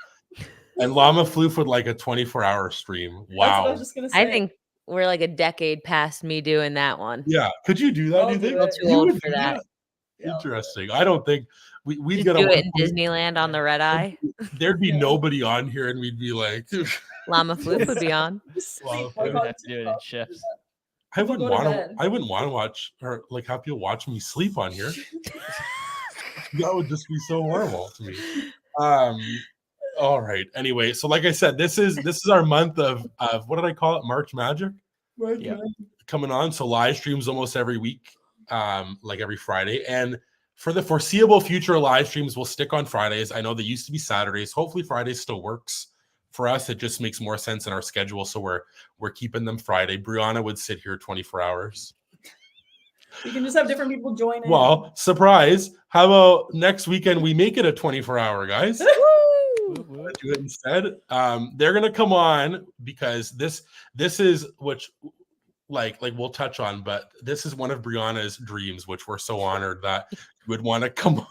And Llama Floof would like a 24-hour stream. Wow. That's what I was just gonna say. I think we're like a decade past me doing that one. Yeah. Could you do that? Do you think? I'm too old for that. Interesting. I don't think we'd get do it in Disneyland on the red eye. There'd be nobody on here, and we'd be like, Llama Floof would be on. We would have to do it in shifts. I wouldn't want to watch or like have people watch me sleep on here. That would just be so horrible to me. All right. Anyway, so like I said, this is our month of what did I call it? March Magic. Yeah. Coming on. So live streams almost every week. Like every Friday, and for the foreseeable future, live streams will stick on Fridays. I know they used to be Saturdays. Hopefully Friday still works for us. It just makes more sense in our schedule, so we're keeping them Friday. Brianna would sit here 24 hours. You can just have different people join in. Well, surprise. How about next weekend we make it a 24-hour, guys? Do it instead. They're gonna come on because this is which like we'll touch on, but this is one of Brianna's dreams, which we're so honored that you would want to come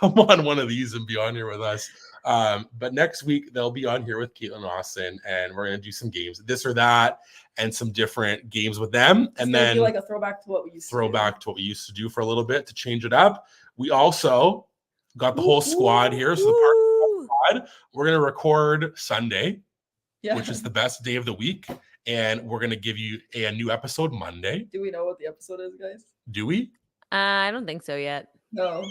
on one of these and be on here with us. But next week they'll be on here with Caitlin Austin, and we're gonna do some games, this or that, and some different games with them, and then like a throwback to what we used to do for a little bit to change it up. We also got the whole squad here, so the squad. We're gonna record Sunday, which is the best day of the week. And we're going to give you a new episode Monday. Do we know what the episode is, guys? Do we? I don't think so yet. No.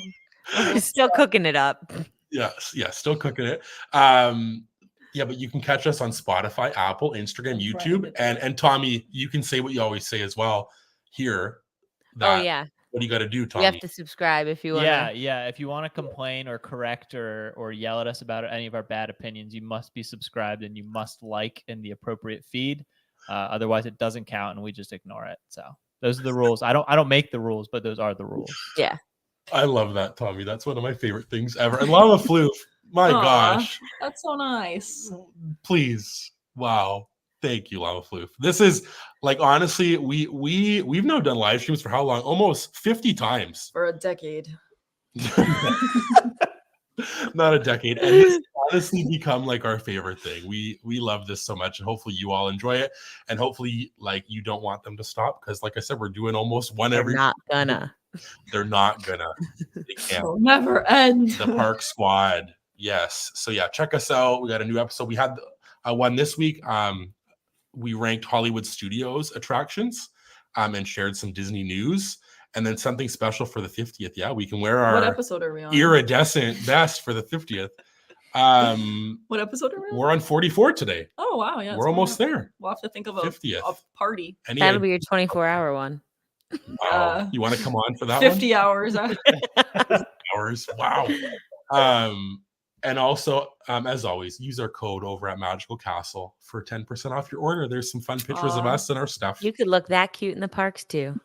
We're still cooking it up. Yeah, still cooking it. Yeah, but you can catch us on Spotify, Apple, Instagram, YouTube. And Tommy, you can say what you always say as well here. What do you got to do, Tommy? You have to subscribe if you want. Yeah. If you want to complain or correct or yell at us about any of our bad opinions, you must be subscribed and you must like in the appropriate feed. Otherwise, it doesn't count and we just ignore it. So Those are the rules. I don't make the rules, but those are the rules. Yeah. I love that, Tommy. That's one of my favorite things ever. And Lava Floof, my Aw. gosh. That's so nice. Please. Wow. Thank you, Lava Floof. This is like honestly, we've now done live streams for how long? Almost 50 times. For a decade. Not a decade. And this has honestly become like our favorite thing. We love this so much, and hopefully you all enjoy it. And hopefully, like, you don't want them to stop, because like I said, we're doing almost one every. They're not gonna. They're not gonna. They can't. It'll never end. The Park Squad. Yes. So yeah, check us out. We got a new episode. We had one this week. We ranked Hollywood Studios attractions and shared some Disney news. And then something special for the 50th. Yeah, we can wear What our episode are we on? iridescent vest for the 50th. What episode are we on? We're on 44 today. Oh wow, yeah. We're almost there. We'll have to think of a 50th. party. That'll be your 24-hour one. Wow. You want to come on for that 50 hours. 50 hours. Wow. And also, as always, use our code over at Magical Castle for 10% off your order. There's some fun pictures of us and our stuff. You could look that cute in the parks too.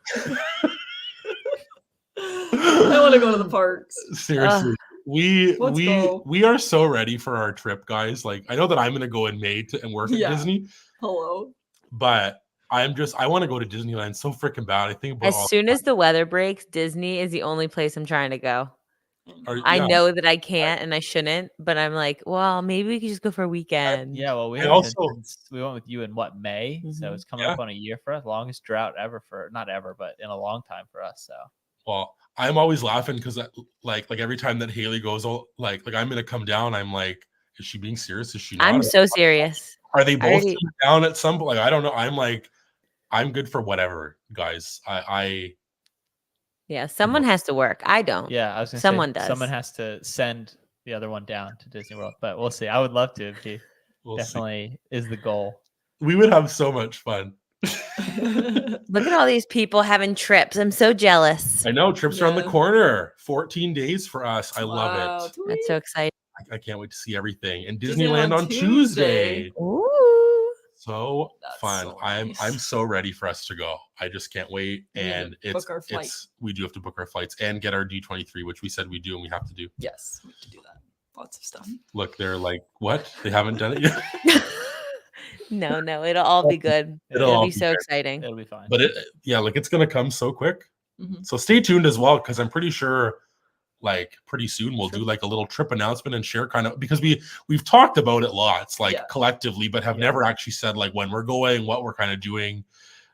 I want to go to the parks. Seriously. Let's go. We are so ready for our trip, guys. Like, I know that I'm going to go in May and work at Disney. Hello. But I want to go to Disneyland so freaking bad. I think about As soon as the weather breaks, Disney is the only place I'm trying to go. I yeah. know that I can't and I shouldn't, but I'm like, well, maybe we could just go for a weekend. Yeah, well, we went with you in May, so it's coming up on a year for us. Longest drought ever not ever, but in a long time for us. So, well, I'm always laughing because like every time that Haley goes, oh, like I'm gonna come down, I'm like, is she being serious? Is she not? I'm so serious. Are they both down at some point? Like, I don't know. I'm like, I'm good for whatever, guys. Yeah, someone has to work. I don't. Yeah, I was gonna someone say, does. Someone has to send the other one down to Disney World, but we'll see. I would love to. We'll Definitely is the goal. We would have so much fun. Look at all these people having trips. I'm so jealous. I know, trips are on the corner. 14 days for us. I love it. That's so exciting. I can't wait to see everything. And Disneyland on Tuesday. Ooh. So That's fun. so I'm nice. so ready for us to go. I just can't wait. And we do have to book our flights and get our D23, which we said we do and we have to do. Yes, we have to do that. Lots of stuff. Look, they're like, what? They haven't done it yet? No, it'll all be good. It'll be so good. Exciting. It'll be fine. But it's gonna come so quick. Mm-hmm. So stay tuned as well, because I'm pretty sure like pretty soon we'll do like a little trip announcement and share kind of, because we've talked about it lots, like collectively, but have never actually said like when we're going, what we're kind of doing.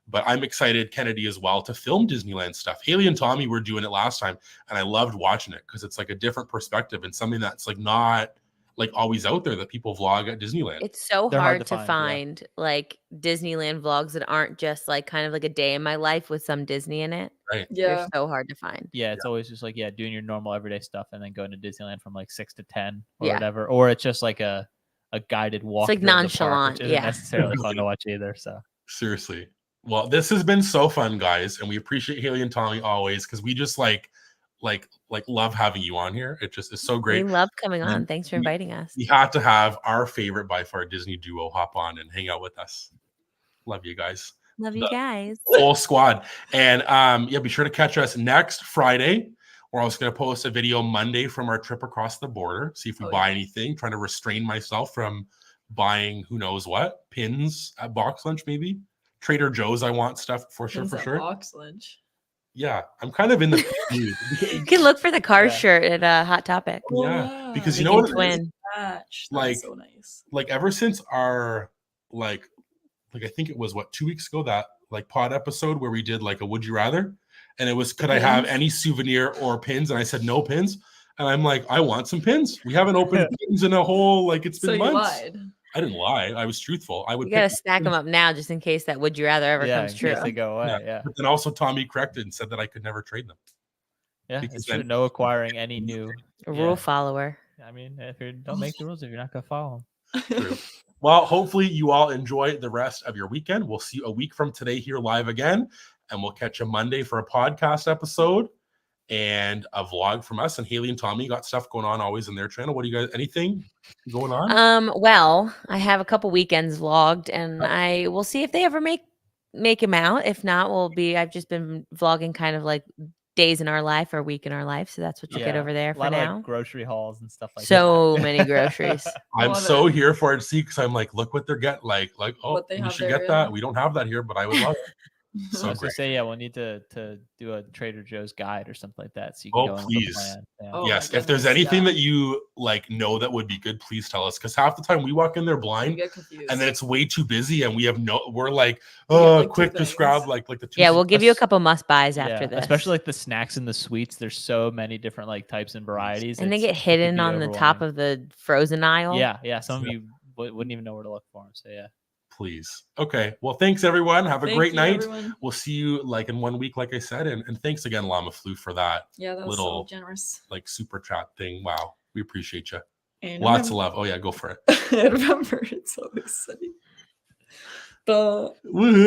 But I'm excited, Kennedy as well, to film Disneyland stuff. Haley and Tommy were doing it last time, and I loved watching it because it's like a different perspective and something that's like not like always out there that people vlog at Disneyland. It's so hard to find like Disneyland vlogs that aren't just like kind of like a day in my life with some Disney in it. Right. Yeah. They're so hard to find. Yeah, it's always just like doing your normal everyday stuff and then going to Disneyland from like 6 to 10 or whatever. Or it's just like a guided walk. It's like nonchalant. Which isn't necessarily fun to watch either. So seriously. Well, this has been so fun, guys, and we appreciate Haley and Tommy always, because we just like love having you on here. It just is so great. We love coming on. Thanks for inviting us. We had to have our favorite by far Disney duo hop on and hang out with us. Love you guys. Love you guys. Whole squad. And be sure to catch us next Friday. We're also going to post a video Monday from our trip across the border. See if we buy anything. Trying to restrain myself from buying who knows what. Pins at Box Lunch, maybe. Trader Joe's, I want stuff for sure. Box Lunch. Yeah, I'm kind of in the mood. You can look for the car shirt at Hot Topic. Yeah, because you know what it is? Like, so nice. Like ever since our like I think it was 2 weeks ago, that like pod episode where we did like a would you rather, and it was could I have any souvenir or pins, and I said no pins, and I'm like I want some pins. We haven't opened pins in a whole it's been months. You lied. I didn't lie. I was truthful. I would. You gotta stack them up now, just in case that would you rather ever comes true. They go away. Yeah. But then also Tommy corrected and said that I could never trade them. Yeah, because it's no acquiring any new rule follower. I mean, if you don't make the rules, if you're not gonna follow them. True. Well, hopefully you all enjoy the rest of your weekend. We'll see you a week from today here live again, and we'll catch you Monday for a podcast episode and a vlog from us. And Haley and Tommy got stuff going on always in their channel. What do you guys, anything going on? Well, I have a couple weekends vlogged, and I will see if they ever make make him out. If not, I've just been vlogging kind of like days in our life or a week in our life. So that's what you'll get over there a for lot now. of like grocery hauls and stuff like that. So many groceries. I'm Love so it. here for it. See, because I'm like, look what they're getting. Like, oh, What they we have should there, get yeah. that. We don't have that here, but I would love it. I So was great. gonna say, yeah, we'll need to do a Trader Joe's guide or something like that, so you Oh, can go in with a please. plan. Yeah. Oh, Yes, my if there's goodness, anything yeah. that you like know that would be good, please tell us. Because half the time we walk in there You blind, get confused. and then it's way too busy, and we're like, We get, like, two quick, just grab things. like the two. Yeah, we'll give you a suggests- couple must buys after Yeah, this. especially like the snacks and the sweets. There's so many different like types and varieties, and they it get could hidden be on the top overwhelming. of the frozen aisle. Yeah. Some of Yeah. you wouldn't even know where to look for them. So yeah. Please. Okay. Well, thanks everyone. Have a Thank great you, night. everyone. We'll see you like in 1 week, like I said, and thanks again, Llama Flu, for that Yeah, that was little so generous. like super chat thing. Wow, we appreciate you. And Lots of love. Oh yeah, go for it. remember, it's always sunny. Woohoo.